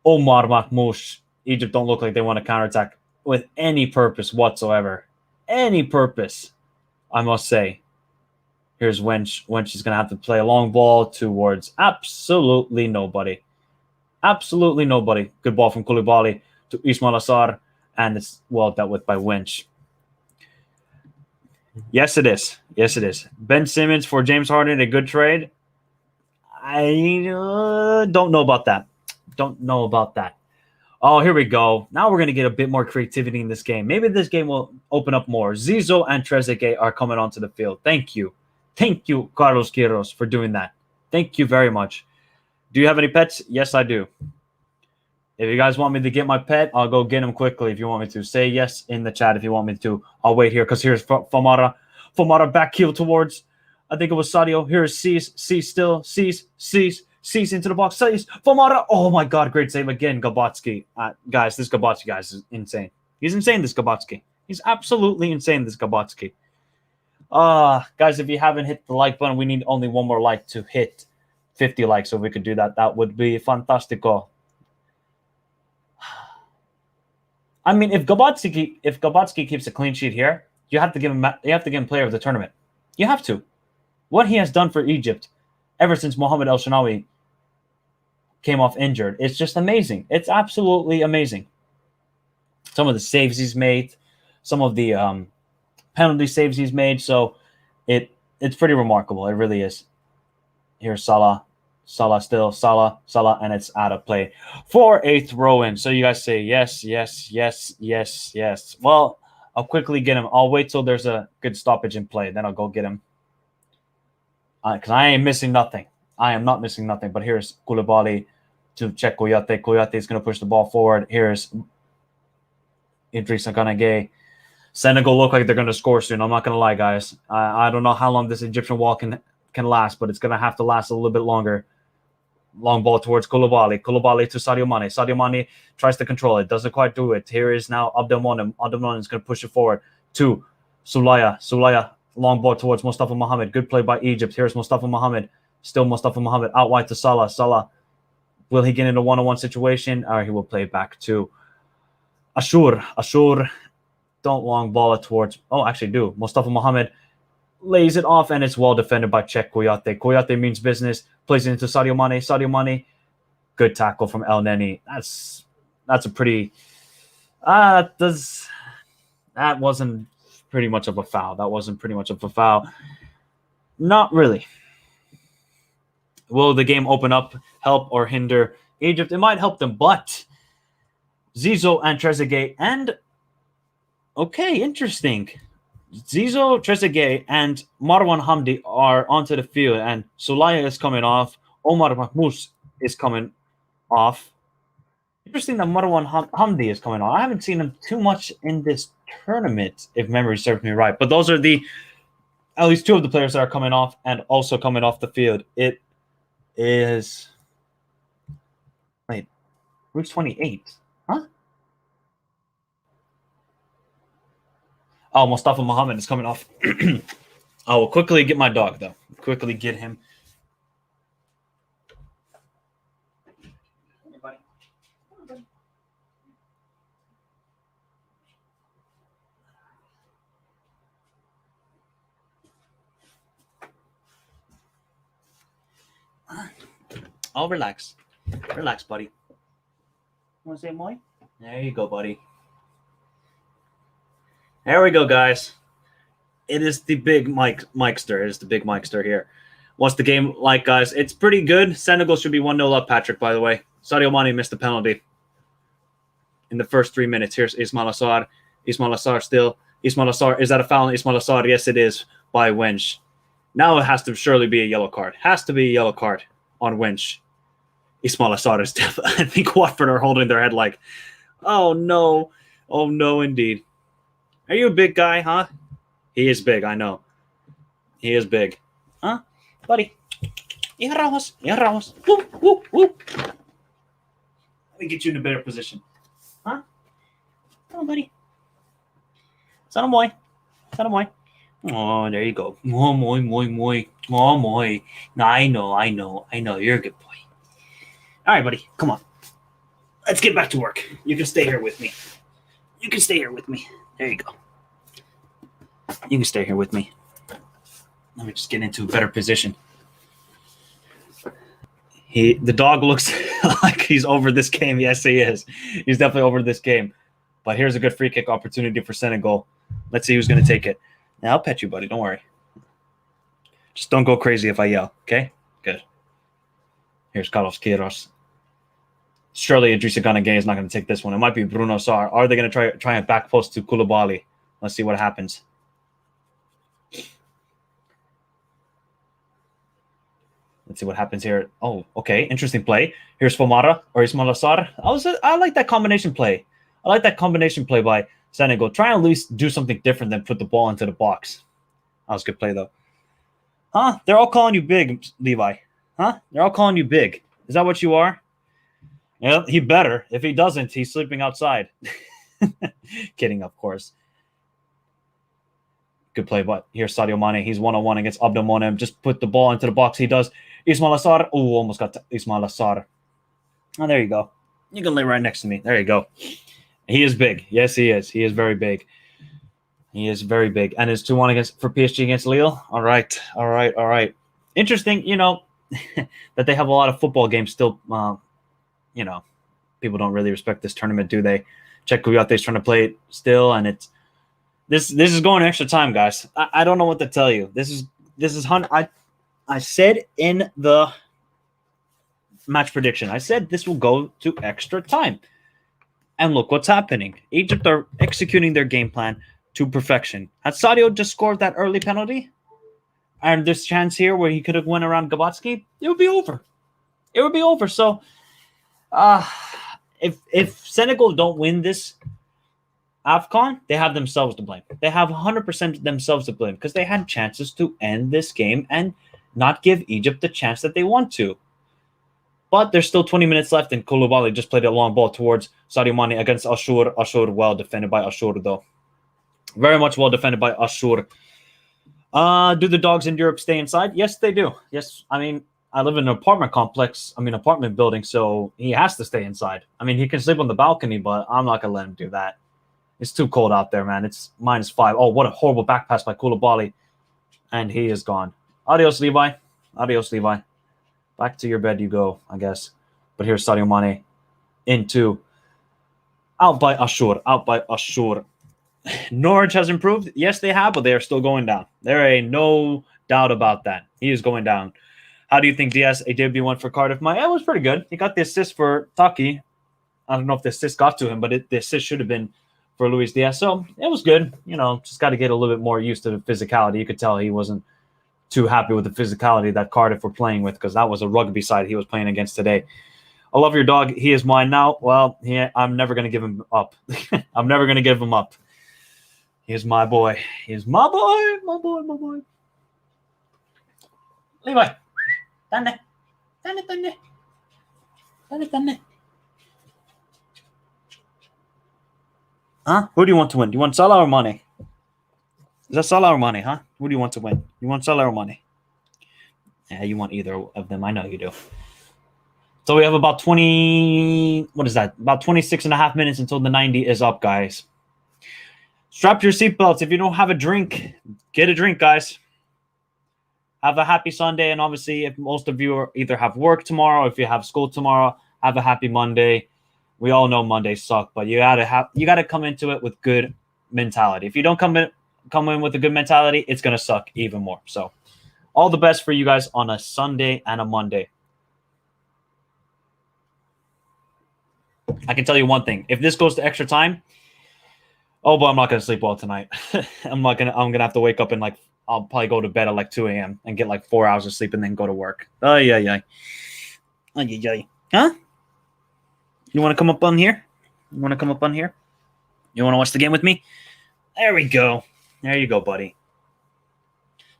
Omar Mahmoush. Egypt don't look like they want to counterattack with any purpose whatsoever. Any purpose, I must say. Here's Wench. Wench is going to have to play a long ball towards absolutely nobody. Absolutely nobody. Good ball from Koulibaly to Ismail Sarr, and it's well dealt with by Wench. Yes, it is. Yes, it is. Ben Simmons for James Harden, a good trade. I don't know about that. Don't know about that. Oh, here we go. Now we're going to get a bit more creativity in this game. Maybe this game will open up more. Zizou and Trezeguet are coming onto the field. Thank you. Thank you, Carlos Quiros, for doing that. Thank you very much. Do you have any pets? Yes, I do. If you guys want me to get my pet, I'll go get him quickly if you want me to. Say yes in the chat if you want me to. I'll wait here because here's Famara. Famara back heel towards, I think it was Sadio. Here's Cease. Cease still. Cease into the box. Cease. Famara. Oh my God. Great save again. Gabotsky. Guys, this Gabotsky guy is insane. He's insane, this Gabotsky. He's absolutely insane, this Gabotsky. Guys, if you haven't hit the like button, we need only one more like to hit 50 likes. So if we could do that, that would be fantastico. I mean, if Gabotsky keeps a clean sheet here, you have to give him player of the tournament. You have to. What he has done for Egypt ever since Mohamed El Shenawi came off injured, it's just amazing. It's absolutely amazing. Some of the saves he's made, some of the penalty saves he's made. So it's pretty remarkable. It really is. Here's Salah, and it's out of play for a throw-in. So you guys say yes. Well, I'll quickly get him. I'll wait till there's a good stoppage in play. Then I'll go get him. because I ain't missing nothing. I am not missing nothing. But here's Koulibaly to check Kouyate. Kouyate is going to push the ball forward. Here's Idrissa Gana Gueye. Senegal look like they're going to score soon. I'm not going to lie, guys. I don't know how long this Egyptian wall can last, but it's going to have to last a little bit longer. Long ball towards Koulibaly. Koulibaly to Sadio Mane. Sadio Mane tries to control it. Doesn't quite do it. Here is now Abdelmonem. Abdelmonem is going to push it forward to Soulaya. Soulaya, long ball towards Mustafa Mohamed. Good play by Egypt. Here's Mustafa Mohamed. Still Mustafa Mohamed out wide to Salah. Salah, will he get into a one-on-one situation? Or he will play back to Ashur. Ashur, don't long ball it towards... Oh, actually do. Mustafa Mohamed lays it off, and it's well defended by Cheick Kouyate. Kouyate means business. Plays it into Sadio Mane. Sadio Mane, good tackle from El Neni. That's a pretty... that wasn't pretty much of a foul. That wasn't pretty much of a foul. Not really. Will the game open up, help, or hinder Egypt? It might help them, but Zizou and Trezeguet and... Okay, interesting. Zizou, Trezeguet, and Marwan Hamdi are onto the field, and Soulaya is coming off. Omar Mahmoud is coming off. Interesting that Marwan Hamdi is coming on. I haven't seen him too much in this tournament, if memory serves me right. But those are at least two of the players that are coming off and also coming off the field. It is... Wait, who's 28? Huh? Oh, Mustafa Mohamed is coming off. I will quickly get my dog, though. Quickly get him. Hey, buddy. Come on, buddy. Oh, relax. Relax, buddy. Want to say moi? There you go, buddy. There we go, guys. It is the big Mikester. It is the big Mikester here. What's the game like, guys? It's pretty good. Senegal should be 1-0 up, Patrick, by the way. Sadio Mane missed the penalty in the first 3 minutes. Here's Ismail Assar. Ismail Assar still. Ismail Assar. Is that a foul on Ismail Assar? Yes, it is by Wench. Now it has to surely be a yellow card. Has to be a yellow card on Wench. Ismail Assar is definitely... I think Watford are holding their head like, oh, no. Oh, no, indeed. Are you a big guy, huh? He is big, I know. He is big. Huh? Buddy. Ihan rauhas. Woo. Let me get you in a better position. Huh? Come on, buddy. Sano moi. Oh, there you go. Oh, moi. Oh, moi. No, I know. You're a good boy. All right, buddy. Come on. Let's get back to work. You can stay here with me. There you go. You can stay here with me. Let me just get into a better position. The dog looks like he's over this game. Yes, he is. He's definitely over this game. But here's a good free kick opportunity for Senegal. Let's see who's going to take it. Now, I'll pet you, buddy. Don't worry. Just don't go crazy if I yell, okay? Good. Here's Carlos Queiroz. Surely Idrissa Gana Gueye is not going to take this one. It might be Bruno Sarr. Are they going to try and back post to Koulibaly? Let's see what happens. Let's see what happens here. Oh, okay. Interesting play. Here's Famara or Ismail Assar. I like that combination play. I like that combination play by Senegal. Try and at least do something different than put the ball into the box. That was a good play, though. Huh? They're all calling you big, Levi. Huh? They're all calling you big. Is that what you are? Yeah, he better. If he doesn't, he's sleeping outside. Kidding, of course. Good play, but here's Sadio Mane. He's one-on-one against Abdelmonem. Just put the ball into the box. He does. Ismail Assar. Oh, almost got Ismail Assar. Oh, there you go. You can lay right next to me. There you go. He is big. Yes, he is. He is very big. He is very big. And it's 2-1 for PSG against Lille. All right. Interesting, that they have a lot of football games still. People don't really respect this tournament, do they? Cheick Kouyate is trying to play it still, and it's this is going extra time, guys. I don't know what to tell you. This is I said in the match prediction, I said this will go to extra time. And look what's happening. Egypt are executing their game plan to perfection. Had Sadio just scored that early penalty, and this chance here where he could have went around Gabatsky, it would be over. It would be over. So, if Senegal don't win this AFCON, they have themselves to blame. They have 100% themselves to blame because they had chances to end this game and not give Egypt the chance that they want to. But there's still 20 minutes left, and Koulibaly just played a long ball towards Sadio Mane against Ashur. Ashur, well defended by Ashur, though. Very much well defended by Ashur. Do the dogs in Europe stay inside? Yes, they do. Yes, I mean, I live in an apartment building, so he has to stay inside. I mean, he can sleep on the balcony, but I'm not going to let him do that. It's too cold out there, man. It's -5. Oh, what a horrible back pass by Koulibaly. And he is gone. Adios, Levi. Adios, Levi. Back to your bed you go, I guess. But here's Sadio Mane out by Ashur. Norwich has improved. Yes, they have, but they are still going down. There ain't no doubt about that. He is going down. How do you think Diaz a debut went for Cardiff? It was pretty good. He got the assist for Taki. I don't know if the assist got to him, but the assist should have been for Luis Diaz. So it was good. Just got to get a little bit more used to the physicality. You could tell he wasn't too happy with the physicality that Cardiff were playing with because that was a rugby side he was playing against today. I love your dog. He is mine now. Well, I'm never going to give him up. I'm never going to give him up. He is my boy. He is my boy. My boy. My boy. Levi. Dane. Huh? Who do you want to win? Do you want Salah or Mane? Is that Salah or Mane, huh? Who do you want to win? You want Salah or Mane? Yeah, you want either of them. I know you do. So we have about 20... What is that? About 26 and a half minutes until the 90 is up, guys. Strap your seatbelts. If you don't have a drink, get a drink, guys. Have a happy Sunday. And obviously, if most of you either have work tomorrow, or if you have school tomorrow, have a happy Monday. We all know Mondays suck, but you gotta come into it with good mentality. If you don't come in with a good mentality, it's gonna suck even more. So, all the best for you guys on a Sunday and a Monday. I can tell you one thing: if this goes to extra time, oh boy, I'm not gonna sleep well tonight. I'm gonna have to wake up and I'll probably go to bed at 2 a.m. and get 4 hours of sleep and then go to work. Huh? You want to come up on here? You want to watch the game with me? There we go. There you go, buddy.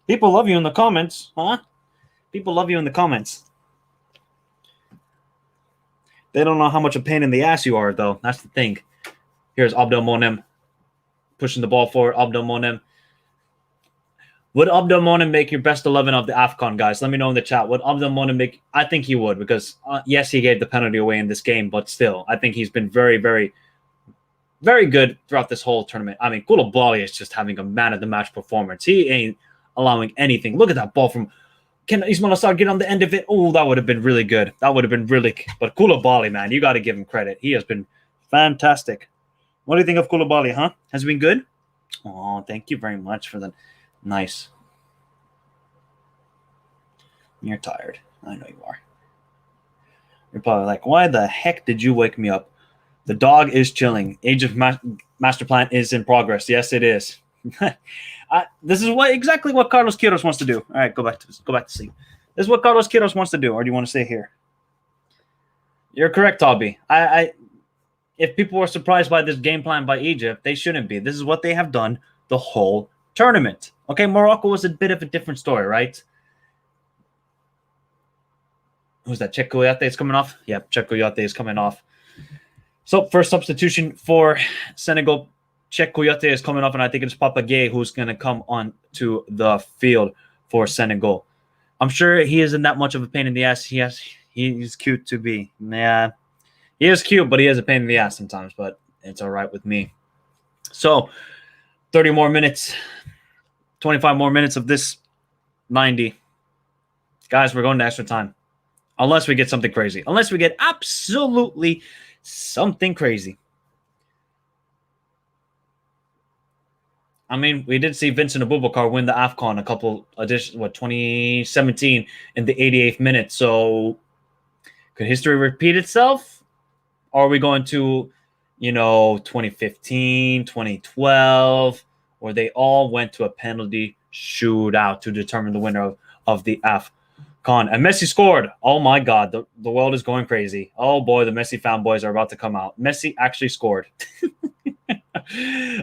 People love you in the comments, huh? People love you in the comments. They don't know how much a pain in the ass you are, though. That's the thing. Here's Abdelmonem pushing the ball forward. Abdelmonem. Would Abdelmonem make your best 11 of the AFCON, guys? Let me know in the chat. Would Abdelmonem make... I think he would because, yes, he gave the penalty away in this game, but still, I think he's been very, very, very good throughout this whole tournament. I mean, Koulibaly is just having a man-of-the-match performance. He ain't allowing anything. Look at that ball from... Can Ismail Assar get on the end of it? Oh, that would have been really good. That would have been really... But Koulibaly, man, you got to give him credit. He has been fantastic. What do you think of Koulibaly, huh? Has he been good? Oh, thank you very much for the... Nice. You're tired. I know you are. You're probably like, why the heck did you wake me up? The dog is chilling. Age of Master Plan is in progress. Yes, it is. This is exactly what Carlos Queiroz wants to do. All right, go back to sleep. This is what Carlos Queiroz wants to do. Or do you want to stay here? You're correct, Toby. If people were surprised by this game plan by Egypt, they shouldn't be. This is what they have done the whole tournament. Okay, Morocco was a bit of a different story, right? Who's that? Cheikh Kouyaté is coming off? Yep, Cheikh Kouyaté is coming off. So, first substitution for Senegal. Cheikh Kouyaté is coming off, and I think it's Papa Gueye who's going to come on to the field for Senegal. I'm sure he isn't that much of a pain in the ass. He's cute to be. Yeah, he is cute, but he is a pain in the ass sometimes, but it's all right with me. So, 30 more minutes. 25 more minutes of this 90. Guys, we're going to extra time. Unless we get something crazy. Unless we get absolutely something crazy. I mean, we did see Vincent Aboubakar win the AFCON 2017 in the 88th minute. So, could history repeat itself? Or are we going to, 2015, 2012, where they all went to a penalty shootout to determine the winner of the AFCON. And Messi scored. Oh my God, the world is going crazy. Oh boy, the Messi fanboys are about to come out. Messi actually scored.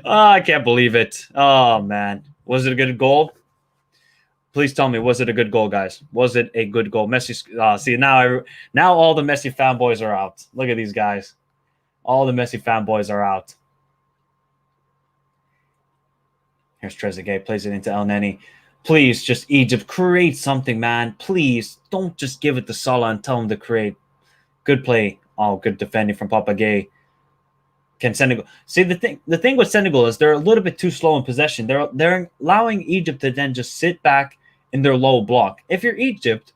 I can't believe it. Oh man, was it a good goal? Please tell me, was it a good goal, guys? Was it a good goal? Messi. See now all the Messi fanboys are out. Look at these guys. All the Messi fanboys are out. Here's Trezeguet, plays it into El Neni. Please, just Egypt, create something, man. Please, don't just give it to Salah and tell him to create. Good play. Oh, good defending from Papagay. Can Senegal see the thing with Senegal is they're a little bit too slow in possession. They're allowing Egypt to then just sit back in their low block. If you're Egypt,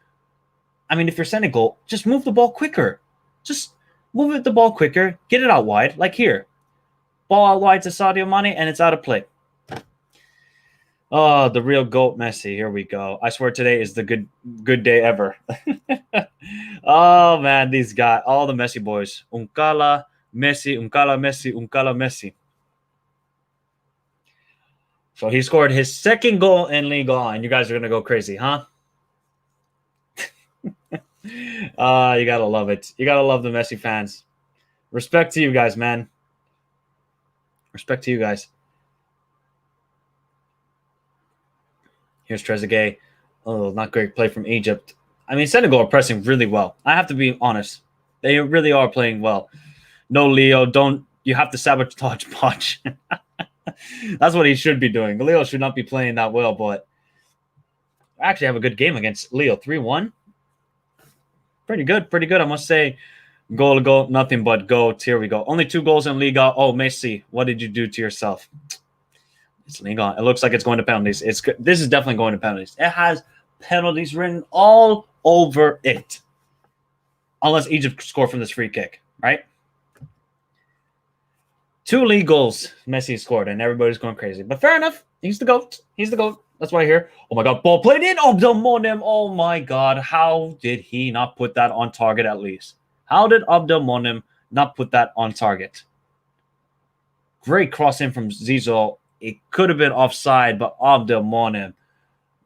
if you're Senegal, just move the ball quicker. Just move the ball quicker, get it out wide, like here. Ball out wide to Sadio Mane, and it's out of play. Oh, the real GOAT Messi. Here we go. I swear today is the good day ever. Oh, man, these guys, all the Messi boys. Uncala, Messi, Uncala, Messi, Uncala, Messi. So he scored his second goal in Liga, and you guys are going to go crazy, huh? You got to love it. You got to love the Messi fans. Respect to you guys, man. Respect to you guys. Here's Trezeguet. Oh, not great play from Egypt. Senegal are pressing really well. I have to be honest. They really are playing well. No, Leo, you have to sabotage Poch. That's what he should be doing. Leo should not be playing that well, but I actually have a good game against Leo. 3-1. Pretty good, I must say. Goal, nothing but goats. Here we go. Only 2 goals in Liga. Oh, Messi, what did you do to yourself? It's Liga. It looks like it's going to penalties. This is definitely going to penalties. It has penalties written all over it. Unless Egypt score from this free kick, right? 2 league goals Messi scored, and everybody's going crazy. But fair enough. He's the GOAT. That's why I hear. Oh my God, ball played in. Abdelmonem. Oh my God. How did he not put that on target at least? How did Abdelmonem not put that on target? Great cross in from Zizou. It could have been offside, but Abdelmonem,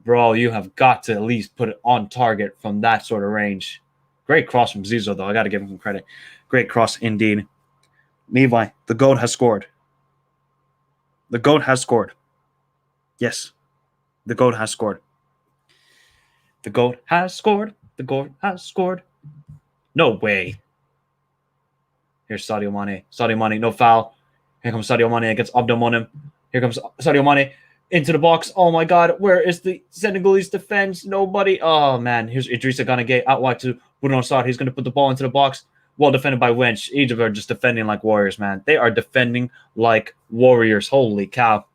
bro, you have got to at least put it on target from that sort of range. Great cross from Zizou, though. I got to give him credit. Great cross indeed. Levi, the GOAT has scored. The GOAT has scored. Yes, the GOAT has scored. The GOAT has scored. The GOAT has scored. No way. Here's Sadio Mane. Sadio Mane, no foul. Here comes Sadio Mane against Abdelmonem. Here comes Sadio Mane into the box. Oh my God, where is the Senegalese defense? Nobody. Oh man, here's Idrissa Gana Gueye out wide to Bruno Sarr. He's going to put the ball into the box. Well defended by Wench. Egypt are just defending like warriors, man. They are defending like warriors. Holy cow.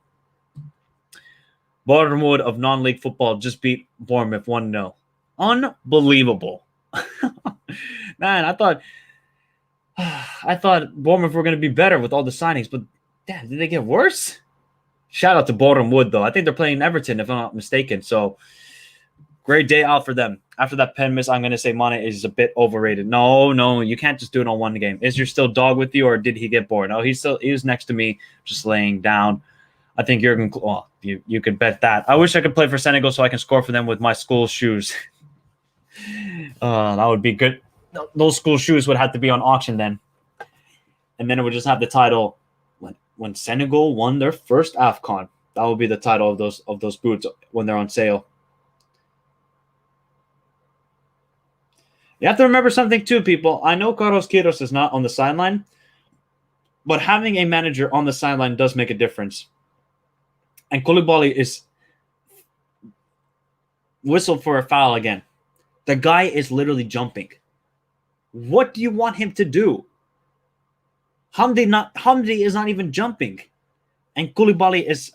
Bournemouth of non-league football just beat Bournemouth 1-0. Unbelievable. Man, I thought Bournemouth were going to be better with all the signings, but damn, did they get worse? Shout out to Bournemouth, though. I think they're playing Everton, if I'm not mistaken. So, great day out for them. After that pen miss, I'm going to say Mane is a bit overrated. No, you can't just do it on one game. Is your still dog with you, or did he get bored? No, he was next to me, just laying down. I think Jurgen, well, you could bet that. I wish I could play for Senegal so I can score for them with my school shoes. That would be good. Those school shoes would have to be on auction then. And then it would just have the title, when Senegal won their first AFCON. That would be the title of those boots when they're on sale. You have to remember something too, people. I know Carlos Queiroz is not on the sideline, but having a manager on the sideline does make a difference. And Koulibaly is whistled for a foul again. The guy is literally jumping. What do you want him to do? Hamdi is not even jumping. And Koulibaly is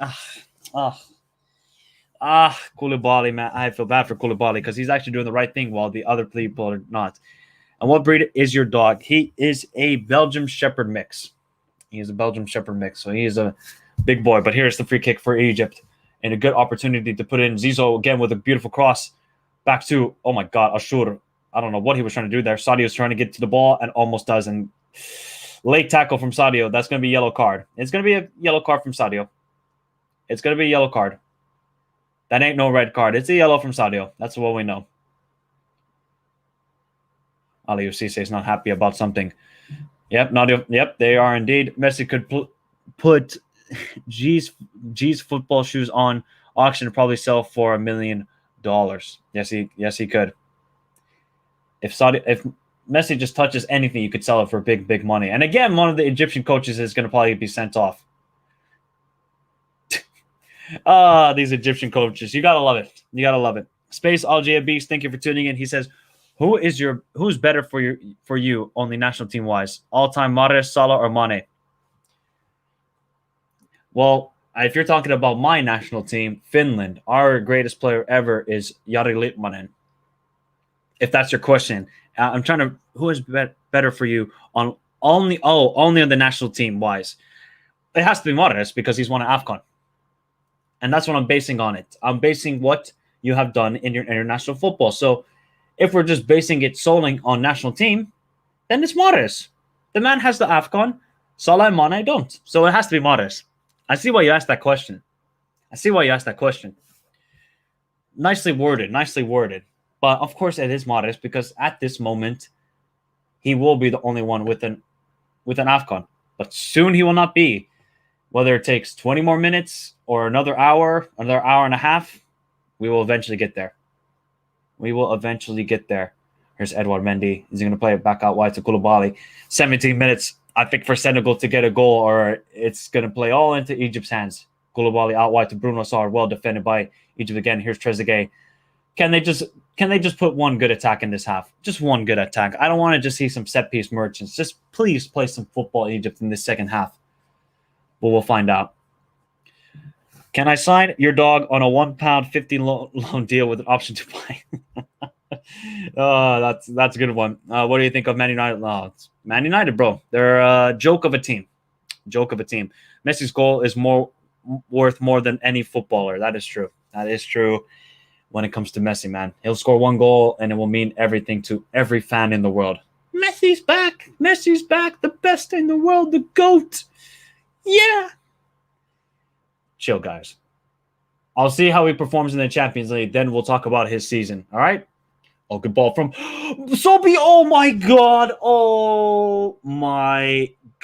Koulibaly, man. I feel bad for Koulibaly because he's actually doing the right thing while the other people are not. And what breed is your dog? He is a Belgian Shepherd mix. So he is a big boy. But here's the free kick for Egypt. And a good opportunity to put in Zizou again with a beautiful cross. Back to, oh my God, Ashur. I don't know what he was trying to do there. Sadio's trying to get to the ball and almost does. And late tackle from Sadio. That's going to be a yellow card. It's going to be a yellow card from Sadio. It's going to be a yellow card. That ain't no red card. It's a yellow from Sadio. That's what we know. Ali Cisse is not happy about something. Yep, Nadio. Yep, they are indeed. Messi could put G's football shoes on auction and probably sell for $1 million. Yes, he could. If Messi just touches anything, you could sell it for big money. And again, one of the Egyptian coaches is going to probably be sent off. These Egyptian coaches. You gotta love it. You gotta love it. Space Algia Beast, thank you for tuning in. He says, who's better for you only national team wise? All-time Mahrez, Salah, or Mane? Well, if you're talking about my national team, Finland, our greatest player ever is Jari Litmanen. If that's your question. I'm trying to who is better for you on only on the national team wise? It has to be Mahrez because he's won an AFCON. And that's what I'm basing on it. I'm basing what you have done in your international football. So if we're just basing it solely on national team, then it's Mahrez. The man has the AFCON. Salah and Mane don't. So it has to be Mahrez. I see why you asked that question. Nicely worded. But of course it is Mahrez because at this moment, he will be the only one with an AFCON. But soon he will not be. Whether it takes 20 more minutes or another hour and a half, we will eventually get there. Here's Edouard Mendy. Is he going to play it back out wide to Koulibaly? 17 minutes, I think, for Senegal to get a goal, or it's going to play all into Egypt's hands. Koulibaly out wide to Bruno Sarr, well defended by Egypt again. Here's Trezeguet. Can they just put one good attack in this half? Just one good attack. I don't want to just see some set-piece merchants. Just please play some football, Egypt, in this second half. But we'll find out. Can I sign your dog on a £1.50 loan deal with an option to buy? That's a good one. What do you think of Man United? It's Man United, bro. They're a joke of a team. Messi's goal is worth more than any footballer. That is true. When it comes to Messi, man. He'll score one goal and it will mean everything to every fan in the world. Messi's back, the best in the world, the GOAT. Yeah. Chill, guys. I'll see how he performs in the Champions League. Then we'll talk about his season. All right? Oh, good ball from Sobi. Oh, my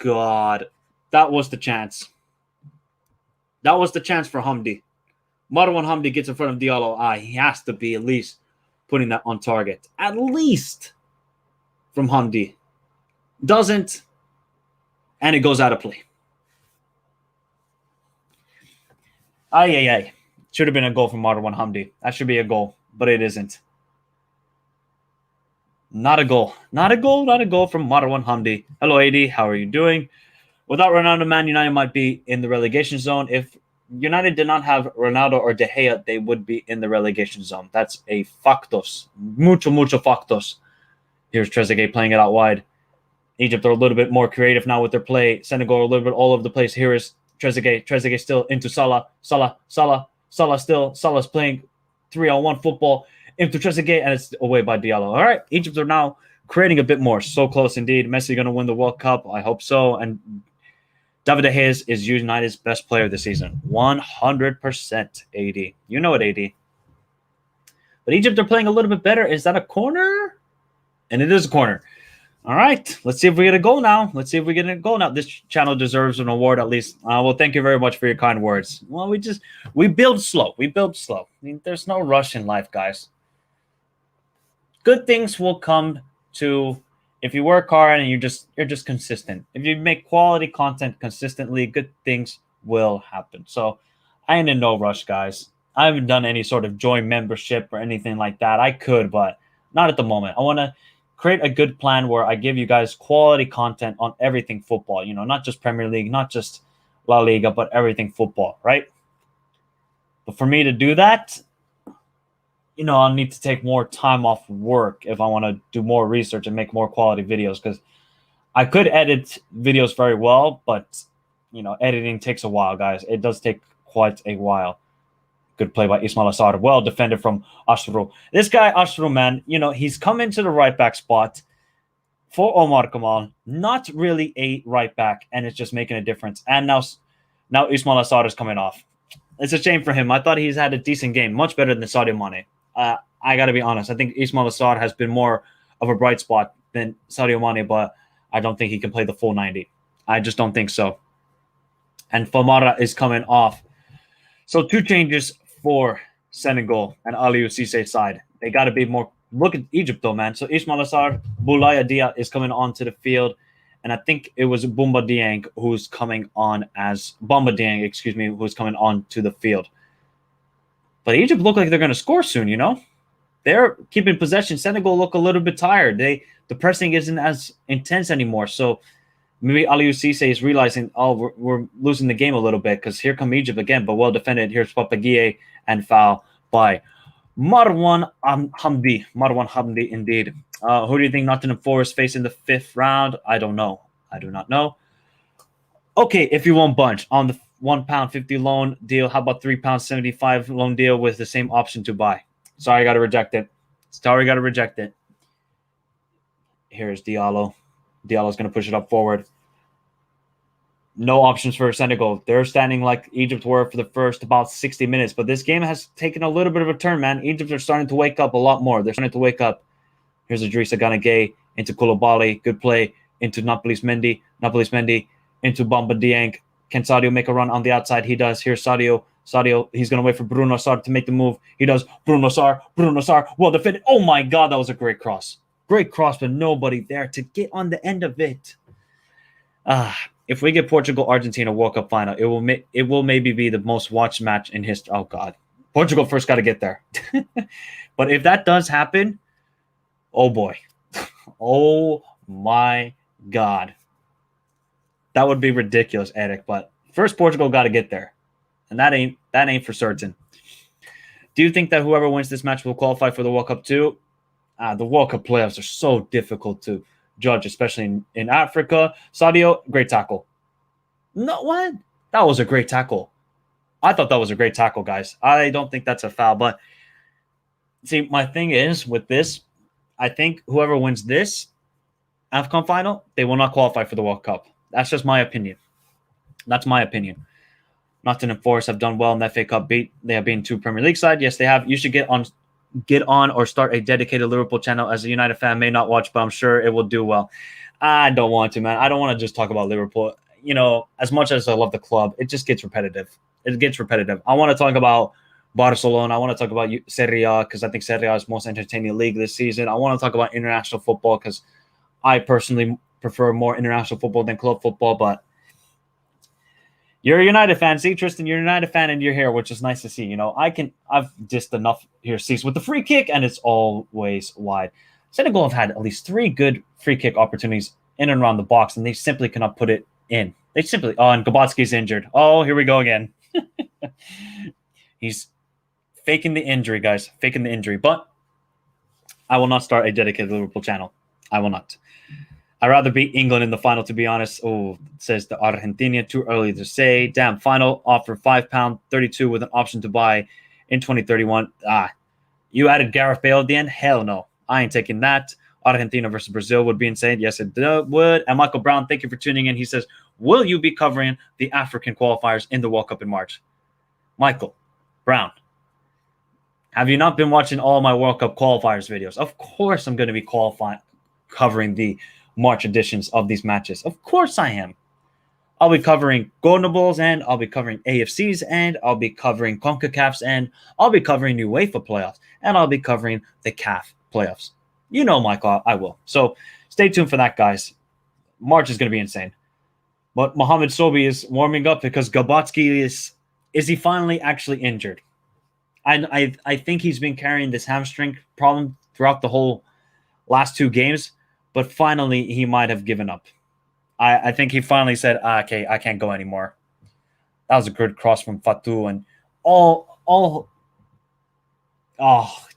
God. That was the chance. For Hamdi. Marwan Hamdi gets in front of Diallo. He has to be at least putting that on target. At least from Hamdi. Doesn't. And it goes out of play. Should have been a goal from Marwan Hamdi. That should be a goal, but it isn't. Not a goal from Marwan Hamdi. Hello, AD. How are you doing? Without Ronaldo, Man United might be in the relegation zone. If United did not have Ronaldo or De Gea, they would be in the relegation zone. That's a factos. Mucho factos. Here's Trezeguet playing it out wide. Egypt are a little bit more creative now with their play. Senegal are a little bit all over the place. Here is Trezeguet. Trezeguet still into Salah. Salah still. Salah's playing 3-on-1 football into Trezeguet, and it's away by Diallo. All right, Egypt are now creating a bit more. So close indeed. Messi going to win the World Cup. I hope so. And David De Gea is United's best player this season. 100% AD. You know it, AD. But Egypt are playing a little bit better. Is that a corner? And it is a corner. All right. Let's see if we get a goal now. This channel deserves an award at least. Well, thank you very much for your kind words. Well, we build slow. I mean, there's no rush in life, guys. Good things will come to if you work hard and you're just consistent. If you make quality content consistently, good things will happen. So I ain't in no rush, guys. I haven't done any sort of join membership or anything like that. I could, but not at the moment. I want to create a good plan where I give you guys quality content on everything football. Not just Premier League, not just La Liga, but everything football, right? But for me to do that, I'll need to take more time off work if I want to do more research and make more quality videos, because I could edit videos very well, but, editing takes a while, guys. It does take quite a while. Good play by Ismail Assar. Well defended from Ashru. This guy, Ashru, man, he's come into the right back spot for Omar Kamal. Not really a right back, and it's just making a difference. And now Ismail Assar is coming off. It's a shame for him. I thought he's had a decent game, much better than Sadio Mane. I got to be honest. I think Ismail Assar has been more of a bright spot than Sadio Mane, but I don't think he can play the full 90. I just don't think so. And Famara is coming off. So 2 changes for Senegal and Aliou Cisse side. They got to be more. Look at Egypt though, man. So Ismail Assar, Boulaya Dia is coming onto the field. And I think it was Bamba Dieng who's coming on who's coming on to the field. But Egypt look like they're going to score soon, you know? They're keeping possession. Senegal look a little bit tired. The pressing isn't as intense anymore. So maybe Aliou Cisse is realizing, we're losing the game a little bit because here come Egypt again, but well defended. Here's Papagueye and foul by Marwan Hamdi. Marwan Hamdi, indeed. Who do you think Nottingham Forest face in the 5th round? I don't know. I do not know. Okay, if you won't bunch on the £1.50 loan deal, how about £3.75 loan deal with the same option to buy? Sorry, I got to reject it. Here's Diallo. Diallo's going to push it up forward. No options for Senegal. They're standing like Egypt were for the first about 60 minutes. But this game has taken a little bit of a turn, man. Egypt are starting to wake up a lot more. They're starting to wake up. Here's Idrissa Gana Gueye into Koulibaly. Good play into Napolis Mendy. Into Bamba Dieng. Can Sadio make a run on the outside? He does. Here's Sadio. He's going to wait for Bruno Sarr to make the move. He does. Bruno Sarr. Well defended. Oh, my God. That was a great cross. Great cross, but nobody there to get on the end of it. If we get Portugal-Argentina World Cup final, it will maybe be the most watched match in history. Oh, God. Portugal first got to get there. But if that does happen, oh, boy. Oh, my God. That would be ridiculous, Eric. But first, Portugal got to get there. And that ain't for certain. Do you think that whoever wins this match will qualify for the World Cup too? The World Cup playoffs are so difficult to judge, especially in Africa. Sadio, great tackle. No, what? That was a great tackle. I thought that was a great tackle, guys. I don't think that's a foul. But see, my thing is with this, I think whoever wins this AFCON final, they will not qualify for the World Cup. That's just my opinion. That's my opinion. Nottingham Forest have done well in the FA Cup beat. They have been 2 Premier League side. Yes, they have. You should get on or start a dedicated Liverpool channel. As a United fan, may not watch, but I'm sure it will do well. I don't want to, man. I don't want to just talk about Liverpool. You know, as much as I love the club, it just gets repetitive. I want to talk about Barcelona. I want to talk about Serie A because I think Serie A is the most entertaining league this season. I want to talk about international football because I personally prefer more international football than club football, but you're a United fan. See, Tristan, you're a United fan and you're here, which is nice to see. You know, I've just enough here seats with the free kick, and it's always wide. Senegal have had at least 3 good free kick opportunities in and around the box, and they simply cannot put it in. And Gabatski's injured. Oh, here we go again. He's faking the injury, guys. Faking the injury. But I will not start a dedicated Liverpool channel. I will not. I'd rather beat England in the final, to be honest. Oh, says the Argentina. Too early to say. Damn, final offer £5.32 with an option to buy in 2031. You added Gareth Bale at the end? Hell no. I ain't taking that. Argentina versus Brazil would be insane. Yes, it would. And Michael Brown, thank you for tuning in. He says, will you be covering the African qualifiers in the World Cup in March? Michael Brown, have you not been watching all my World Cup qualifiers videos? Of course I'm going to be covering the March editions of these matches. Of course I am. I'll be covering Golden Balls, and I'll be covering AFCs, and I'll be covering CONCACAFs, and I'll be covering the UEFA playoffs, and I'll be covering the CAF playoffs. You know, Michael, I will. So stay tuned for that, guys. March is going to be insane. But Mohamed Sobi is warming up because Gabatski is he finally actually injured? I think he's been carrying this hamstring problem throughout the whole last 2 games, but finally he might have given up. I think he finally said, okay, I can't go anymore. That was a good cross from Fatou, and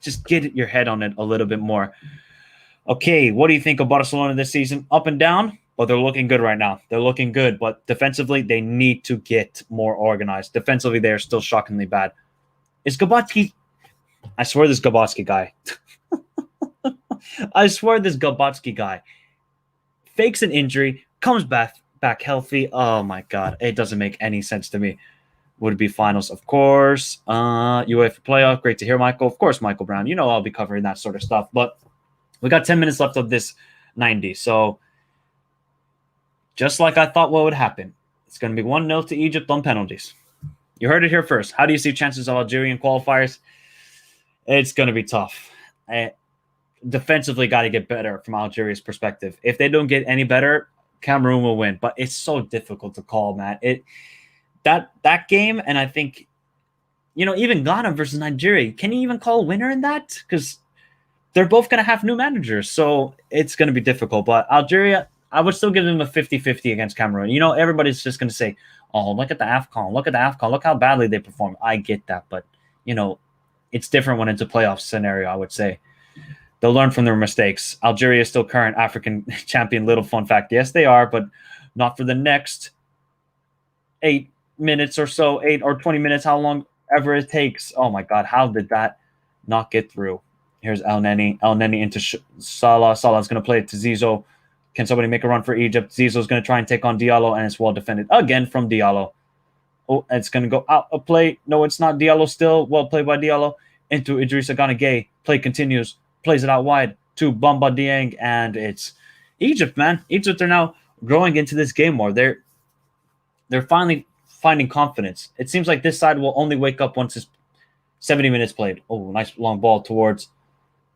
just get your head on it a little bit more. Okay, what do you think of Barcelona this season? Up and down, but they're looking good right now. They're looking good, but defensively, they need to get more organized. Defensively, they are still shockingly bad. Is Gabatski? I swear this Gabatski guy. I swear this Gabatski guy fakes an injury, comes back healthy. Oh, my God. It doesn't make any sense to me. Would be finals, of course. UEFA playoff. Great to hear, Michael. Of course, Michael Brown. You know I'll be covering that sort of stuff. But we got 10 minutes left of this 90. So just like I thought what would happen, it's going to be 1-0 to Egypt on penalties. You heard it here first. How do you see chances of Algerian qualifiers? It's going to be tough. Defensively, got to get better from Algeria's perspective. If they don't get any better, Cameroon will win. But it's so difficult to call, man. That game, and I think, even Ghana versus Nigeria, can you even call a winner in that? Because they're both going to have new managers, so it's going to be difficult. But Algeria, I would still give them a 50-50 against Cameroon. Everybody's just going to say, oh, look at the AFCON. Look at the AFCON. Look how badly they performed. I get that, but, it's different when it's a playoff scenario, I would say. They'll learn from their mistakes. Algeria is still current African champion. Little fun fact. Yes, they are, but not for the next 8 minutes or so, 8 or 20 minutes, how long ever it takes. Oh, my God. How did that not get through? Here's El Neni. El Neni into Salah. Salah's going to play it to Zizou. Can somebody make a run for Egypt? Zizou's going to try and take on Diallo, and it's well defended again from Diallo. Oh, it's going to go out of play. No, it's not. Diallo still. Well played by Diallo. Into Idrissa Gana Gueye. Play continues. Plays it out wide to Bamba Dieng, and it's Egypt, man. Egypt are now growing into this game more. They're finally finding confidence. It seems like this side will only wake up once it's 70 minutes played. Oh, nice long ball towards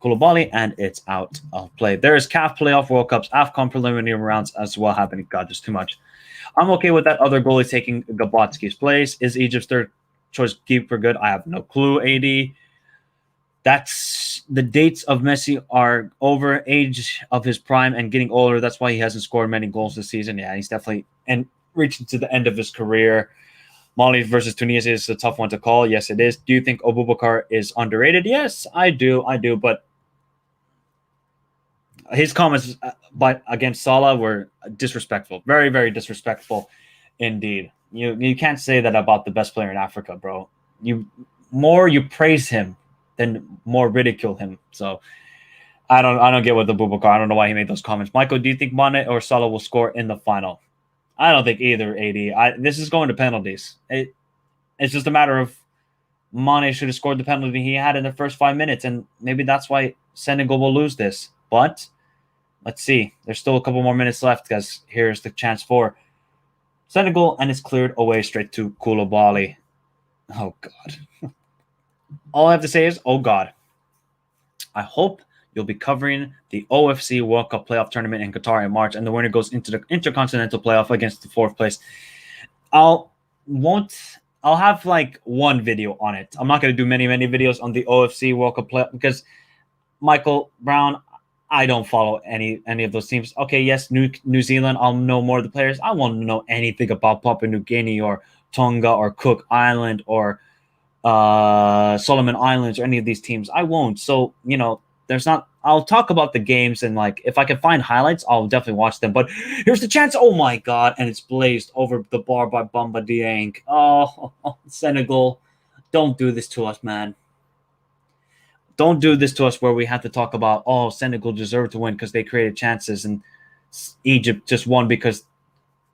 Koulibaly, and it's out of play. There is CAF Playoff World Cups, AFCON preliminary rounds as well happening. God, there's too much. I'm okay with that other goalie taking Gabotsky's place. Is Egypt's third choice keeper good? I have no clue, AD. That's the dates of Messi are over, age of his prime and getting older. That's why he hasn't scored many goals this season. Yeah, he's definitely reaching to the end of his career. Mali versus Tunisia is a tough one to call. Yes, it is. Do you think Abubakar is underrated? Yes, I do. But his comments against Salah were disrespectful. Very, very disrespectful indeed. You can't say that about the best player in Africa, bro. You praise him than more ridicule him. So I don't get what the Boubacar. I don't know why he made those comments. Michael, do you think Mane or Salah will score in the final? I don't think either, AD. This is going to penalties. It's just a matter of Mane should have scored the penalty he had in the first 5 minutes, and maybe that's why Senegal will lose this. But let's see. There's still a couple more minutes left, because here's the chance for Senegal, and it's cleared away straight to Koulibaly. Oh, God. All I have to say is, oh, God. I hope you'll be covering the OFC World Cup playoff tournament in Qatar in March, and the winner goes into the Intercontinental playoff against the fourth place. I'll have like one video on it. I'm not going to do many videos on the OFC World Cup playoff because Michael Brown, I don't follow any of those teams. Okay, yes, New Zealand, I'll know more of the players. I won't know anything about Papua New Guinea or Tonga or Cook Island or Solomon Islands or any of these teams. I won't. So, I'll talk about the games, and like if I can find highlights, I'll definitely watch them. But here's the chance. Oh my God. And it's blazed over the bar by Bamba Dieng. Oh, Senegal. Don't do this to us, man. Don't do this to us where we have to talk about, oh, Senegal deserved to win because they created chances and Egypt just won because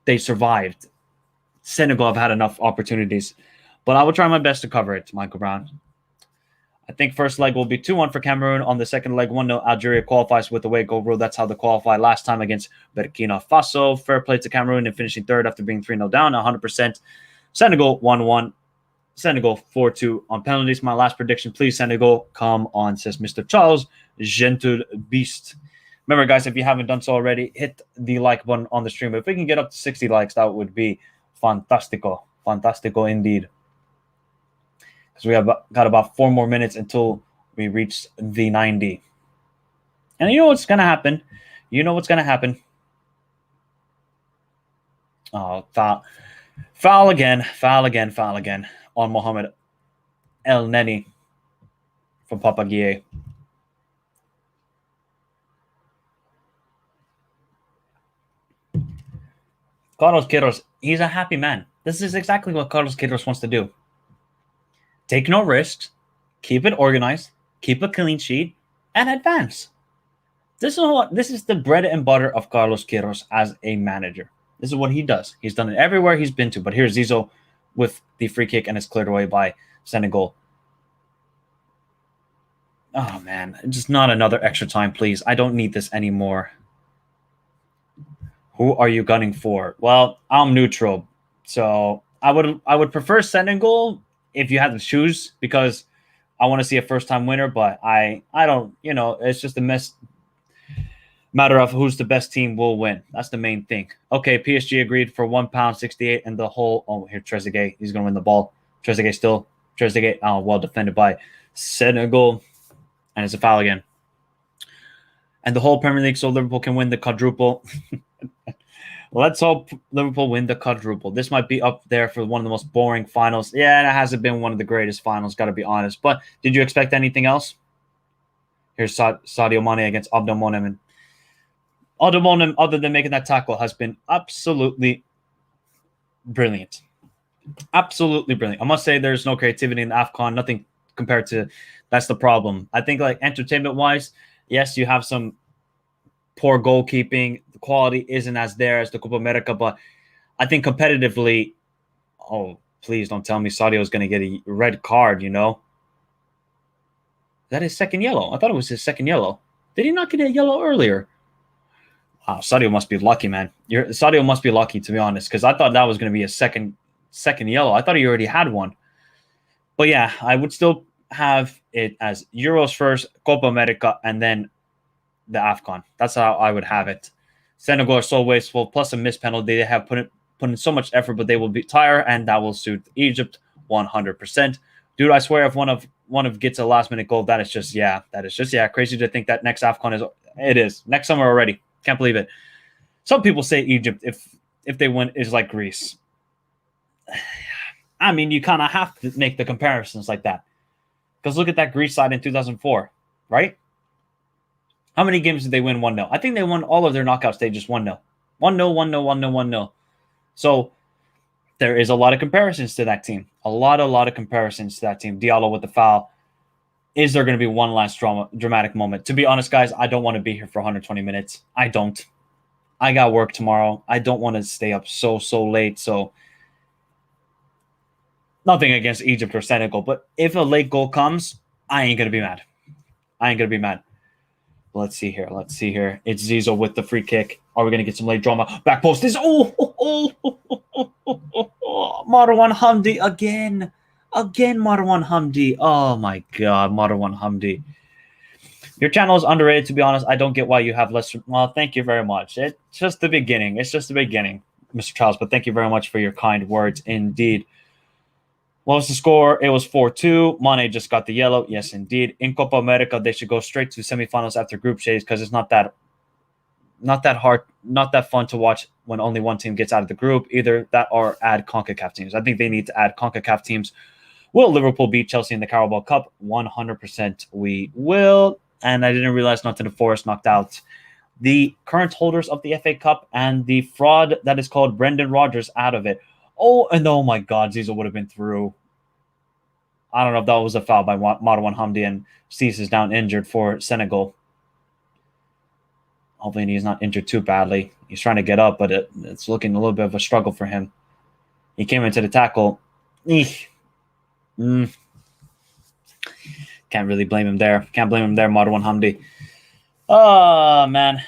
they survived. Senegal have had enough opportunities. But I will try my best to cover it, Michael Brown. I think first leg will be 2-1 for Cameroon. On the second leg, 1-0. Algeria qualifies with the away goal rule. That's how they qualified last time against Burkina Faso. Fair play to Cameroon in finishing third after being 3-0 down, 100%. Senegal 1-1. Senegal 4-2 on penalties. My last prediction, please, Senegal, come on, says Mr. Charles Gentle Beast. Remember, guys, if you haven't done so already, hit the like button on the stream. If we can get up to 60 likes, that would be fantastico. Fantastico indeed. Because we have got about 4 more minutes until we reach the 90. And you know what's going to happen? Oh, foul again on Mohamed El Neni from Papa Gueye. Carlos Queiroz, he's a happy man. This is exactly what Carlos Queiroz wants to do. Take no risks, keep it organized, keep a clean sheet, and advance. This is the bread and butter of Carlos Queiroz as a manager. This is what he does. He's done it everywhere he's been to. But here's Zizou with the free kick, and it's cleared away by Senegal. Oh, man. Just not another extra time, please. I don't need this anymore. Who are you gunning for? Well, I'm neutral. So I would prefer Senegal if you had to choose, because I want to see a first-time winner, but I don't, it's just a matter of who's the best team will win. That's the main thing. Okay, PSG agreed for £1.68 and the whole. Oh, here Trezeguet, he's going to win the ball. Trezeguet. Oh, well defended by Senegal, and it's a foul again. And the whole Premier League, so Liverpool can win the quadruple. Let's hope Liverpool win the quadruple. This might be up there for one of the most boring finals. Yeah, it hasn't been one of the greatest finals, got to be honest. But did you expect anything else? Here's Sadio Mane against Abdelmonem. And Abdelmonem, other than making that tackle, has been absolutely brilliant. Absolutely brilliant. I must say there's no creativity in the AFCON. Nothing compared to – that's the problem. I think, like, entertainment-wise, yes, you have some poor goalkeeping. The quality isn't as there as the Copa America, but I think competitively, oh, please don't tell me Sadio is going to get a red card, Is that his second yellow? I thought it was his second yellow. Did he not get a yellow earlier? Wow, Sadio must be lucky, man. Sadio must be lucky, to be honest, because I thought that was going to be a second yellow. I thought he already had one. But yeah, I would still have it as Euros first, Copa America, and then the AFCON. That's how I would have it. Senegal are so wasteful, plus a missed penalty. They have put in so much effort, but they will be tired, and that will suit Egypt 100%. Dude, I swear if one of gets a last-minute goal, that is just crazy to think that next AFCON is next summer already. Can't believe it. Some people say Egypt, if they win, is like Greece. I mean, you kind of have to make the comparisons like that. Because look at that Greece side in 2004, right? How many games did they win 1-0? I think they won all of their knockout stages 1-0. 1-0, 1-0, 1-0, 1-0. So there is a lot of comparisons to that team. A lot of comparisons to that team. Diallo with the foul. Is there going to be one last dramatic moment? To be honest, guys, I don't want to be here for 120 minutes. I don't. I got work tomorrow. I don't want to stay up so late. So nothing against Egypt or Senegal, but if a late goal comes, I ain't going to be mad. Let's see here. It's Zizou with the free kick. Are we going to get some late drama? Back post is Marwan Hamdi again. Again, Marwan Hamdi. Oh my God, Marwan Hamdi. Your channel is underrated, to be honest. I don't get why you have less. Well, thank you very much. It's just the beginning, Mr. Charles. But thank you very much for your kind words indeed. What was the score? It was 4-2. Mane just got the yellow. Yes, indeed. In Copa America, they should go straight to semifinals after group stage because it's not that hard, not that fun to watch when only one team gets out of the group. Either that or add CONCACAF teams. I think they need to add CONCACAF teams. Will Liverpool beat Chelsea in the Carabao Cup? 100% we will. And I didn't realize Nottingham Forest knocked out the current holders of the FA Cup and the fraud that is called Brendan Rodgers out of it. Oh, and oh my God, Zizou would have been through. I don't know if that was a foul by Marwan Hamdi, and Cease is down injured for Senegal. Hopefully he's not injured too badly. He's trying to get up, but it's looking a little bit of a struggle for him. He came into the tackle. Can't really blame him there. Marwan Hamdi. Oh, man.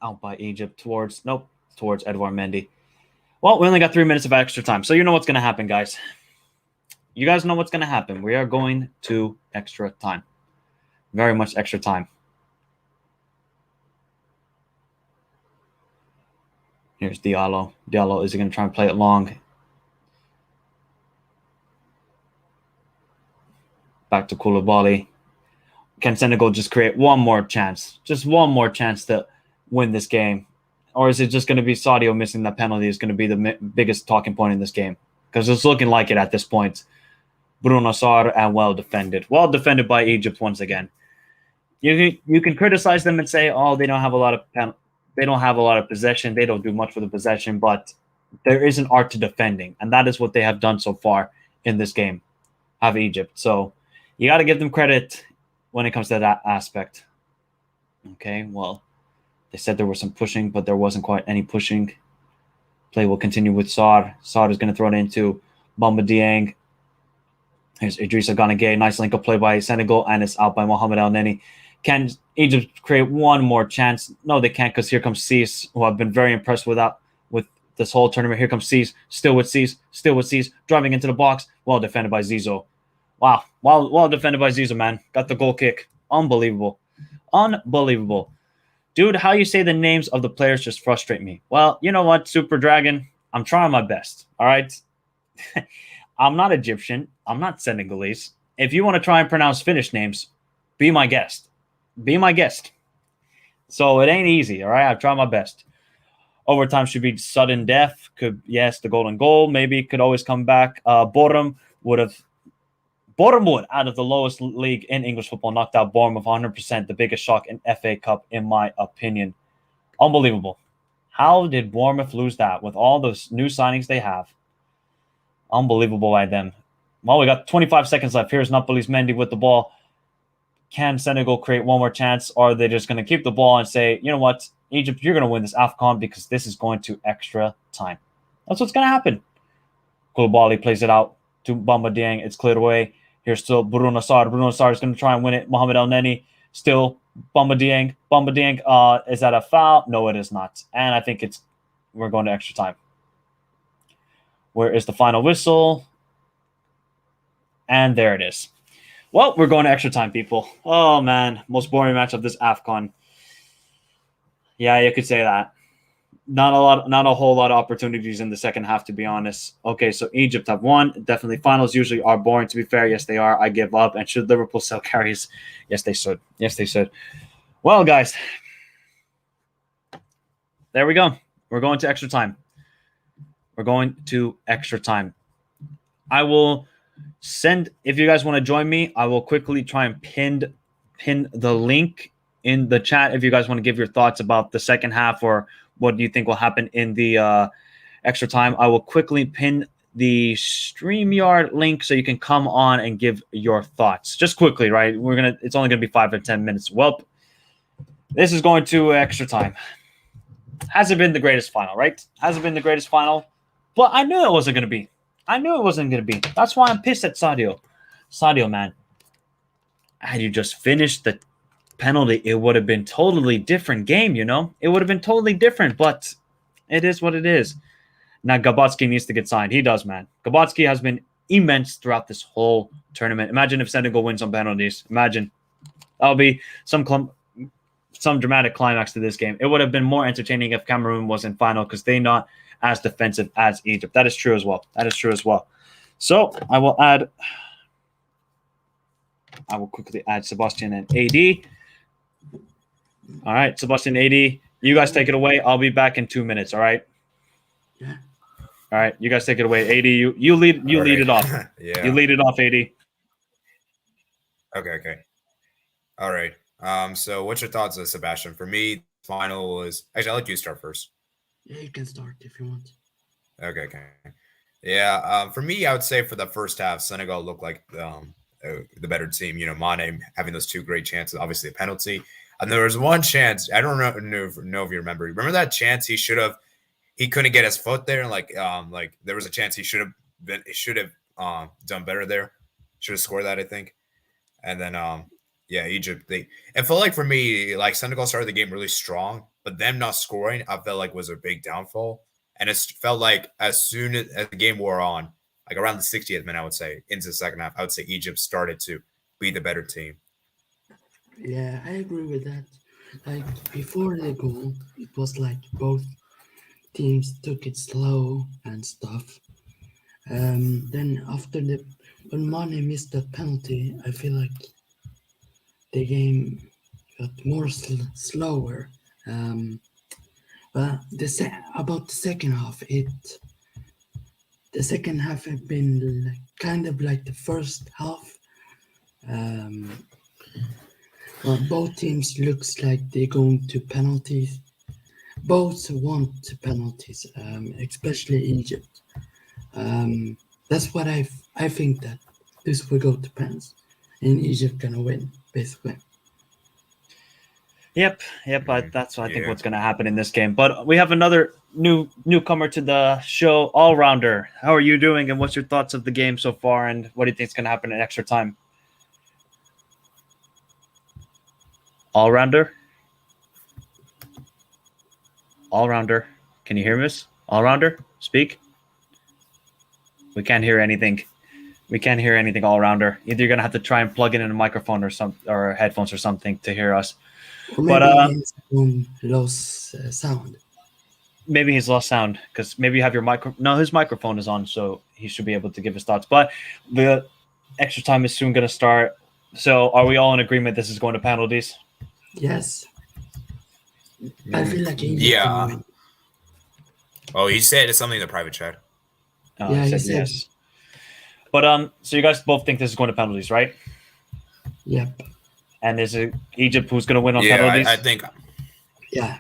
Out by Egypt towards Edouard Mendy. Well, we only got 3 minutes of extra time, so you know what's going to happen, guys. You guys know what's going to happen. We are going to extra time. Very much extra time. Here's Diallo. Diallo is going to try and play it long. Back to Koulibaly. Can Senegal just create one more chance? Just one more chance to win this game? Or is it just going to be Sadio missing that penalty is going to be the biggest talking point in this game? Because it's looking like it at this point. Bruno Sarr, and well defended. Well defended by Egypt once again. You can criticize them and say, oh, they don't have a lot of possession. They don't do much for the possession, but there is an art to defending, and that is what they have done so far in this game. have Egypt. So you got to give them credit when it comes to that aspect. Okay, well, they said there was some pushing, but there wasn't quite any pushing. Play will continue with Saad. Saad is going to throw it into Bamba Dieng. Here's Idrissa Gana Gueye. Nice link up play by Senegal, and it's out by Mohamed El Neni. Can Egypt create one more chance? No, they can't, because here comes Cease, who I've been very impressed with this whole tournament. Here comes Cease, still with Cease, driving into the box. Well defended by Zizou. Wow, well defended by Zizou, man. Got the goal kick. Unbelievable. Dude, how you say the names of the players just frustrate me. Well, you know what, Super Dragon? I'm trying my best, all right? I'm not Egyptian. I'm not Senegalese. If you want to try and pronounce Finnish names, be my guest. Be my guest. So it ain't easy, all right? I've tried my best. Overtime should be sudden death. Yes, the golden goal maybe could always come back. Bournemouth would, out of the lowest league in English football, knocked out Bournemouth 100%, the biggest shock in FA Cup, in my opinion. Unbelievable. How did Bournemouth lose that with all those new signings they have? Unbelievable by them. Well, we got 25 seconds left. Here's Napoli's Mendy with the ball. Can Senegal create one more chance, or are they just going to keep the ball and say, you know what, Egypt, you're going to win this AFCON because this is going to extra time? That's what's going to happen. Koulibaly plays it out to Bamba Dieng. It's cleared away. Here's still Bruno Sarr. Bruno Sarr is going to try and win it. Mohamed El Neni still Bamba Dieng. Is that a foul? No, it is not. And I think we're going to extra time. Where is the final whistle? And there it is. Well, we're going to extra time, people. Oh, man. Most boring match of this AFCON. Yeah, you could say that. Not a whole lot of opportunities in the second half, to be honest. Okay, so Egypt have won. Definitely finals usually are boring, to be fair. Yes, they are. I give up. And should Liverpool sell carries? Yes, they should. Yes, they should. Well, guys, there we go. We're going to extra time. I will send, if you guys want to join me, I will quickly try and pin the link in the chat if you guys want to give your thoughts about the second half or what do you think will happen in the extra time. I will quickly pin the StreamYard link so you can come on and give your thoughts. Just quickly, right? It's only gonna be 5 or 10 minutes. Well, this is going to extra time. Hasn't been the greatest final, right? Hasn't been the greatest final, but I knew it wasn't gonna be. That's why I'm pissed at Sadio. Sadio, man. Had you just finished the penalty, it would have been totally different game, you know? It would have been totally different, but it is what it is. Now, Gabotsky needs to get signed. He does, man. Gabotsky has been immense throughout this whole tournament. Imagine if Senegal wins on penalties. Imagine. That'll be some dramatic climax to this game. It would have been more entertaining if Cameroon was in final because they're not as defensive as Egypt. That is true as well. So I will quickly add Sebastian and AD. All right, Sebastian, AD, you guys take it away. I'll be back in 2 minutes. All right. Yeah. All right, you guys take it away. AD, you lead it off. Yeah. You lead it off, AD. Okay. All right. So what's your thoughts, Sebastian? For me, final was actually I'll let you start first. Yeah, you can start if you want. Okay. Yeah. For me, I would say for the first half, Senegal looked like the better team. You know, Mane having those two great chances, obviously a penalty. And there was one chance, I don't know if you remember. Remember that chance he couldn't get his foot there, and like there was a chance he should have done better there. Should have scored that, I think. And then Egypt, it felt like for me, like Senegal started the game really strong, but them not scoring, I felt like was a big downfall. And it felt like as soon as the game wore on, like around the 60th minute, I would say, into the second half, I would say Egypt started to be the better team. Yeah, I agree with that. Like before the goal, it was like both teams took it slow and stuff. Then after when Mane missed that penalty, I feel like the game got more slower. But about the second half, the second half had been kind of like the first half. Well, both teams looks like they're going to penalties. Both want penalties, especially Egypt. That's what I think that this will go to pens, and Egypt gonna win basically. Yep. That's I think Yeah. what's going to happen in this game. But we have another newcomer to the show, all rounder. How are you doing, and what's your thoughts of the game so far, and what do you think is going to happen in extra time? All rounder. All rounder. Can you hear us? All rounder, speak. We can't hear anything. We can't hear anything. All rounder. Either you're going to have to try and plug in a microphone or headphones or something to hear us. Or But, maybe his phone lost sound. Maybe he's lost sound because maybe you have your micro. No, his microphone is on, so he should be able to give his thoughts. But the extra time is soon going to start. So are we all in agreement this is going to penalties? Yes. I feel like Egypt Yeah. gonna win. Oh, he said something in the private chat. Oh, Yeah, he he said said- yes. But so you guys both think this is going to penalties, right? Yep. And is it Egypt who's going to win on Yeah, penalties? I think. Yeah.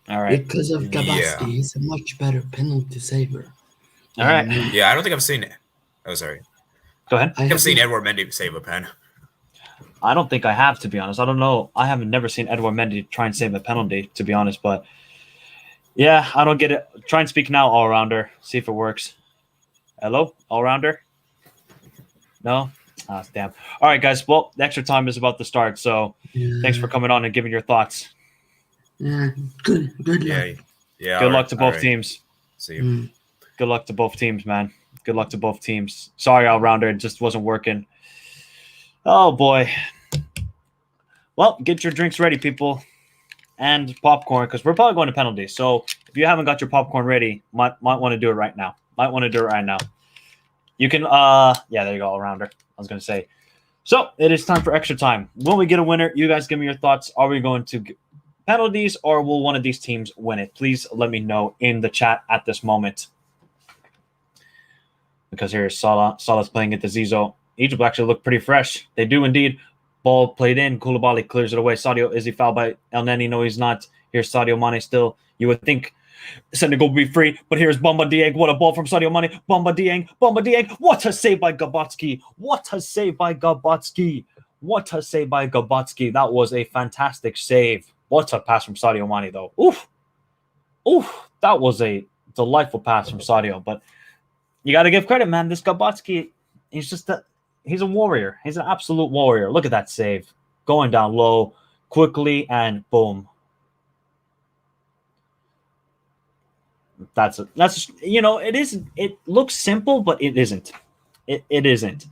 All right. Because of Gabatsky, Yeah. he's a much better penalty saver. All right. And Yeah, I don't think I've seen it. Oh, sorry. Go ahead. I I've seen haven't- Edward Mendy save a pen. I don't think I have, to be honest. I don't know. I haven't never seen Edouard Mendy try and save a penalty, to be honest. But yeah, I don't get it. Try and speak now, all rounder. See if it works. Hello, all rounder. No. Ah, damn. All right, guys. Well, the extra time is about to start. So Yeah. thanks for coming on and giving your thoughts. Yeah. Good luck. Yeah. Yeah. Good luck to both teams. See you. Mm. Good luck to both teams, man. Good luck to both teams. Sorry, all rounder. It just wasn't working. Oh, boy. Well, get your drinks ready, people. And popcorn, because we're probably going to penalties. So if you haven't got your popcorn ready, might want to do it right now. You can, yeah, there you go, all rounder. I was going to say. So it is time for extra time. When we get a winner, you guys give me your thoughts. Are we going to penalties or will one of these teams win it? Please let me know in the chat at this moment. Because here's Salah. Salah's playing it to Zizou. Egypt actually look pretty fresh. They do indeed. Ball played in. Koulibaly clears it away. Sadio, is he fouled by El Neni? No, he's not. Here's Sadio Mane still. You would think Senegal would be free, but here's Bamba Dieng. What a ball from Sadio Mane. Bamba Dieng. What a save by Gabatsky. That was a fantastic save. What a pass from Sadio Mane, though. Oof. That was a delightful pass from Sadio. But you got to give credit, man. This Gabatsky, he's a warrior. He's an absolute warrior. Look at that save. Going down low quickly and boom. That's it looks simple, but it isn't. It isn't.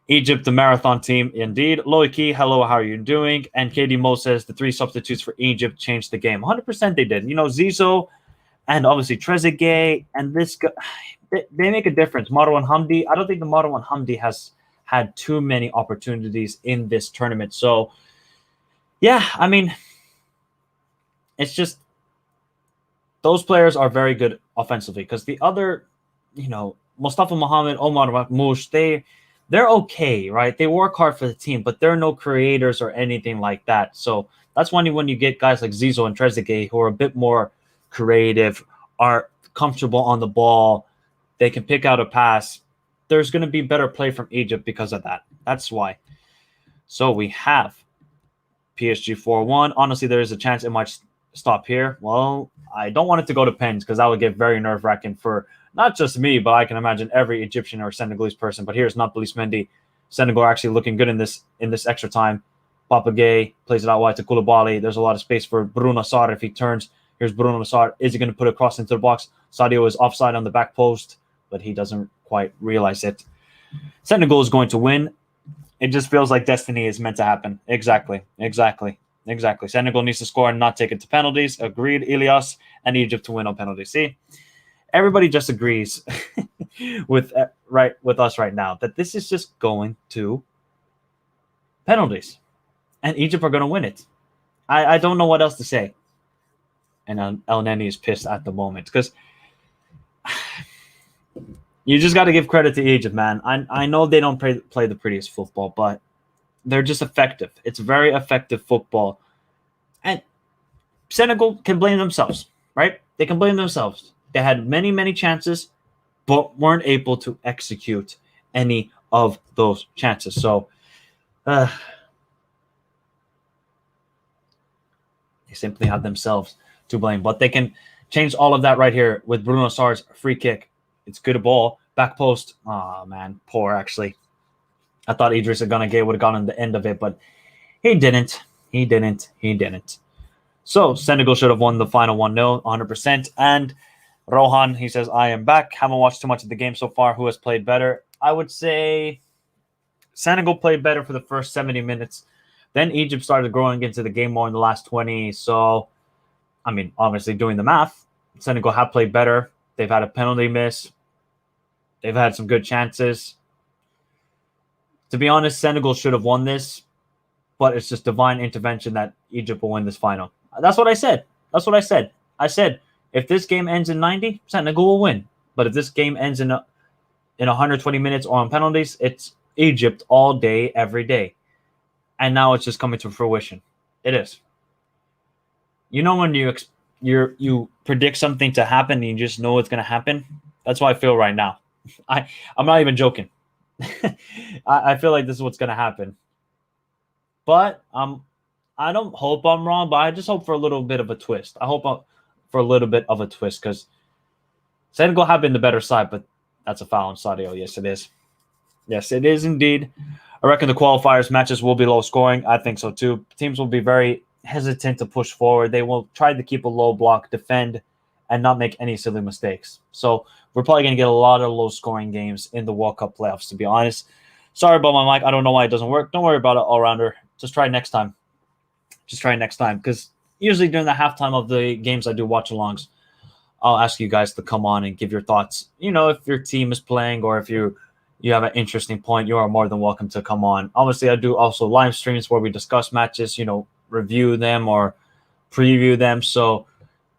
Egypt, the marathon team, indeed. Loiki, hello, how are you doing? And KD Mo says the 3 substitutes for Egypt changed the game. 100% they did. Zizou and obviously Trezeguet and this guy, they make a difference. Marwan Hamdi, I don't think the Marwan Hamdi has had too many opportunities in this tournament. So, yeah, I mean, it's just those players are very good offensively because the other, Mustafa Mohammed, Omar Marmoush, they're okay, right? They work hard for the team, but they're no creators or anything like that. So that's when you get guys like Zizou and Trezeguet who are a bit more creative, are comfortable on the ball. They can pick out a pass. There's going to be better play from Egypt because of that. That's why. So we have PSG 4-1. Honestly, there is a chance it might stop here. Well, I don't want it to go to pens because that would get very nerve-wracking for not just me, but I can imagine every Egyptian or Senegalese person. But here's Nampalys Mendy. Senegal are actually looking good in this extra time. Papa Gay plays it out wide to Koulibaly. There's a lot of space for Bruno Sarr if he turns. Here's Bruno Sarr. Is he going to put it across into the box? Sadio is offside on the back post, but he doesn't quite realize it. Senegal is going to win. It just feels like destiny is meant to happen. Exactly. Senegal needs to score and not take it to penalties. Agreed, Ilias. And Egypt to win on penalties. See, everybody just agrees with us right now that this is just going to penalties. And Egypt are going to win it. I don't know what else to say. And El Neni is pissed at the moment because you just got to give credit to Egypt, man. I know they don't play the prettiest football, but they're just effective. It's very effective football. And Senegal can blame themselves, right? They can blame themselves. They had many, many chances, but weren't able to execute any of those chances. So they simply have themselves to blame. But they can change all of that right here with Bruno Sarr's free kick. It's good ball. Back post. Oh, man. Poor, actually. I thought Idrissa Gana Gueye would have gone on the end of it, but he didn't. He didn't. So Senegal should have won the final 1-0, 100%. And Rohan, he says, I am back. Haven't watched too much of the game so far. Who has played better? I would say Senegal played better for the first 70 minutes. Then Egypt started growing into the game more in the last 20. So, I mean, obviously doing the math, Senegal have played better. They've had a penalty miss. They've had some good chances. To be honest, Senegal should have won this, but it's just divine intervention that Egypt will win this final. That's what I said. I said, if this game ends in 90, Senegal will win. But if this game ends in 120 minutes or on penalties, it's Egypt all day, every day. And now it's just coming to fruition. It is. You know when you predict something to happen and you just know it's going to happen? That's how I feel right now. I'm not even joking. I feel like this is what's going to happen. But I don't hope I'm wrong, but I just hope for a little bit of a twist. I hope for a little bit of a twist because Senegal have been the better side, but that's a foul on Sadio. Yes, it is. Yes, it is indeed. I reckon the qualifiers matches will be low scoring. I think so too. Teams will be very hesitant to push forward. They will try to keep a low block, defend, and not make any silly mistakes. So we're probably going to get a lot of low scoring games in the World Cup playoffs, to be honest. Sorry about my mic. I don't know why it doesn't work. Don't worry about it, all-rounder. Just try next time. Because usually during the halftime of the games I do watch-alongs, I'll ask you guys to come on and give your thoughts. You know, if your team is playing or if you have an interesting point, you are more than welcome to come on. Obviously, I do also live streams where we discuss matches, review them or preview them. So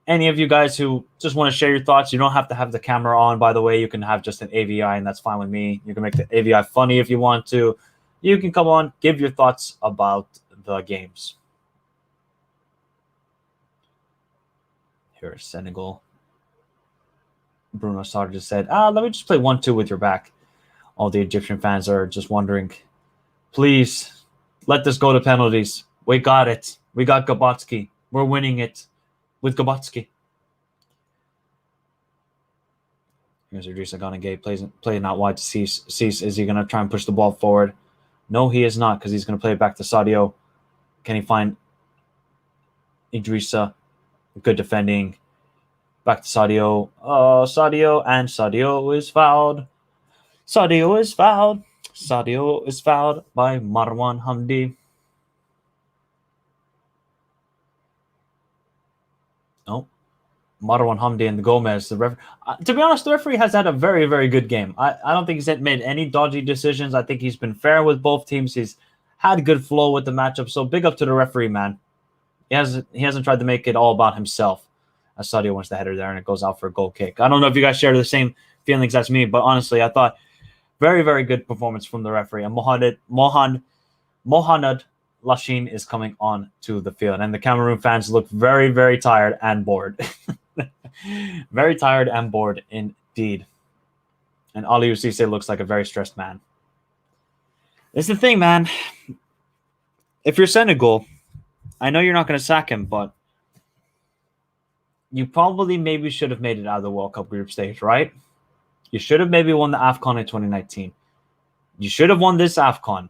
any of you guys who just want to share your thoughts, you don't have to have the camera on, by the way. You can have just an AVI, and that's fine with me. You can make the AVI funny if you want to. You can come on, give your thoughts about the games. Here's Senegal. Bruno Sarr just said, let me just play 1-2 with your back. All the Egyptian fans are just wondering, please, let this go to penalties. We got it. We got Gabotsky. We're winning it with Gabotsky. Here's Idrissa Gana Gueye playing out wide to Cease. Cease, is he going to try and push the ball forward? No, he is not, because he's going to play it back to Sadio. Can he find Idrissa? Good defending. Back to Sadio. Oh, Sadio. And Sadio is fouled. Sadio is fouled by Marwan Hamdi. Oh, Marwan Hamdi and Gomez. To be honest, the referee has had a very, very good game. I don't think he's made any dodgy decisions. I think he's been fair with both teams. He's had good flow with the matchup. So big up to the referee, man. He hasn't tried to make it all about himself. As Sadio wants the header there and it goes out for a goal kick. I don't know if you guys share the same feelings as me, but honestly, I thought very, very good performance from the referee. And Mohamed Lashin is coming on to the field. And the Cameroon fans look very, very tired and bored. Very tired and bored indeed. And Aliou Cisse looks like a very stressed man. It's the thing, man. If you're Senegal, I know you're not going to sack him, but you probably maybe should have made it out of the World Cup group stage, right? You should have maybe won the AFCON in 2019. You should have won this AFCON.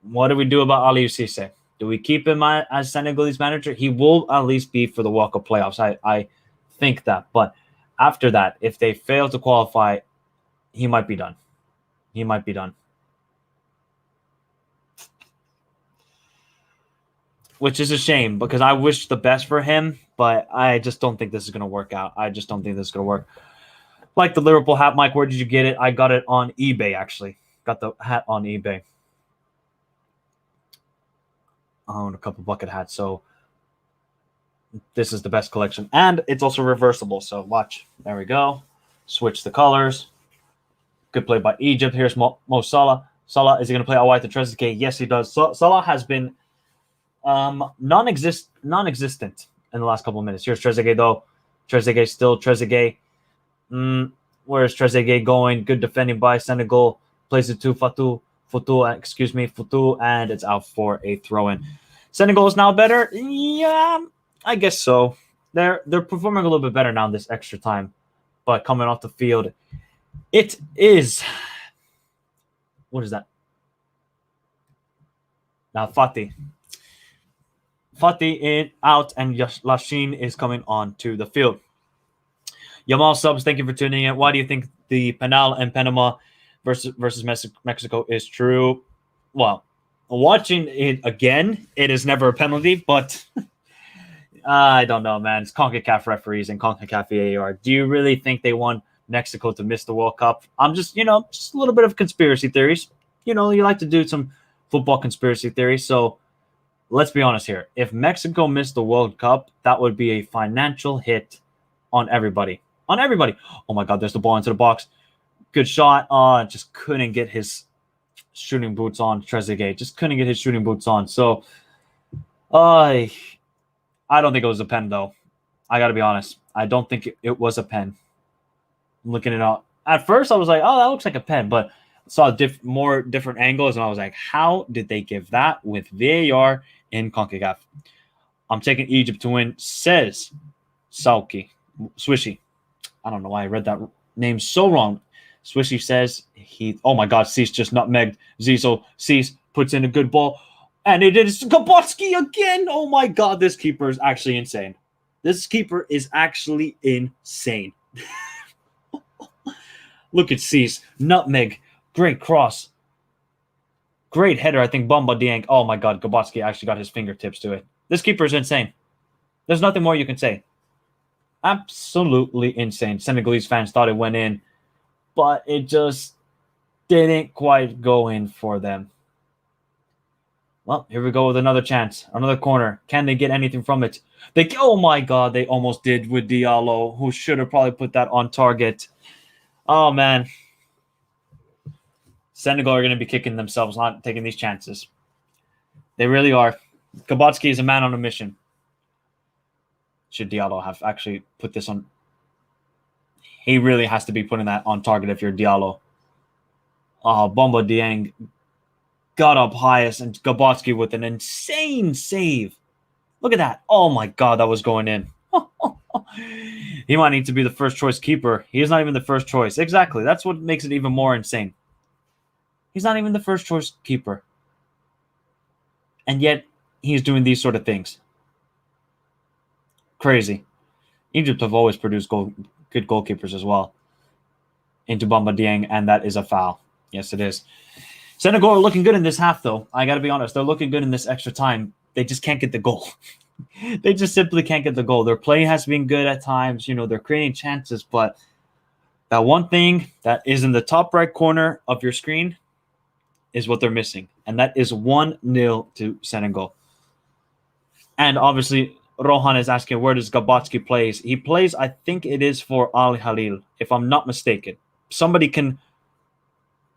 What do we do about Aliou Cisse? Do we keep him as Senegalese manager? He will at least be for the World Cup playoffs. I think that. But after that, if they fail to qualify, he might be done. Which is a shame because I wish the best for him, but I just don't think this is going to work out. I just don't think this is going to work. Like the Liverpool hat, Mike, where did you get it? I got it on eBay, actually. Got the hat on eBay. I own a couple bucket hats, so this is the best collection. And it's also reversible, so watch. There we go. Switch the colors. Good play by Egypt. Here's Mo Salah. Salah, is he going to play out wide to Trezeguet? Yes, he does. Salah has been non-existent in the last couple of minutes. Here's Trezeguet, though. Trezeguet. Where's Trezeguet going? Good defending by Senegal. plays it to Futu, and it's out for a throw-in. Senegal is now better. Yeah, I guess so. They're performing a little bit better now this extra time, but coming off the field, it is. What is that? Now Fatih in out, and Lashin is coming on to the field. Yamal subs, thank you for tuning in. Why do you think the penal and Panama versus Mexico is true? Well, watching it again, it is never a penalty, but I don't know, man. It's CONCACAF referees and CONCACAF VAR. Do you really think they want Mexico to miss the World Cup? I'm just a little bit of conspiracy theories. You like to do some football conspiracy theories, so let's be honest here. If Mexico missed the World Cup, that would be a financial hit on everybody. On everybody. Oh my God, there's the ball into the box. Good shot. Just couldn't get his shooting boots on. Trezeguet just couldn't get his shooting boots on. So, I don't think it was a pen, though. I got to be honest. I don't think it was a pen. I'm looking it up. At first, I was like, oh, that looks like a pen, but I saw more different angles, and I was like, how did they give that with VAR in CONCACAF? I'm taking Egypt to win, says Swishy. I don't know why I read that name so wrong. Swishy says oh my God, Cease just nutmegged Zizou. Cease puts in a good ball, and it is Gabotsky again. Oh my God, this keeper is actually insane. Look at Cease. Nutmeg. Great cross. Great header. I think Bamba Dieng. Oh my God, Gabotsky actually got his fingertips to it. This keeper is insane. There's nothing more you can say. Absolutely insane. Senegalese fans thought it went in, but it just didn't quite go in for them. Well, here we go with another chance. Another corner. Can they get anything from it? Oh my God, they almost did with Diallo, who should have probably put that on target. Oh, man. Senegal are going to be kicking themselves, not taking these chances. They really are. Gabotsky is a man on a mission. Should Diallo have actually put this on? He really has to be putting that on target if you're Diallo. Bamba Dieng got up highest, and Gabotsky with an insane save. Look at that. Oh, my God, that was going in. He might need to be the first choice keeper. He is not even the first choice. Exactly. That's what makes it even more insane. He's not even the first choice keeper. And yet, he's doing these sort of things. Crazy. Egypt have always produced good goalkeepers as well. Into Bamba Dieng, and that is a foul. Yes, it is. Senegal are looking good in this half, though. I got to be honest. They're looking good in this extra time. They just can't get the goal. They just simply can't get the goal. Their play has been good at times. They're creating chances, but that one thing that is in the top right corner of your screen is what they're missing, and that is 1-0 to Senegal. And obviously, Rohan is asking, where does Gabotsky plays? He plays, I think it is for Al Hilal, if I'm not mistaken. Somebody can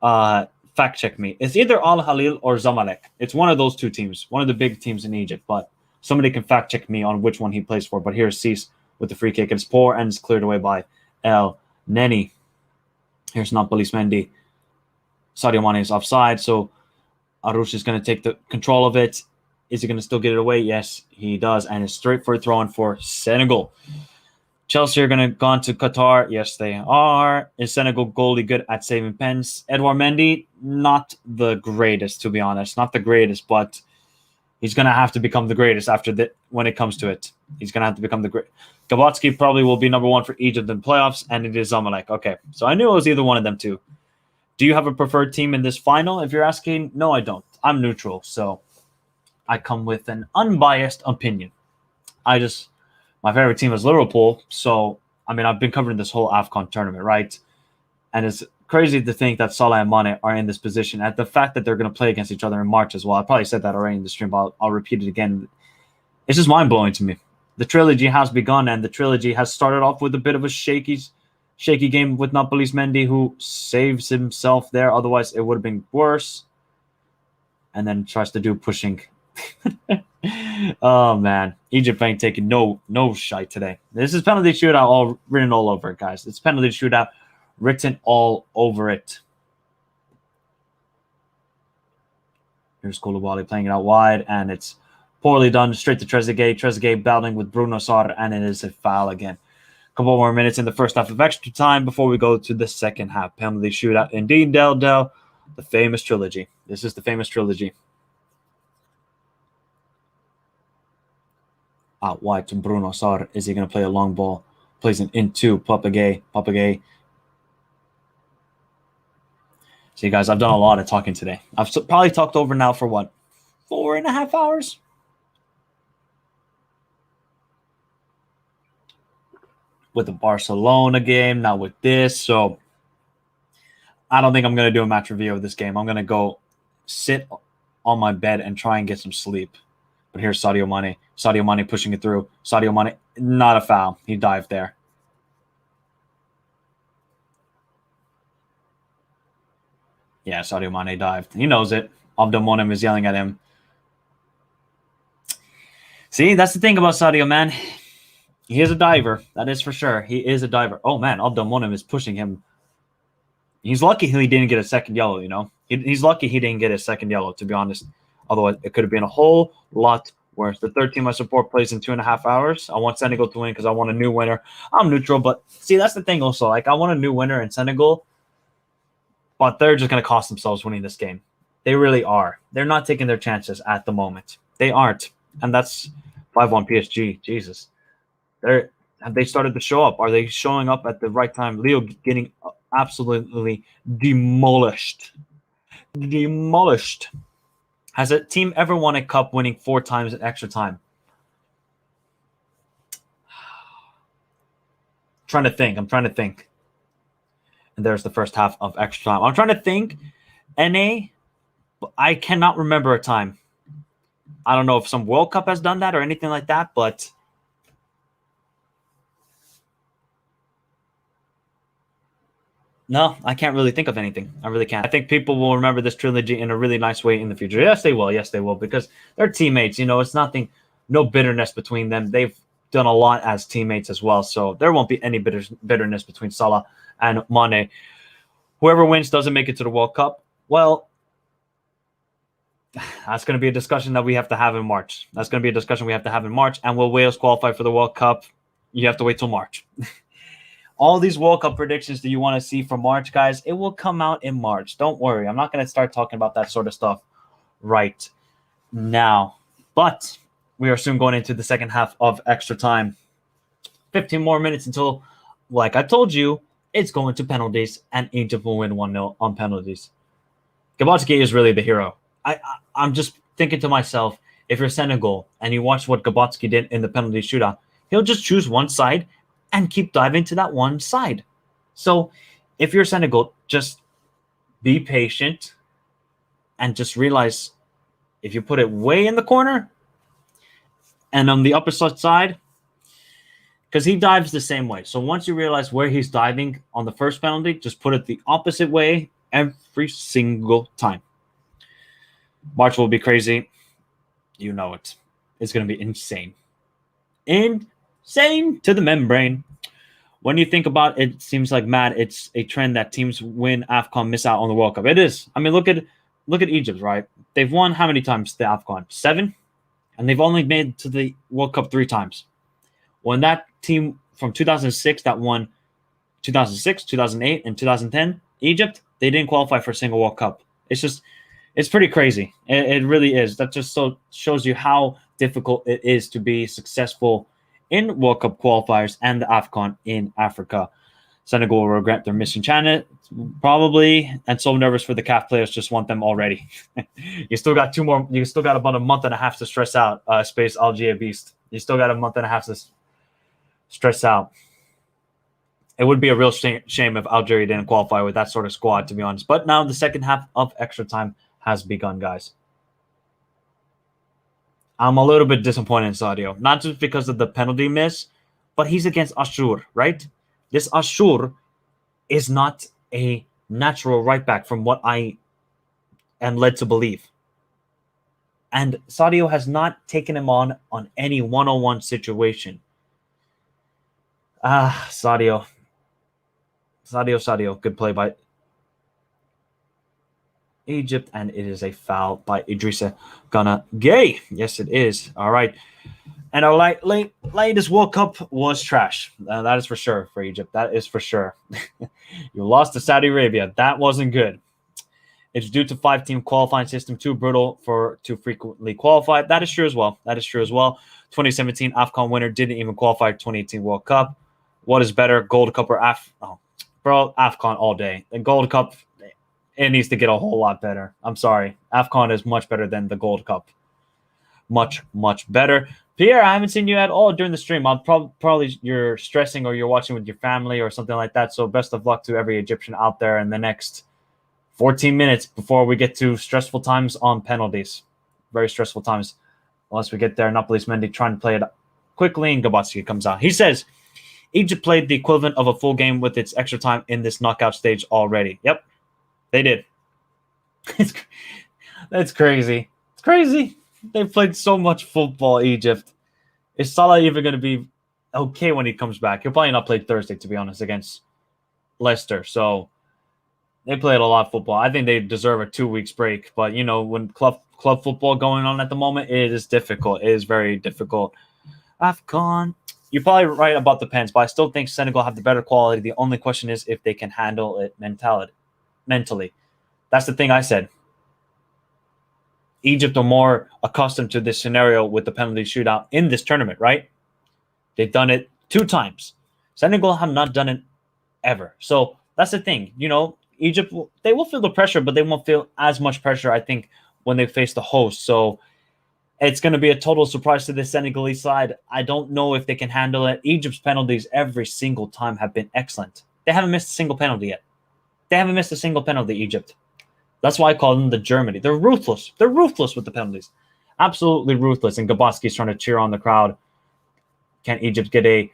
fact check me. It's either Al Hilal or Zamalek. It's one of those two teams, one of the big teams in Egypt, but somebody can fact check me on which one he plays for. But here's Cease with the free kick. It's poor, and it's cleared away by El Neni. Here's Nampalys Mendy. Sadio Mane is offside, so Arouche is going to take the control of it. Is he going to still get it away? Yes, he does, and it's straight for a throw-in for Senegal. Chelsea are going to go on to Qatar. Yes, they are. Is Senegal goalie good at saving pens? Edouard Mendy, not the greatest, to be honest. Not the greatest, but he's going to have to become the greatest when it comes to it. He's going to have to become the great. Gabotsky probably will be number one for Egypt in playoffs, and it is Zamalek. Okay, so I knew it was either one of them two. Do you have a preferred team in this final? If you're asking, no, I don't. I'm neutral, so I come with an unbiased opinion. My favorite team is Liverpool, so, I've been covering this whole AFCON tournament, right? And it's crazy to think that Salah and Mane are in this position, and the fact that they're going to play against each other in March as well. I probably said that already in the stream, but I'll repeat it again. It's just mind-blowing to me. The trilogy has begun, and the trilogy has started off with a bit of a shaky game with Nampalys Mendy, who saves himself there. Otherwise, it would have been worse. And then tries to do pushing. Oh, man. Egypt ain't taking no shite today. This is penalty shootout written all over it, guys. It's penalty shootout written all over it. Here's Koulibaly playing it out wide, and it's poorly done. Straight to Trezeguet. Trezeguet battling with Bruno Sarr, and it is a foul again. A couple more minutes in the first half of extra time before we go to the second half. Penalty shootout. Indeed, Del, the famous trilogy. This is the famous trilogy. Out wide to Bruno Sarr. Is he going to play a long ball? Plays it into Papagay. See, guys, I've done a lot of talking today. I've probably talked over now for what? 4.5 hours? With the Barcelona game, not with this. So I don't think I'm going to do a match review of this game. I'm going to go sit on my bed and try and get some sleep. But here's Sadio Mane. Sadio Mane pushing it through. Sadio Mane, not a foul. He dived there. Yeah, Sadio Mane dived. He knows it. Abdelmonem is yelling at him. See, that's the thing about Sadio, man. He is a diver. That is for sure. He is a diver. Oh, man, Abdelmonem is pushing him. He's lucky he didn't get a second yellow, you know. He's lucky he didn't get a second yellow, to be honest. Otherwise, it could have been a whole lot worse. The third team I support plays in 2.5 hours. I want Senegal to win because I want a new winner. I'm neutral, but see, that's the thing also. Like, I want a new winner in Senegal, but they're just going to cost themselves winning this game. They really are. They're not taking their chances at the moment. They aren't. And that's 5-1 PSG. Jesus. Have they started to show up? Are they showing up at the right time? Leo getting absolutely demolished. Demolished. Has a team ever won a cup winning 4 times in extra time? I'm trying to think. And there's the first half of extra time. I'm trying to think. NA, I cannot remember a time. I don't know if some World Cup has done that or anything like that, but no, I can't really think of anything. I really can't. I think people will remember this trilogy in a really nice way in the future. Yes, they will. Yes, they will, because they're teammates. You know, it's nothing, no bitterness between them. They've done a lot as teammates as well, so there won't be any bitterness between Salah and Mane. Whoever wins doesn't make it to the World Cup. Well, that's going to be a discussion that we have to have in March. And will Wales qualify for the World Cup? You have to wait till March. All these World Cup predictions that you want to see from March, guys, it will come out in March. Don't worry. I'm not going to start talking about that sort of stuff right now. But we are soon going into the second half of extra time. 15 more minutes until, like I told you, it's going to penalties, and Egypt will win 1-0 on penalties. Gabonski is really the hero. I'm just thinking to myself, if you're Senegal and you watch what Gabonski did in the penalty shootout, he'll just choose one side and keep diving to that one side. So if you're Senegal, just be patient and just realize if you put it way in the corner and on the upper side, because he dives the same way. So once you realize where he's diving on the first penalty, just put it the opposite way every single time. March will be crazy. You know it. It's going to be insane. Insane to the membrane. When you think about it, it seems like, Matt, it's a trend that teams win AFCON, miss out on the World Cup. It is. I mean, look at Egypt, right? They've won how many times the AFCON? 7? And they've only made it to the World Cup 3 times. When that team from 2006 that won 2006, 2008, and 2010, Egypt, they didn't qualify for a single World Cup. It's pretty crazy. It really is. That just shows you how difficult it is to be successful in World Cup qualifiers and the AFCON in Africa. Senegal will regret their missing chance, probably, and so nervous for the CAF players, just want them already. You still got 2 more. You still got about a month and a half to stress out, Space Algier Beast. You still got a month and a half to stress out. It would be a real shame if Algeria didn't qualify with that sort of squad, to be honest. But now the second half of extra time has begun, guys. I'm a little bit disappointed in Sadio, not just because of the penalty miss, but he's against Ashur, right? This Ashur is not a natural right back from what I am led to believe. And Sadio has not taken him on any one-on-one situation. Sadio. Good play by Egypt, and it is a foul by Idrissa Gana Gay. Yes, it is. All right. And our latest World Cup was trash. That is for sure for Egypt. That is for sure. You lost to Saudi Arabia. That wasn't good. It's due to 5-team qualifying system, too brutal for too frequently qualified. That is true as well. 2017 AFCON winner didn't even qualify 2018 World Cup. What is better, Gold Cup or AFCON all day. The Gold Cup, it needs to get a whole lot better. I'm sorry. AFCON is much better than the Gold Cup. Much, much better. Pierre, I haven't seen you at all during the stream. I'll probably you're stressing or you're watching with your family or something like that. So best of luck to every Egyptian out there in the next 14 minutes before we get to stressful times on penalties. Very stressful times. Once we get there, Napoli's Mendy trying to play it quickly, and Gabatski comes out. He says, Egypt played the equivalent of a full game with its extra time in this knockout stage already. Yep, they did. That's crazy. It's crazy. They've played so much football, Egypt. Is Salah even going to be okay when he comes back? He'll probably not play Thursday, to be honest, against Leicester. So they played a lot of football. I think they deserve a 2 weeks break. But, you know, when club football going on at the moment, it is difficult. It is very difficult. AFCON. You're probably right about the pens, but I still think Senegal have the better quality. The only question is if they can handle it mentally. That's the thing I said. Egypt are more accustomed to this scenario with the penalty shootout in this tournament, right? They've done it 2 times. Senegal have not done it ever. So that's the thing. You know, Egypt, they will feel the pressure, but they won't feel as much pressure, I think, when they face the host. So it's going to be a total surprise to the Senegalese side. I don't know if they can handle it. Egypt's penalties every single time have been excellent. They haven't missed a single penalty yet. They haven't missed a single penalty, Egypt. That's why I call them the Germany. They're ruthless. They're ruthless with the penalties. Absolutely ruthless. And Gabatski's trying to cheer on the crowd. Can Egypt get a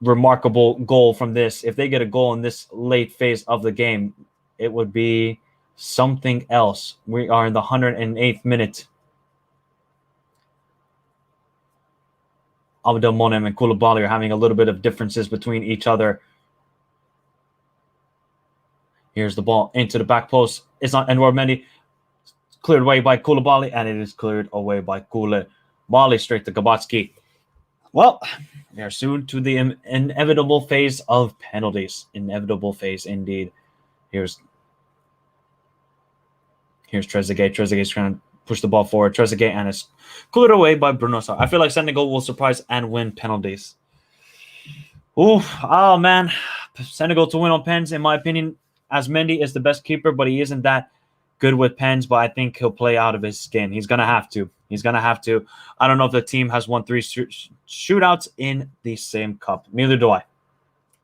remarkable goal from this? If they get a goal in this late phase of the game, it would be something else. We are in the 108th minute. Abdelmonem and Koulibaly are having a little bit of differences between each other. Here's the ball into the back post. It's not Edouard Mendy. Cleared away by Koulibaly, and it is cleared away by Koulibaly straight to Gabatski. Well, we are soon to the inevitable phase of penalties. Inevitable phase, indeed. Here's Trezeguet. Trezeguet's trying to push the ball forward. Trezeguet, and it's cleared away by Bruno Sarr. I feel like Senegal will surprise and win penalties. Oh, man. Senegal to win on pens, in my opinion, as Mendy is the best keeper, but he isn't that good with pens, but I think he'll play out of his skin. He's going to have to. I don't know if the team has won 3 shootouts in the same cup. Neither do I.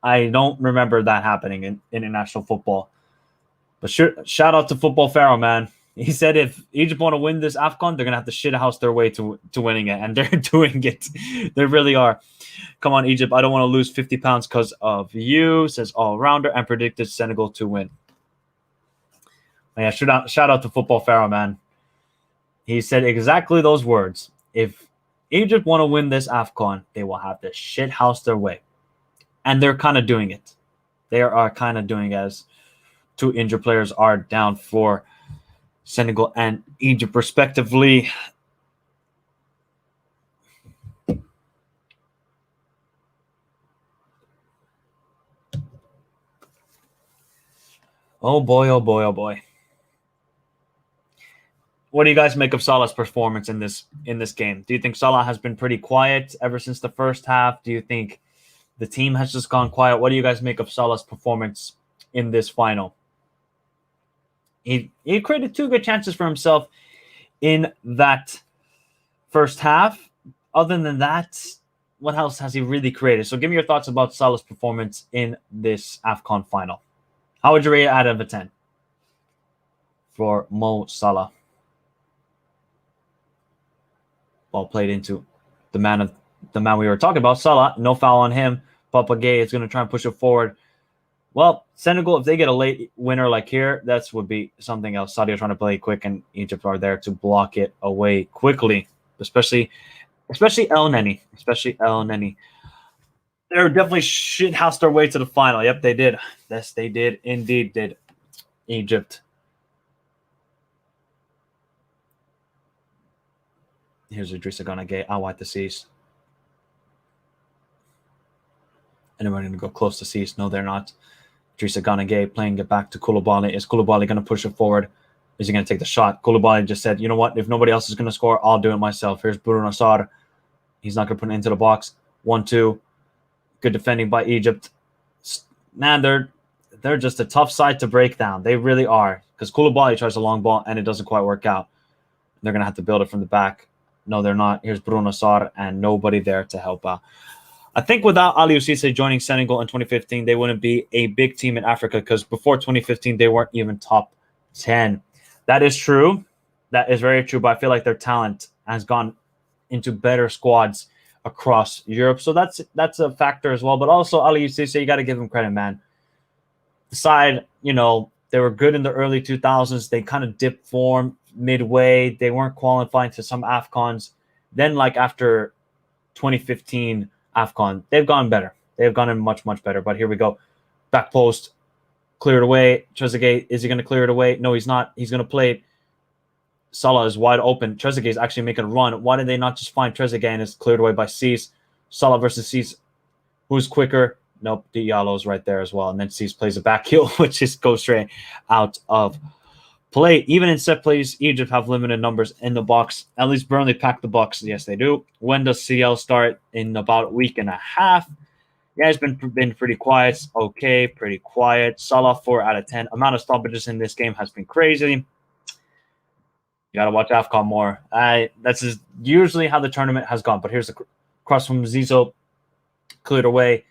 I don't remember that happening in international football. But shout out to Football Pharaoh, man. He said if Egypt want to win this AFCON, they're going to have to shithouse their way to winning it. And they're doing it. They really are. Come on, Egypt. I don't want to lose 50 pounds because of you, says all-rounder, and predicted Senegal to win. Yeah, shout out to Football Pharaoh, man. He said exactly those words. If Egypt want to win this AFCON, they will have to shithouse their way. And they're kind of doing it. They are kind of doing it as 2 injured players are down for Senegal and Egypt, respectively. Oh boy, oh boy, oh boy. What do you guys make of Salah's performance in this game? Do you think Salah has been pretty quiet ever since the first half? Do you think the team has just gone quiet? What do you guys make of Salah's performance in this final? He created 2 good chances for himself in that first half. Other than that, what else has he really created? So give me your thoughts about Salah's performance in this AFCON final. How would you rate it out of a 10 for Mo Salah? Ball played into the man we were talking about, Salah. No foul on him. Papa Gueye is going to try and push it forward. Well, Senegal, if they get a late winner like here, that would be something else. Saudi are trying to play quick, and Egypt are there to block it away quickly, especially El Neni. They're definitely shithoused their way to the final. Yep, they did. Yes, they did. Indeed, did Egypt. Here's Idrissa Gana Gueye out wide to Cease. And then we're going to go close to Cease. No, they're not. Idrissa Gana Gueye playing it back to Koulibaly. Is Koulibaly going to push it forward? Is he going to take the shot? Koulibaly just said, you know what? If nobody else is going to score, I'll do it myself. Here's Bruno Sarr. He's not going to put it into the box. 1-2. Good defending by Egypt. Man, they're just a tough side to break down. They really are. Because Koulibaly tries a long ball, and it doesn't quite work out. They're going to have to build it from the back. No, they're not. Here's Bruno Sarr, and nobody there to help out. I think without Aliou Cisse joining Senegal in 2015, they wouldn't be a big team in Africa, because before 2015, they weren't even top 10. That is true. That is very true, but I feel like their talent has gone into better squads across Europe. So that's a factor as well. But also, Aliou Cisse, you got to give him credit, man. The side, they were good in the early 2000s. They kind of dipped form midway. They weren't qualifying to some AFCONs. Then, like after 2015 AFCON, they've gone better. They've gone in much, much better. But here we go. Back post, cleared away. Trezeguet, is he going to clear it away? No, he's not. He's going to play it. Salah is wide open. Trezeguet is actually making a run. Why did they not just find Trezeguet and it's cleared away by Cease? Salah versus Cease. Who's quicker? Nope, Diallo's right there as well. And then Cease plays a back heel, which just goes straight out of play. Even in set plays, Egypt have limited numbers in the box. At least Burnley packed the box. Yes, they do. When does CL start? In about a week and a half. Yeah, it's been pretty quiet. Okay, pretty quiet. Salah 4 out of 10. Amount of stoppages in this game has been crazy. You got to watch AFCON more. That's usually how the tournament has gone. But here's the cross from Zizou. Cleared away.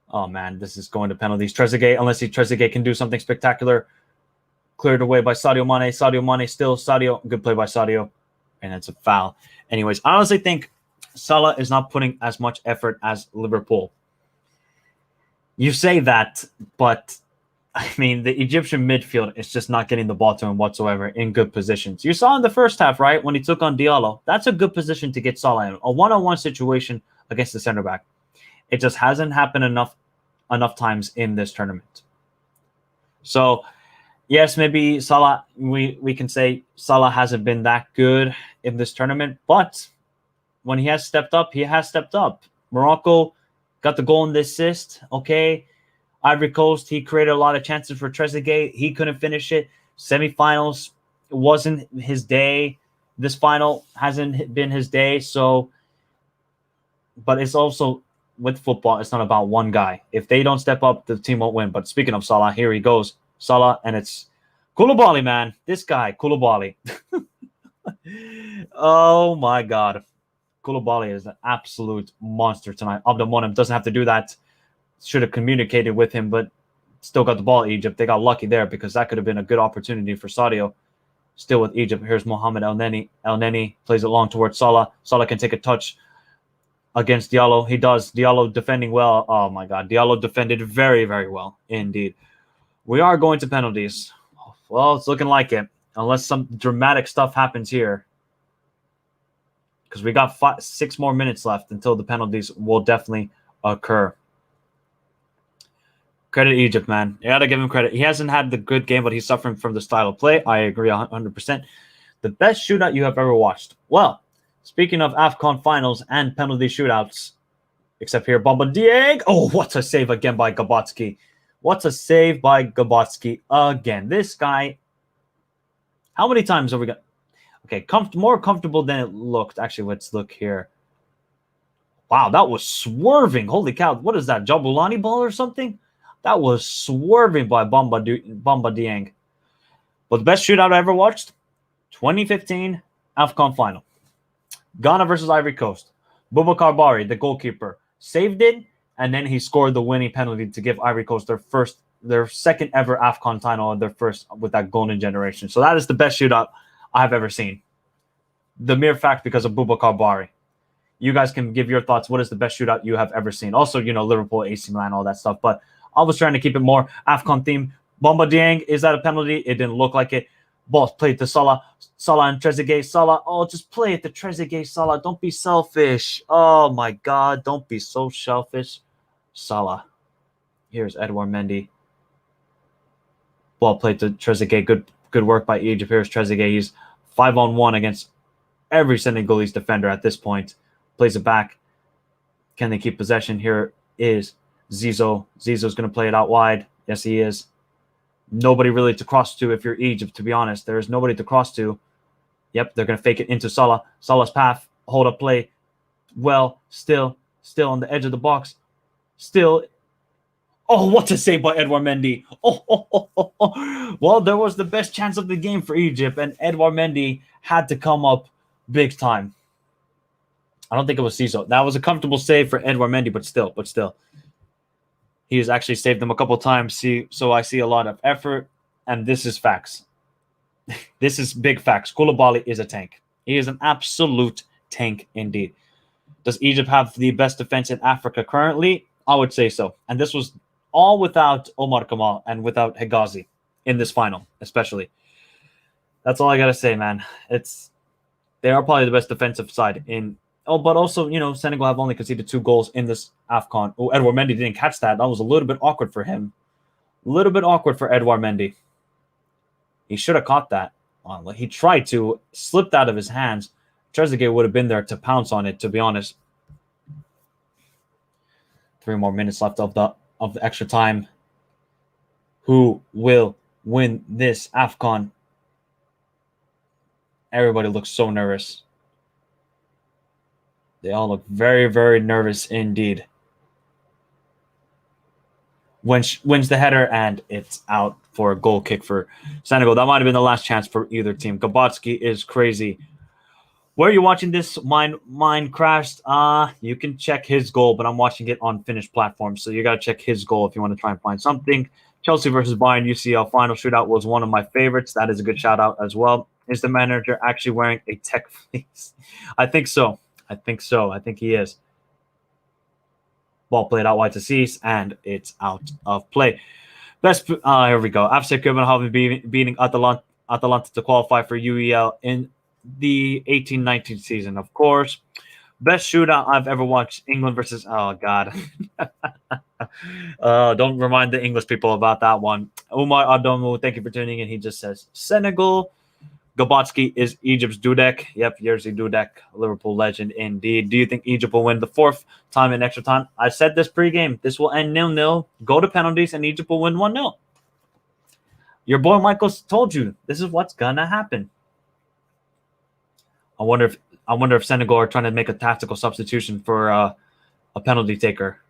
Oh, man, this is going to penalties. Trezeguet, unless Trezeguet can do something spectacular. Cleared away by Sadio Mane. Sadio Mane still. Sadio. Good play by Sadio. And it's a foul. Anyways, I honestly think Salah is not putting as much effort as Liverpool. You say that, but I mean, the Egyptian midfield is just not getting the ball to him whatsoever in good positions. You saw in the first half, right, when he took on Diallo. That's a good position to get Salah in. A one-on-one situation against the center back. It just hasn't happened enough times in this tournament. So, yes, maybe Salah, we can say Salah hasn't been that good in this tournament, but when he has stepped up, he has stepped up. Morocco got the goal and the assist, okay. Ivory Coast, he created a lot of chances for Trezeguet. He couldn't finish it. Semifinals wasn't his day. This final hasn't been his day. So, but it's also with football, it's not about one guy. If they don't step up, the team won't win. But speaking of Salah, here he goes. Salah, and it's Koulibaly, man. This guy, Koulibaly. Oh, my God. Koulibaly is an absolute monster tonight. Abdelmonem doesn't have to do that. Should have communicated with him, but still got the ball, Egypt. They got lucky there because that could have been a good opportunity for Sadio. Still with Egypt. Here's Mohamed El Neni. El Neni plays it long towards Salah. Salah can take a touch against Diallo. He does. Diallo defending well. Oh, my God. Diallo defended very, very well indeed. We are going to penalties. Well, it's looking like it. Unless some dramatic stuff happens here. Because we got 6 more minutes left until the penalties will definitely occur. Credit Egypt, man. You got to give him credit. He hasn't had the good game, but he's suffering from the style of play. I agree 100%. The best shootout you have ever watched. Well, speaking of AFCON finals and penalty shootouts, except here, Bamba Dieng. Oh, what a save again by Gabotsky. What a save by Gabotsky again. This guy, how many times have we got? Okay, more comfortable than it looked. Actually, let's look here. Wow, that was swerving. Holy cow. What is that, Jabulani ball or something? That was swerving by Bamba Dieng. But the best shootout I ever watched, 2015 AFCON final. Ghana versus Ivory Coast. Boubacar Bari, the goalkeeper, saved it, and then he scored the winning penalty to give Ivory Coast their second ever AFCON title, and their first with that golden generation. So that is the best shootout I've ever seen. The mere fact because of Boubacar Bari. You guys can give your thoughts. What is the best shootout you have ever seen? Also, Liverpool, AC Milan, all that stuff. But I was trying to keep it more AFCON theme. Bamba Dieng, is that a penalty? It didn't look like it. Ball played to Salah. Salah and Trezeguet. Salah, just play it to Trezeguet. Salah, don't be selfish. Oh, my God. Don't be so selfish. Salah. Here's Edouard Mendy. Ball played to Trezeguet. Good work by Egypt. Here's Trezeguet. He's 5-on-1 against every Senegalese defender at this point. Plays it back. Can they keep possession? Here is Zizou. Zizou's going to play it out wide. Yes, he is. Nobody really to cross to if you're Egypt, to be honest. There's nobody to cross to. Yep, they're going to fake it into Salah. Salah's path. Hold up play. Well, still on the edge of the box. Still. Oh, what a save by Edouard Mendy. Oh. Well, there was the best chance of the game for Egypt, and Edouard Mendy had to come up big time. I don't think it was Zizou. That was a comfortable save for Edouard Mendy, but still. He has actually saved them a couple times. So I see a lot of effort, and this is facts. This is big facts. Koulibaly is a tank. He is an absolute tank indeed. Does Egypt have the best defense in Africa currently? I would say so. And this was all without Omar Kamal and without Hegazi in this final, especially. That's all I got to say, man. They are probably the best defensive side in. Oh, but also, Senegal have only conceded 2 goals in this AFCON. Oh, Edouard Mendy didn't catch that. That was a little bit awkward for him. A little bit awkward for Edouard Mendy. He should have caught that. He tried to, slipped out of his hands. Trezeguet would have been there to pounce on it, to be honest. 3 more minutes left of the extra time. Who will win this AFCON? Everybody looks so nervous. They all look very, very nervous indeed. Wins the header, and it's out for a goal kick for Senegal. That might have been the last chance for either team. Gabotsky is crazy. Where are you watching this? Mine crashed. You can check his goal, but I'm watching it on Finnish platforms, so you got to check his goal if you want to try and find something. Chelsea versus Bayern UCL final shootout was one of my favorites. That is a good shout out as well. Is the manager actually wearing a tech fleece? I think so. I think he is. Ball played out wide to Cease, and it's out of play. Here we go. FC Copenhagen beating Atalanta to qualify for UEL in the 18-19 season, of course. Best shootout I've ever watched. England versus... Oh, God. Don't remind the English people about that one. Umar Adomu, thank you for tuning in. He just says Senegal. Gabotsky is Egypt's Dudek. Yep, Jerzy Dudek, Liverpool legend indeed. Do you think Egypt will win the 4th time in extra time? I said this pregame. This will end 0-0. Go to penalties, and Egypt will win 1-0. Your boy Michael told you this is what's gonna happen. I wonder if Senegal are trying to make a tactical substitution for a penalty taker.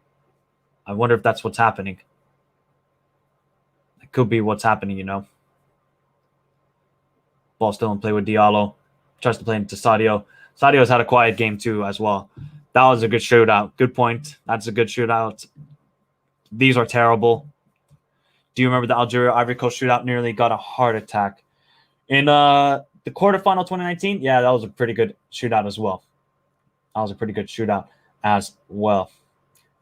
I wonder if that's what's happening. It could be what's happening, Ball still in play with Diallo. Tries to play into Sadio. Sadio's had a quiet game too as well. That was a good shootout. Good point. That's a good shootout. These are terrible. Do you remember the Algeria-Ivory Coast shootout? Nearly got a heart attack. In the quarterfinal 2019, yeah, that was a pretty good shootout as well.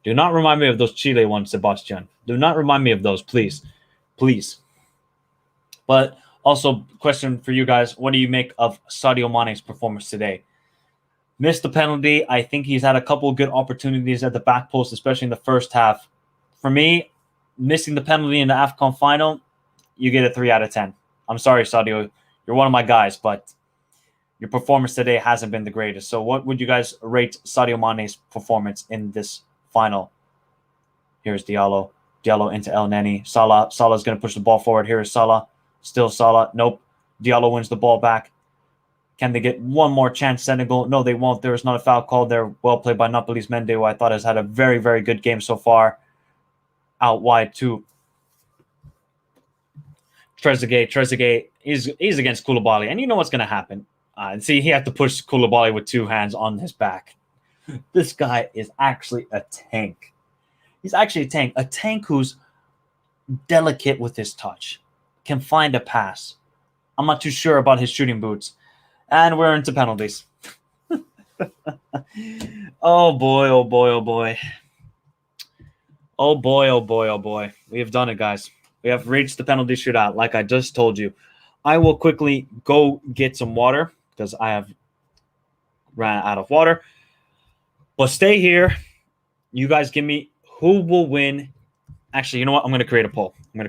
Do not remind me of those Chile ones, Sebastian. Do not remind me of those, please. Please. But also, question for you guys. What do you make of Sadio Mane's performance today? Missed the penalty. I think he's had a couple of good opportunities at the back post, especially in the first half. For me, missing the penalty in the AFCON final, you get a 3 out of 10. I'm sorry, Sadio. You're one of my guys, but your performance today hasn't been the greatest. So what would you guys rate Sadio Mane's performance in this final? Here's Diallo. Diallo into El Neni. Salah's going to push the ball forward. Here is Salah. Still Salah. Nope. Diallo wins the ball back. Can they get one more chance, Senegal? No, they won't. There is not a foul called there. Well played by Napoli's Mende, who I thought has had a very, very good game so far. Out wide to Trezeguet is against Koulibaly, and you know what's going to happen. And see, he had to push Koulibaly with 2 hands on his back. This guy is actually a tank. He's actually a tank who's delicate with his touch, can find a pass. I'm not too sure about his shooting boots. And we're into penalties. Oh boy, oh boy, oh boy. Oh boy, oh boy, oh boy. We have done it, guys. We have reached the penalty shootout, like I just told you. I will quickly go get some water because I have ran out of water. But stay here. You guys give me who will win. Actually, you know what? I'm going to create a poll. I'm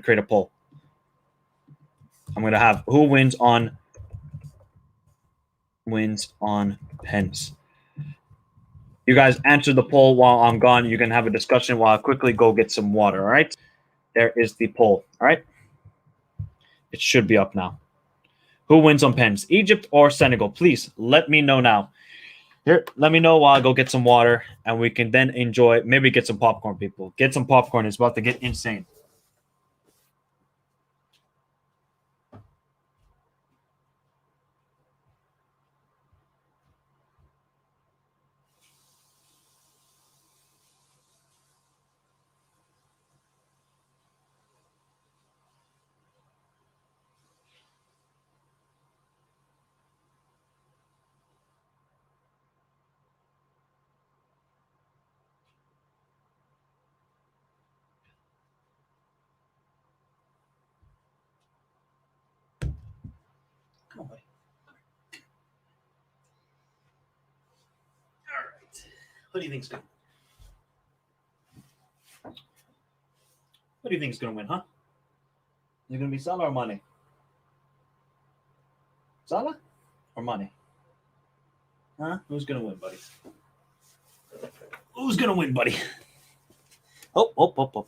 going to have who wins on wins on pens? You guys answer the poll while I'm gone. You can have a discussion while I quickly go get some water. All right. There is the poll. All right. It should be up now. Who wins on pens? Egypt or Senegal? Please let me know now. Here, let me know while I go get some water and we can then enjoy. Maybe get some popcorn, people. Get some popcorn. It's about to get insane. Come on, buddy. All right. What do you think's going? What do you think's going to win, huh? Is it going to be Salah or Mane? Salah or Mane? Huh? Who's going to win, buddy? Who's going to win, buddy? Oh.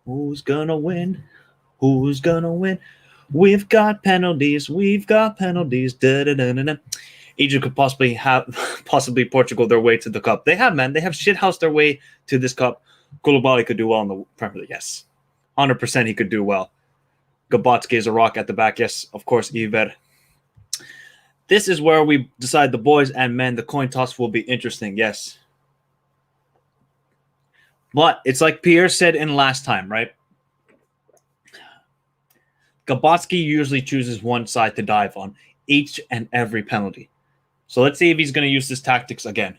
Who's going to win? Who's going to win? We've got penalties. Da-da-da-da-da. Egypt could possibly Portugal their way to the cup. They have, man. They have shithoused their way to this cup. Koulibaly could do well in the Premier League. Yes. 100% he could do well. Gabotsky is a rock at the back. Yes, of course, Iver. This is where we decide the boys and men. The coin toss will be interesting. Yes. But it's like Pierre said in last time, right? Gabotsky usually chooses one side to dive on each and every penalty. So let's see if he's going to use this tactics again.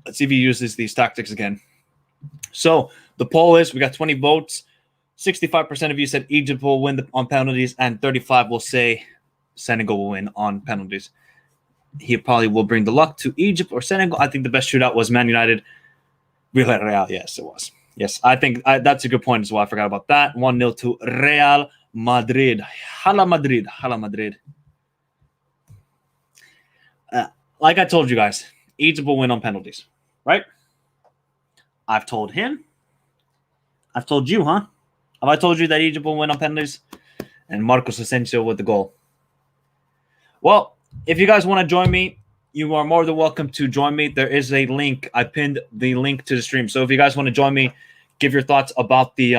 Let's see if he uses these tactics again. So the poll is, we got 20 votes. 65% of you said Egypt will win on penalties, and 35 will say Senegal will win on penalties. He probably will bring the luck to Egypt or Senegal. I think the best shootout was Man United. Villarreal, yes, it was. Yes, I think that's a good point as well. I forgot about that. 1-0 to Real Madrid. Hala Madrid. Like I told you guys, Egypt will win on penalties, right? I've told him. I've told you, huh? Have I told you that Egypt will win on penalties? And Marcos Asensio with the goal. Well, if you guys want to join me, you are more than welcome to join me. There is a link. I pinned the link to the stream. So if you guys want to join me, give your thoughts about the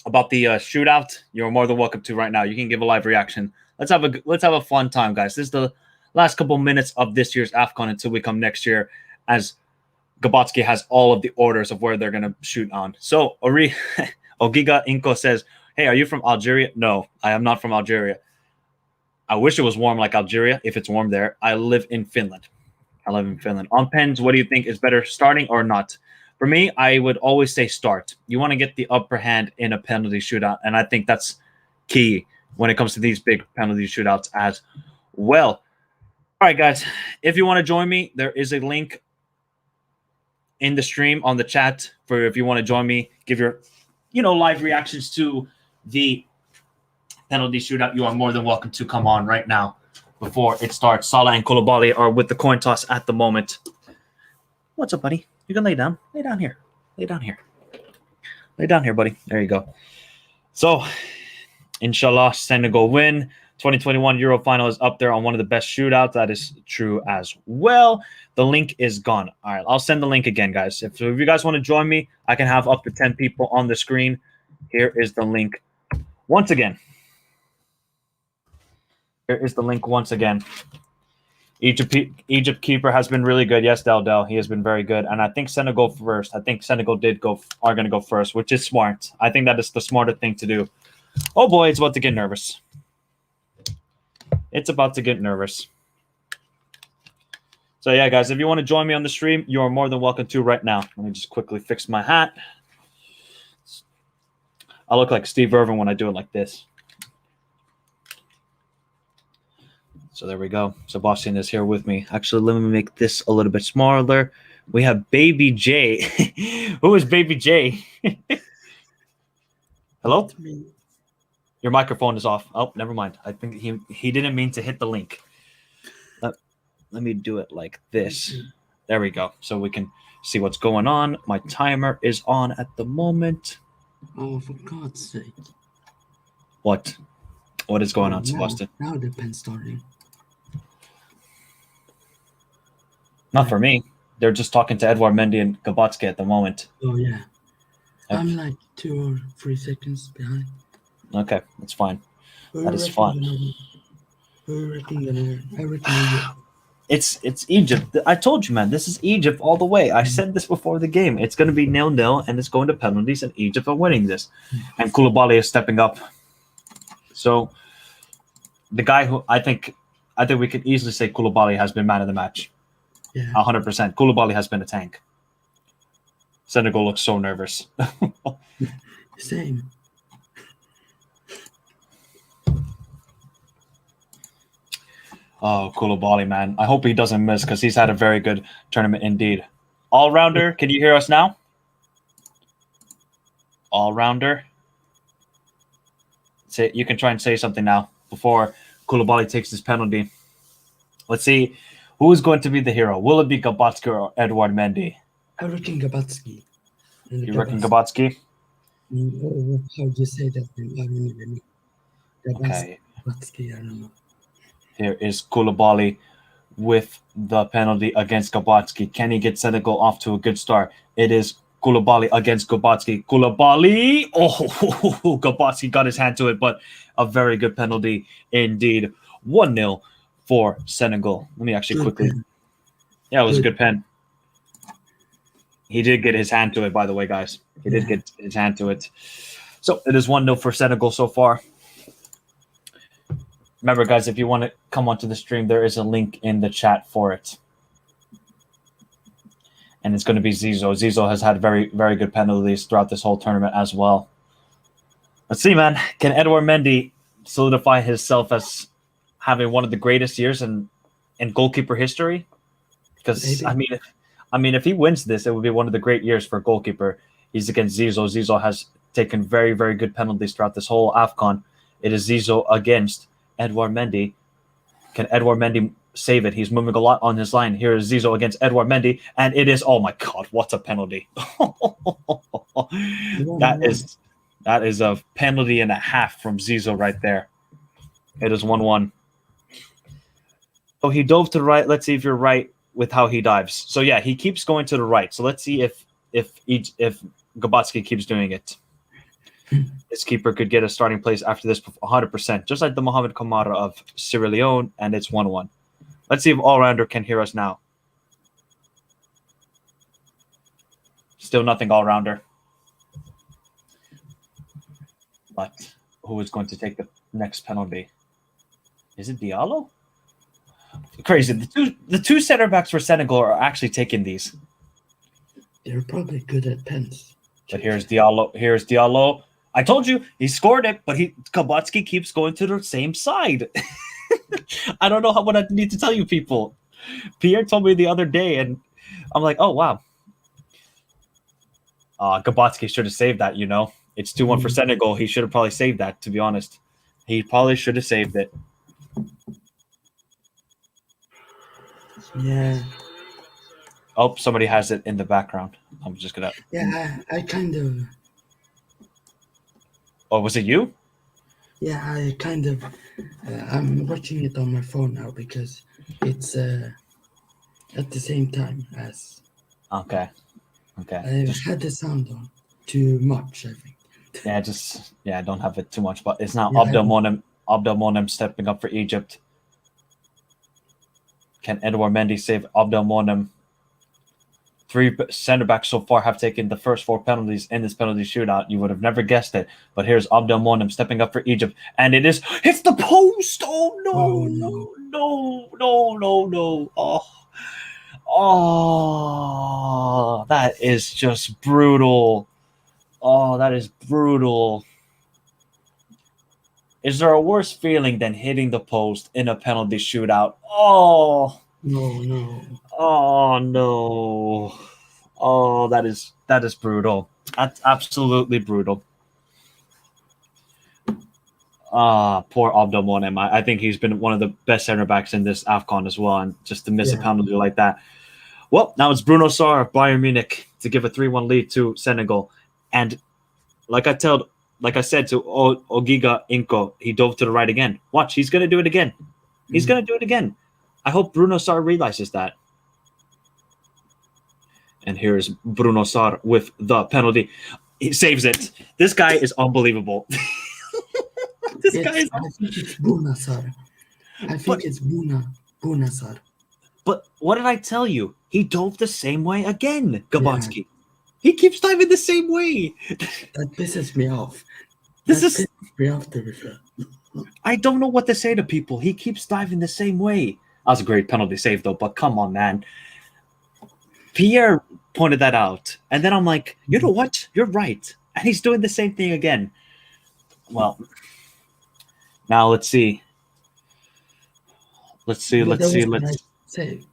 shootout, you're more than welcome to right now. You can give a live reaction. Let's have a fun time, guys. This is the last couple minutes of this year's AFCON until we come next year, as Gabotsky has all of the orders of where they're going to shoot on. So Ogiga Inko says, hey, are you from Algeria? No, I am not from Algeria. I wish it was warm like Algeria, if it's warm there. I live in Finland. On pens, what do you think is better, starting or not? For me, I would always say start. You want to get the upper hand in a penalty shootout, and I think that's key when it comes to these big penalty shootouts as well. All right, guys, if you want to join me, there is a link in the stream on the chat for if you want to join me, give your live reactions to the penalty shootout. You are more than welcome to come on right now before it starts. Salah and Koulibaly are with the coin toss at the moment. What's up, buddy? You can lay down. Lay down here. Lay down here, buddy. There you go. So, inshallah, Senegal win. 2021 Euro final is up there on one of the best shootouts. That is true as well. The link is gone. All right, I'll send the link again, guys. If you guys want to join me, I can have up to 10 people on the screen. Here is the link once again. Here is the link once again. Egypt keeper has been really good. Yes, Del. He has been very good. And I think Senegal first. I think Senegal are going to go first, which is smart. I think that is the smarter thing to do. Oh, boy, it's about to get nervous. So, yeah, guys, if you want to join me on the stream, you are more than welcome to right now. Let me just quickly fix my hat. I look like Steve Irwin when I do it like this. So there we go. Sebastian is here with me. Actually, let me make this a little bit smaller. We have Baby J. Who is Baby J? Hello? Your microphone is off. Oh, never mind. I think he didn't mean to hit the link. Let me do it like this. There we go. So we can see what's going on. My timer is on at the moment. Oh, for God's sake. What? What is going on, now, Sebastian? now the pen's starting. Not for me. They're just talking to Edouard Mendy and Gabotsky at the moment. Oh, yeah. Yep. I'm like 2 or 3 seconds behind. Okay, that's fine. Who That you is reckon fine. gonna win? Who you reckon gonna win? I reckon Egypt. It's Egypt. I told you, man. This is Egypt all the way. I said this before the game. It's going to be 0-0, and it's going to penalties, and Egypt are winning this. And Koulibaly is stepping up. So the guy who I think we could easily say Koulibaly has been man of the match. Yeah. 100%. Koulibaly has been a tank. Senegal looks so nervous. Same. Oh, Koulibaly, man. I hope he doesn't miss because he's had a very good tournament indeed. All-rounder, can you hear us now? All-rounder. You can try and say something now before Koulibaly takes this penalty. Let's see who is going to be the hero. Will it be Gabotsky or Edouard Mendy? I reckon Gabotsky. You reckon Gabotsky? How do you say that name? I don't even know. Okay. Gabotsky, I don't know. Here is Koulibaly with the penalty against Gabotsky. Can he get Senegal off to a good start? It is Koulibaly against Gabotsky. Koulibaly! Oh, Gabotsky got his hand to it, but a very good penalty indeed. 1-0 for Senegal. Let me actually quickly... Yeah, it was a good pen. He did get his hand to it, by the way, guys. He did get his hand to it. So it is 1-0 for Senegal so far. Remember, guys, if you want to come onto the stream, there is a link in the chat for it. And it's going to be Zizou. Zizou has had very, very good penalties throughout this whole tournament as well. Let's see, man. Can Edouard Mendy solidify himself having one of the greatest years in goalkeeper history? Because, I mean, if he wins this, it would be one of the great years for a goalkeeper. He's against Zizou. Zizou has taken very, very good penalties throughout this whole AFCON. It is Zizou against Edouard Mendy. Can Edouard Mendy save it? He's moving a lot on his line. Here is Zizou against Edouard Mendy, and it is, oh my God, what a penalty. That is a penalty and a half from Zizou right there. It is 1-1. Oh, he dove to the right. Let's see if you're right with how he dives. So yeah, he keeps going to the right. So let's see if Gabotsky keeps doing it. This keeper could get a starting place after this 100%, just like the Mohamed Kamara of Sierra Leone, and it's 1-1. Let's see if all-rounder can hear us now. Still nothing all-rounder. But who is going to take the next penalty? Is it Diallo? Crazy. The two center backs for Senegal are actually taking these. They're probably good at pens. But here's Diallo. I told you he scored it, but Gabotsky keeps going to the same side. I don't know what I need to tell you people. Pierre told me the other day, and I'm like, oh wow. Gabotsky should have saved that. It's 2-1 for Senegal. He should have probably saved that. To be honest, he probably should have saved it. Yeah. Oh, somebody has it in the background. I'm just gonna. Yeah, I kind of. Oh, was it you? Yeah, I kind of. I'm watching it on my phone now because it's at the same time as. Okay. I've had the sound on too much, I think. Yeah, don't have it too much, but it's now Yeah, Abdelmonem stepping up for Egypt. Can Edouard Mendy save Abdelmonem? 3 center backs so far have taken the first 4 penalties in this penalty shootout. You would have never guessed it. But here's Abdelmonem stepping up for Egypt. And it's the post. Oh, no. Oh, that is just brutal. Oh, that is brutal. Is there a worse feeling than hitting the post in a penalty shootout? Oh. No. Oh no! Oh, that is brutal. That's absolutely brutal. Poor Abdelmonem. I think he's been one of the best center backs in this AFCON as well, and just to miss a Yeah. penalty like that. Well, now it's Bruno Sarr of Bayern Munich to give a 3-1 lead to Senegal. And like I said to Ogiga Inko, he dove to the right again. Watch, he's going to do it again. He's going to do it again. I hope Bruno Sarr realizes that. And here's Bruno Sarr with the penalty. He saves it. This guy is unbelievable. This guy is. I think it's Bunasar. I think it's Bunasar. But what did I tell you? He dove the same way again, Gabatsky. He keeps diving the same way. That pisses me off. This That is. pisses me off, to be fair. I don't know what to say to people. He keeps diving the same way. That was a great penalty save, though. But come on, man. Pierre pointed that out, and then I'm like, you know what? You're right, and he's doing the same thing again. Well, now let's see. But that was a nice save.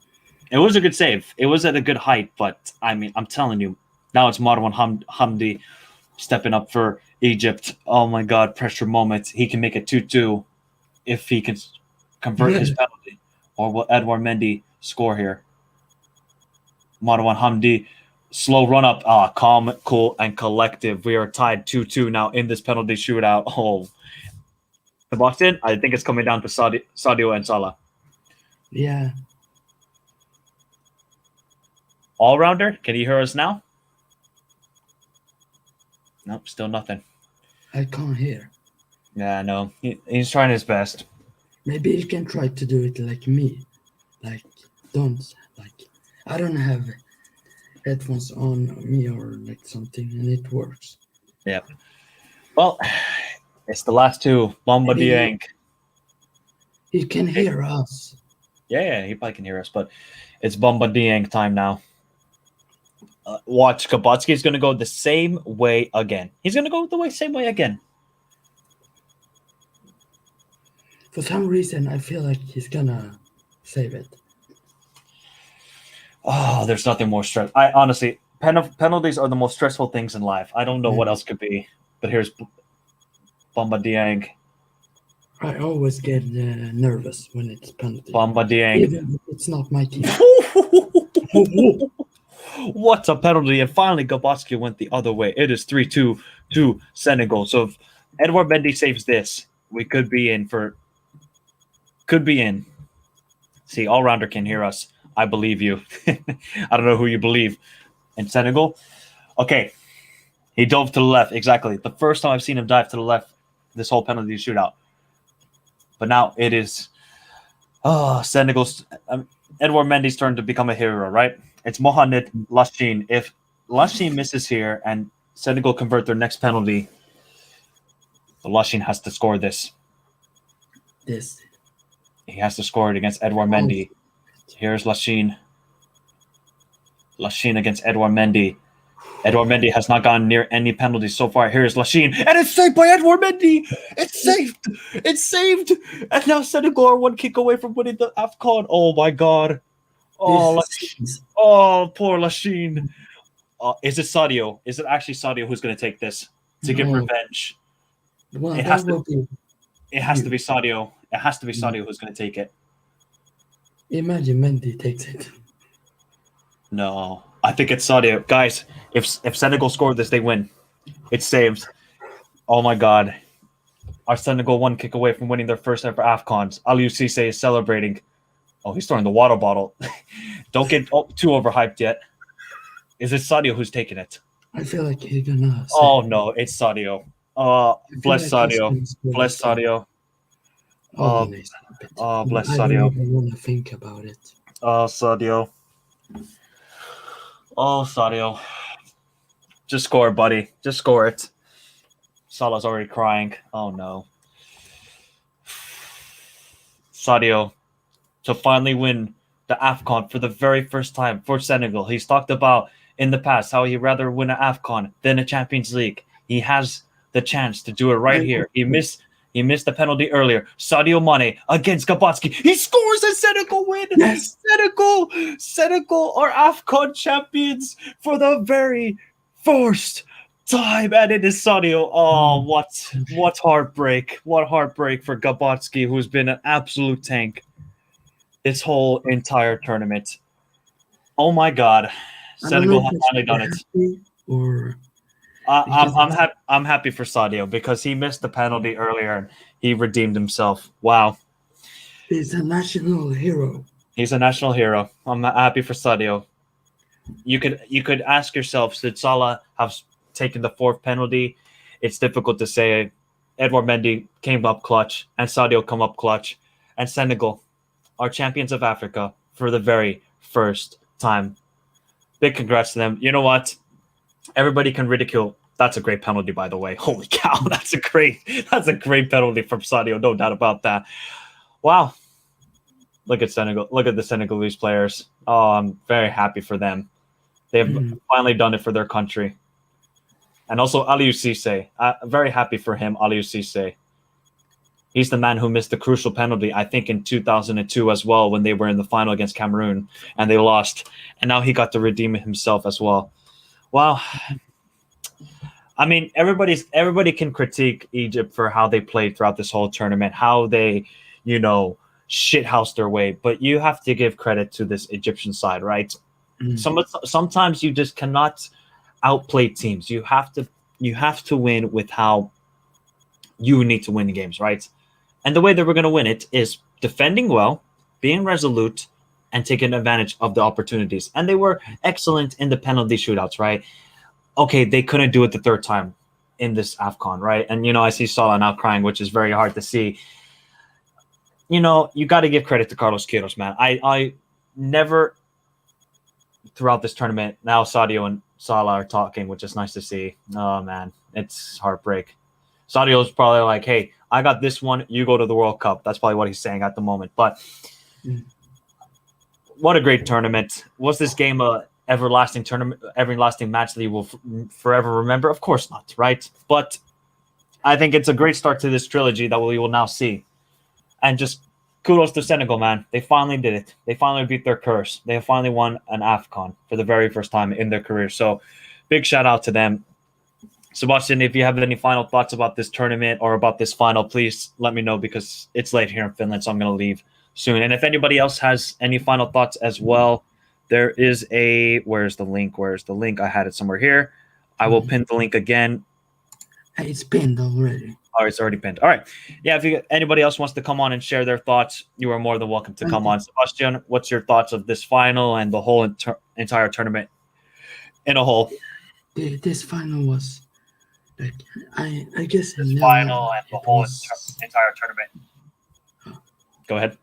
It was a good save. It was at a good height, but I mean, I'm telling you, now it's Marwan Hamdi stepping up for Egypt. Oh my God, pressure moment. He can make it 2-2 if he can convert his penalty. Or will Edouard Mendy score here? Marwan Hamdi, slow run up. Calm, cool, and collective. We are tied 2-2 now in this penalty shootout. Oh, the box in. I think it's coming down to Sadio and Salah. Yeah. All-rounder, can you hear us now? Nope, still nothing. I can't hear. Yeah, no, he's trying his best. Maybe you can try to do it like me. I don't have headphones on me or like something, and it works. Yeah. Well, it's the last two. Bamba Maybe- Dieng. He can hear us. Yeah, he probably can hear us, but it's Bamba Dieng time now. Watch, Kabatsky is going to go the same way again. He's going to go the same way again. For some reason, I feel like he's gonna save it. Oh, there's nothing more stress. I honestly, penalties are the most stressful things in life. I don't know what Yeah. else could be, but here's Bamba Dieng. I always get nervous when it's penalty. Bamba Dieng. Even if it's not my team. What a penalty. And finally, Gabatsky went the other way. It is 3-2 to Senegal. So if Edouard Mendy saves this, we could be in. See, all-rounder can hear us. I believe you. I don't know who you believe. In Senegal? Okay. He dove to the left. Exactly. The first time I've seen him dive to the left this whole penalty shootout. But now it is Senegal's Edouard Mendy's turn to become a hero, right? It's Mohamed Lashin. If Lashin misses here and Senegal convert their next penalty, Lashin has to score this. This. He has to score it against Edouard Mendy. Here's Lashin. Lashin against Edouard Mendy. Edouard Mendy has not gone near any penalties so far. Here's Lashin. And it's saved by Edouard Mendy. It's saved. It's saved. And now Senegal are one kick away from winning the AFCON. Oh, my God. Oh, poor Lashin. Is it Sadio? Is it actually Sadio who's going to take this to get revenge? Well, It has to be Sadio. It has to be Sadio who's going to take it. Imagine Mendy takes it. No, I think it's Sadio. Guys, if Senegal scored this, they win. It's saved. Oh my God. Are Senegal one kick away from winning their first ever AFCONs? Aliou Cisse is celebrating. Oh, he's throwing the water bottle. Don't get too overhyped yet. Is it Sadio who's taking it? I feel like he's gonna. Oh no, it's Sadio. Bless Sadio. Bless Sadio. Oh, bless I Sadio. don't even want to think about it. Oh, Sadio. Oh, Sadio. Just score, buddy. Just score it. Salah's already crying. Oh, no. Sadio to finally win the AFCON for the very first time for Senegal. He's talked about in the past how he'd rather win an AFCON than a Champions League. He has the chance to do it right here. He missed the penalty earlier. Sadio Mane against Gabatsky. He scores and Senegal win. Yes. Senegal are AFCON champions for the very first time, and it is Sadio. Oh, what heartbreak! What heartbreak for Gabotsky, who's been an absolute tank this whole entire tournament. Oh my God, I don't know Senegal if have it's finally done it. happy or I'm because I'm happy. I'm happy for Sadio because he missed the penalty earlier and he redeemed himself. Wow, he's a national hero. he's a national hero. I'm happy for Sadio. You could ask yourself, should Salah have taken the fourth penalty? It's difficult to say. Edouard Mendy came up clutch, and Sadio come up clutch, and Senegal are champions of Africa for the very first time. Big congrats to them. You know what? Everybody can ridicule. That's a great penalty, by the way. Holy cow, that's a great penalty from Sadio, no doubt about that. Wow. Look at Senegal. Look at the Senegalese players. Oh, I'm very happy for them. They've finally done it for their country. And also Aliou Cisse. Very happy for him, Aliou Cisse. He's the man who missed the crucial penalty, I think, in 2002 as well, when they were in the final against Cameroon and they lost. And now he got to redeem it himself as well. Wow. I mean, everybody can critique Egypt for how they played throughout this whole tournament, how they, shithouse their way. But you have to give credit to this Egyptian side, right? Sometimes you just cannot outplay teams. You have to win with how you need to win the games, right? And the way that we're going to win it is defending well, being resolute, and taking advantage of the opportunities. And they were excellent in the penalty shootouts, right? Okay, they couldn't do it the third time in this AFCON, right? And, I see Salah now crying, which is very hard to see. You got to give credit to Carlos Queiroz, man. I never, throughout this tournament, now Sadio and Salah are talking, which is nice to see. Oh, man, it's heartbreak. Sadio's probably like, hey, I got this one. You go to the World Cup. That's probably what he's saying at the moment. But what a great tournament. Was this game a everlasting match that you will forever remember? Of course not, right? But I think it's a great start to this trilogy that we will now see. And just kudos to Senegal, man. They finally did it. They finally beat their curse. They have finally won an AFCON for the very first time in their career. So big shout out to them. Sebastian, if you have any final thoughts about this tournament or about this final, please let me know because it's late here in Finland, so I'm going to leave soon. And if anybody else has any final thoughts as well, there is where's the link? I had it somewhere here. I will pin the link again. It's pinned already. Oh, it's already pinned. All right. Yeah, if anybody else wants to come on and share their thoughts, you are more than welcome to come on. Sebastian, what's your thoughts of this final and the whole entire tournament in a whole? This final was, like, I guess this final and the whole entire tournament. Go ahead.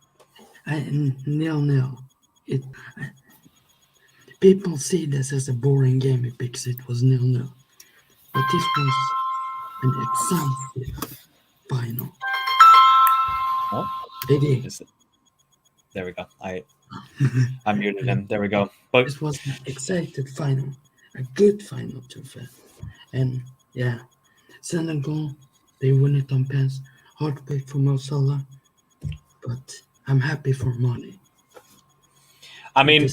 0-0. People see this as a boring game because it was 0-0, but this was an exciting final. Oh, there we go. I muted him. There we go. But this was an excited final, a good final to fair. And yeah, Senegal, they win it on pens. Heartbreak for Mo Salah, but I'm happy for Mane. I mean,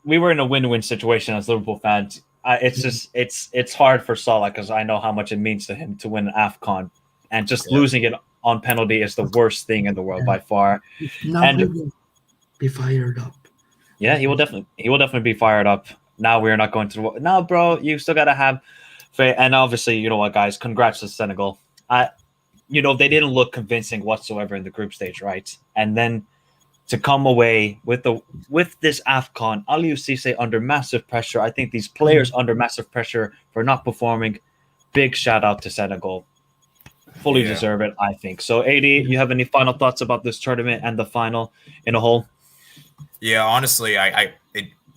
we were in a win-win situation as Liverpool fans. It's just it's hard for Salah because I know how much it means to him to win an AFCON, and just losing it on penalty is the worst thing in the world by far. Now he will be fired up. Yeah, he will definitely be fired up. Now we're not going to. No, bro, you still gotta have faith. And obviously, you know what, guys? Congrats to Senegal. They didn't look convincing whatsoever in the group stage, right? And then to come away with this AFCON, Aliou Cisse under massive pressure. I think these players under massive pressure for not performing. Big shout out to Senegal. Fully deserve it, I think. So, AD, you have any final thoughts about this tournament and the final in a whole? Yeah, honestly,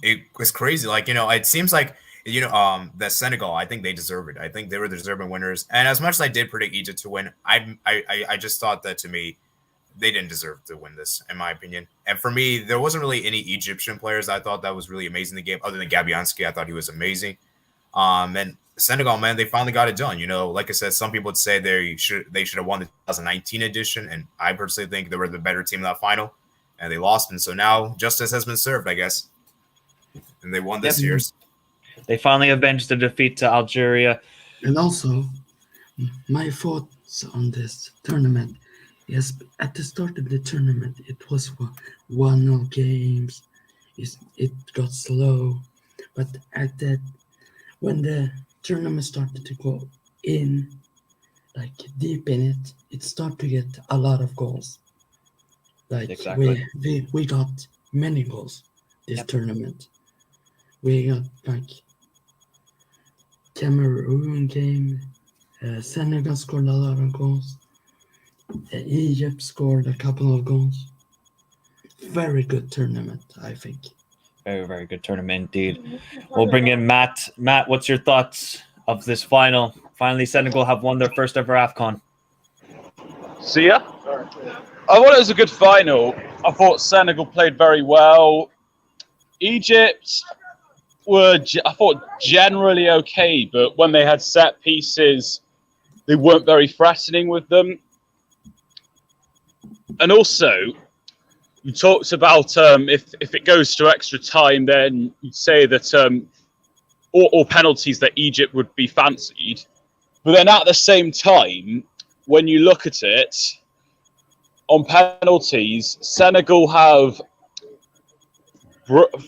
it was crazy. Like, it seems like that Senegal, I think they deserve it. I think they were the deserving winners. And as much as I did predict Egypt to win, I just thought that, to me, they didn't deserve to win this, in my opinion. And for me, there wasn't really any Egyptian players I thought that was really amazing in the game, other than Gabianski. I thought he was amazing. And Senegal, man, they finally got it done. Like I said, some people would say they should have won the 2019 edition, and I personally think they were the better team in that final, and they lost. And so now justice has been served, I guess, and they won this year's. They finally avenged the defeat to Algeria. And also, my thoughts on this tournament is at the start of the tournament, it was 1-0 games. It got slow, but when the tournament started to go in, like deep in it, it started to get a lot of goals. Like Exactly. we got many goals this Yep. tournament. We got like Cameroon game, Senegal scored a lot of goals. Egypt scored a couple of goals. Very good tournament, I think. Very, very good tournament indeed. We'll bring in Matt. Matt, what's your thoughts of this final? Finally, Senegal have won their first ever AFCON. So yeah, I thought it was a good final. I thought Senegal played very well. Egypt I thought, generally okay, but when they had set pieces, they weren't very threatening with them. And also, you talked about if it goes to extra time, then you'd say that or penalties that Egypt would be fancied. But then at the same time, when you look at it, on penalties, Senegal have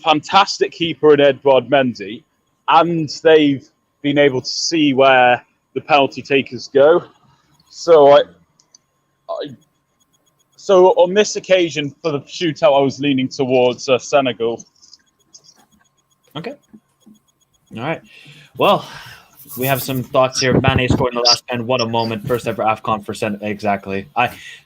fantastic keeper in Edouard Mendy, and they've been able to see where the penalty takers go. So so on this occasion for the shootout, I was leaning towards Senegal. Okay. All right. Well, we have some thoughts here. Mane scored in the last 10. What a moment. First ever AFCON for Senegal. Exactly.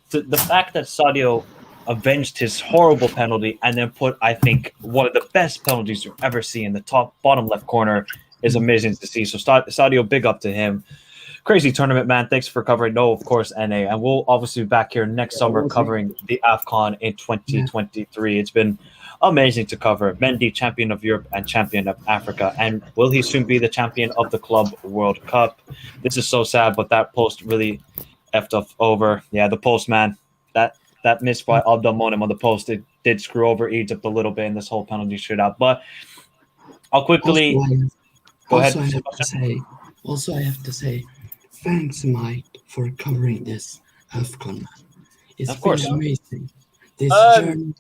The fact that Sadio avenged his horrible penalty and then put, I think, one of the best penalties you'll ever see in the bottom left corner is amazing to see. So Sadio, big up to him. Crazy tournament, man. Thanks for covering. No, of course, NA. And we'll obviously be back here next summer covering the AFCON in 2023. It's been amazing to cover. Mendy, champion of Europe and champion of Africa. And will he soon be the champion of the Club World Cup? This is so sad, but that post really effed up over. Yeah, the post, man. That miss by Abdelmonem on the post, it did screw over Egypt a little bit in this whole penalty shootout. But I'll quickly go ahead. Also, I have to say, thanks, Mike, for covering this AFCON. It's Of course. been amazing. This journey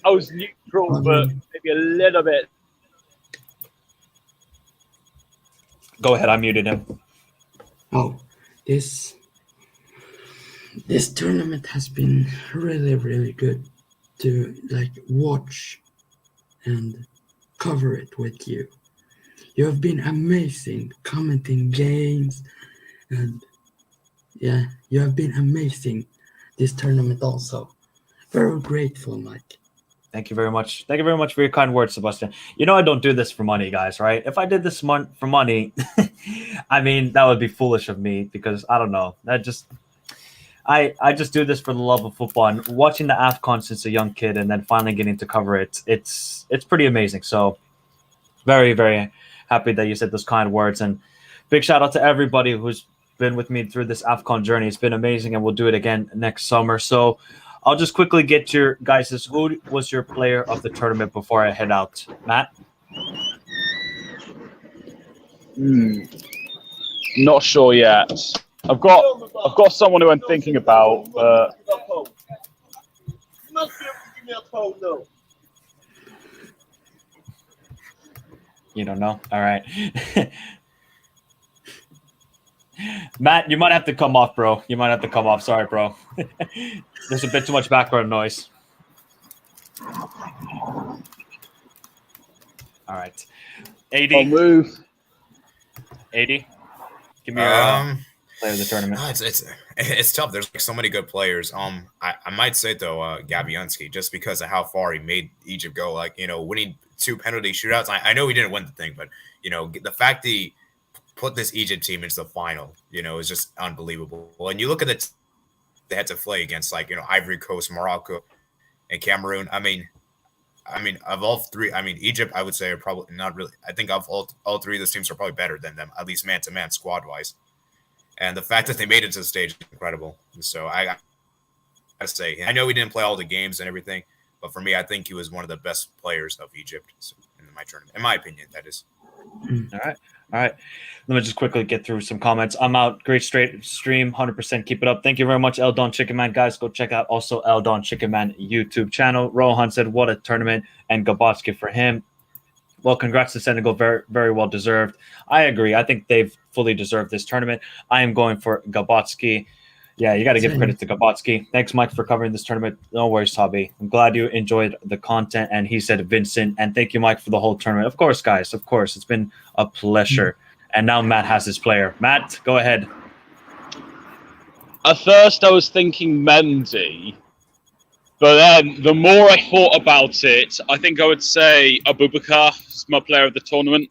I was neutral, but maybe a little bit. Go ahead, I muted him. Oh, this tournament has been really, really good to watch and cover it with you. You have been amazing commenting games, and yeah, you have been amazing this tournament also. Very grateful, Mike. Thank you very much. Thank you very much for your kind words, Sebastian. You know I don't do this for money, guys, right? If I did this for money, I mean, that would be foolish of me because I don't know. I just do this for the love of football and watching the AFCON since a young kid and then finally getting to cover it. It's pretty amazing. So very, very happy that you said those kind words, and big shout out to everybody who's been with me through this AFCON journey. It's been amazing, and we'll do it again next summer. So I'll just quickly get your guys' who was your player of the tournament before I head out? Matt? Not sure yet. I've got someone who I'm thinking about, but You must be able to give me a phone, though. You don't know? All right. Matt, you might have to come off, bro. You might have to come off. Sorry, bro. There's a bit too much background noise. All right. AD. I'll move. AD, give me your player of the tournament. No, it's tough. There's so many good players. I might say though, Gabianski, just because of how far he made Egypt go. Winning 2 penalty shootouts. I know he didn't win the thing, but the fact that he put this Egypt team into the final, is just unbelievable. Well, and you look at they had to play against Ivory Coast, Morocco, and Cameroon. I mean, of all three, Egypt, I would say are probably not really. I think of all three of those teams are probably better than them, at least man to man, squad wise. And the fact that they made it to the stage is incredible. So I gotta say, I know he didn't play all the games and everything, but for me, I think he was one of the best players of Egypt in my tournament, in my opinion. That is. All right. All right. Let me just quickly get through some comments. I'm out. Great straight stream. 100%. Keep it up. Thank you very much, El Don Chicken Man. Guys, go check out also El Don Chicken Man YouTube channel. Rohan said, what a tournament. And Gabotsky for him. Well, congrats to Senegal. Very, very well deserved. I agree. I think they've fully deserved this tournament. I am going for Gabotsky. Yeah, you got to give credit to Gabotsky. Thanks, Mike, for covering this tournament. No worries, Hobby. I'm glad you enjoyed the content. And he said Vincent. And thank you, Mike, for the whole tournament. Of course, guys. Of course. It's been a pleasure. And now Matt has his player. Matt, go ahead. At first, I was thinking Mendy. But then, the more I thought about it, I think I would say Abubakar is my player of the tournament.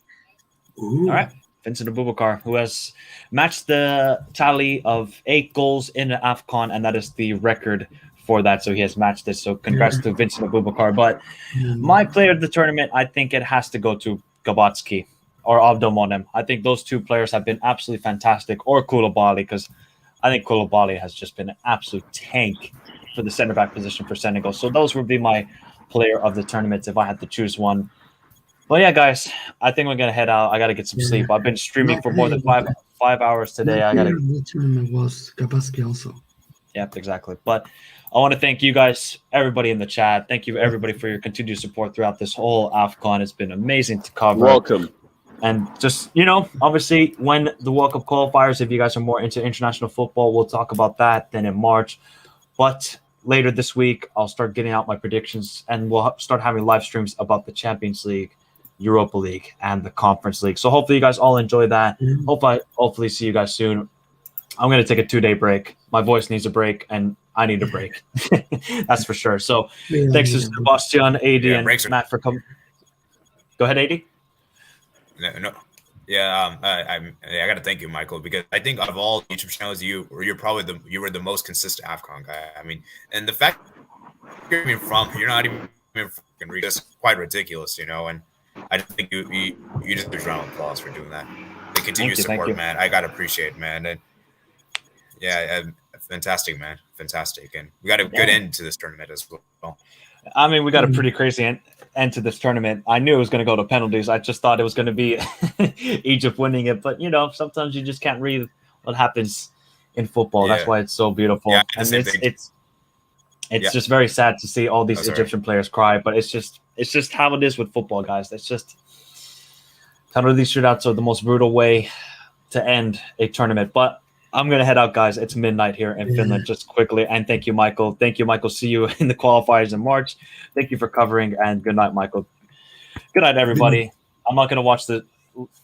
Ooh. All right. Vincent Abubakar, who has matched the tally of 8 goals in the AFCON, and that is the record for that. So he has matched this. So congrats to Vincent Abubakar. But my player of the tournament, I think it has to go to Gabotsky or Abdelmonem. I think those two players have been absolutely fantastic. Or Koulibaly, because I think Koulibaly has just been an absolute tank for the center back position for Senegal. So those would be my player of the tournament if I had to choose one. Well, yeah, guys, I think we're gonna head out. I gotta get some sleep. I've been streaming for more than five hours today. I gotta. The tournament was Gabaski also. Yep, exactly. But I want to thank you guys, everybody in the chat. Thank you, everybody, for your continued support throughout this whole AFCON. It's been amazing to cover. Welcome. And just, obviously, when the World Cup qualifiers, if you guys are more into international football, we'll talk about that then in March. But later this week, I'll start getting out my predictions, and we'll start having live streams about the Champions League, Europa League, and the Conference League. So hopefully you guys all enjoy that. Hopefully see you guys soon. I'm going to take a 2-day break. My voice needs a break, and I need a break. That's for sure. So thanks to Sebastian, AD, and Matt for coming. Go ahead, AD. No. Yeah, I got to thank you, Michael, because I think of all YouTube channels, you were the most consistent AFCON guy. I mean, and the fact you're not even fucking read is quite ridiculous, And I just think you just deserve a round of applause for doing that. The continued support, man. I gotta appreciate it, man. And yeah, fantastic, man, fantastic, and we got a good end to this tournament as well. I mean, we got a pretty crazy end to this tournament. I knew it was going to go to penalties. I just thought it was going to be Egypt winning it. But, sometimes you just can't read what happens in football. Yeah. That's why it's so beautiful. Yeah, and it's just very sad to see all these Egyptian players cry. But it's just how it is with football, guys. It's just penalty shootouts are the most brutal way to end a tournament. But I'm going to head out, guys. It's midnight here in Finland, just quickly. And thank you, Michael. Thank you, Michael. See you in the qualifiers in March. Thank you for covering, and good night, Michael. Good night, everybody. I'm not going to watch the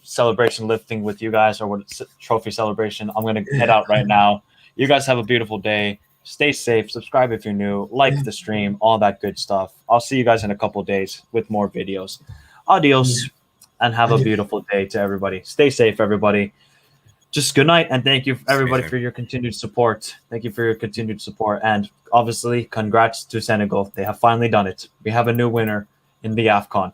celebration lifting with you guys or what trophy celebration. I'm going to head out right now. You guys have a beautiful day. Stay safe. Subscribe if you're new. Like the stream, all that good stuff. I'll see you guys in a couple of days with more videos. Adios, and have a beautiful day to everybody. Stay safe, everybody. Just good night, and thank you, everybody, for your continued support. Thank you for your continued support, and obviously, congrats to Senegal. They have finally done it. We have a new winner in the AFCON.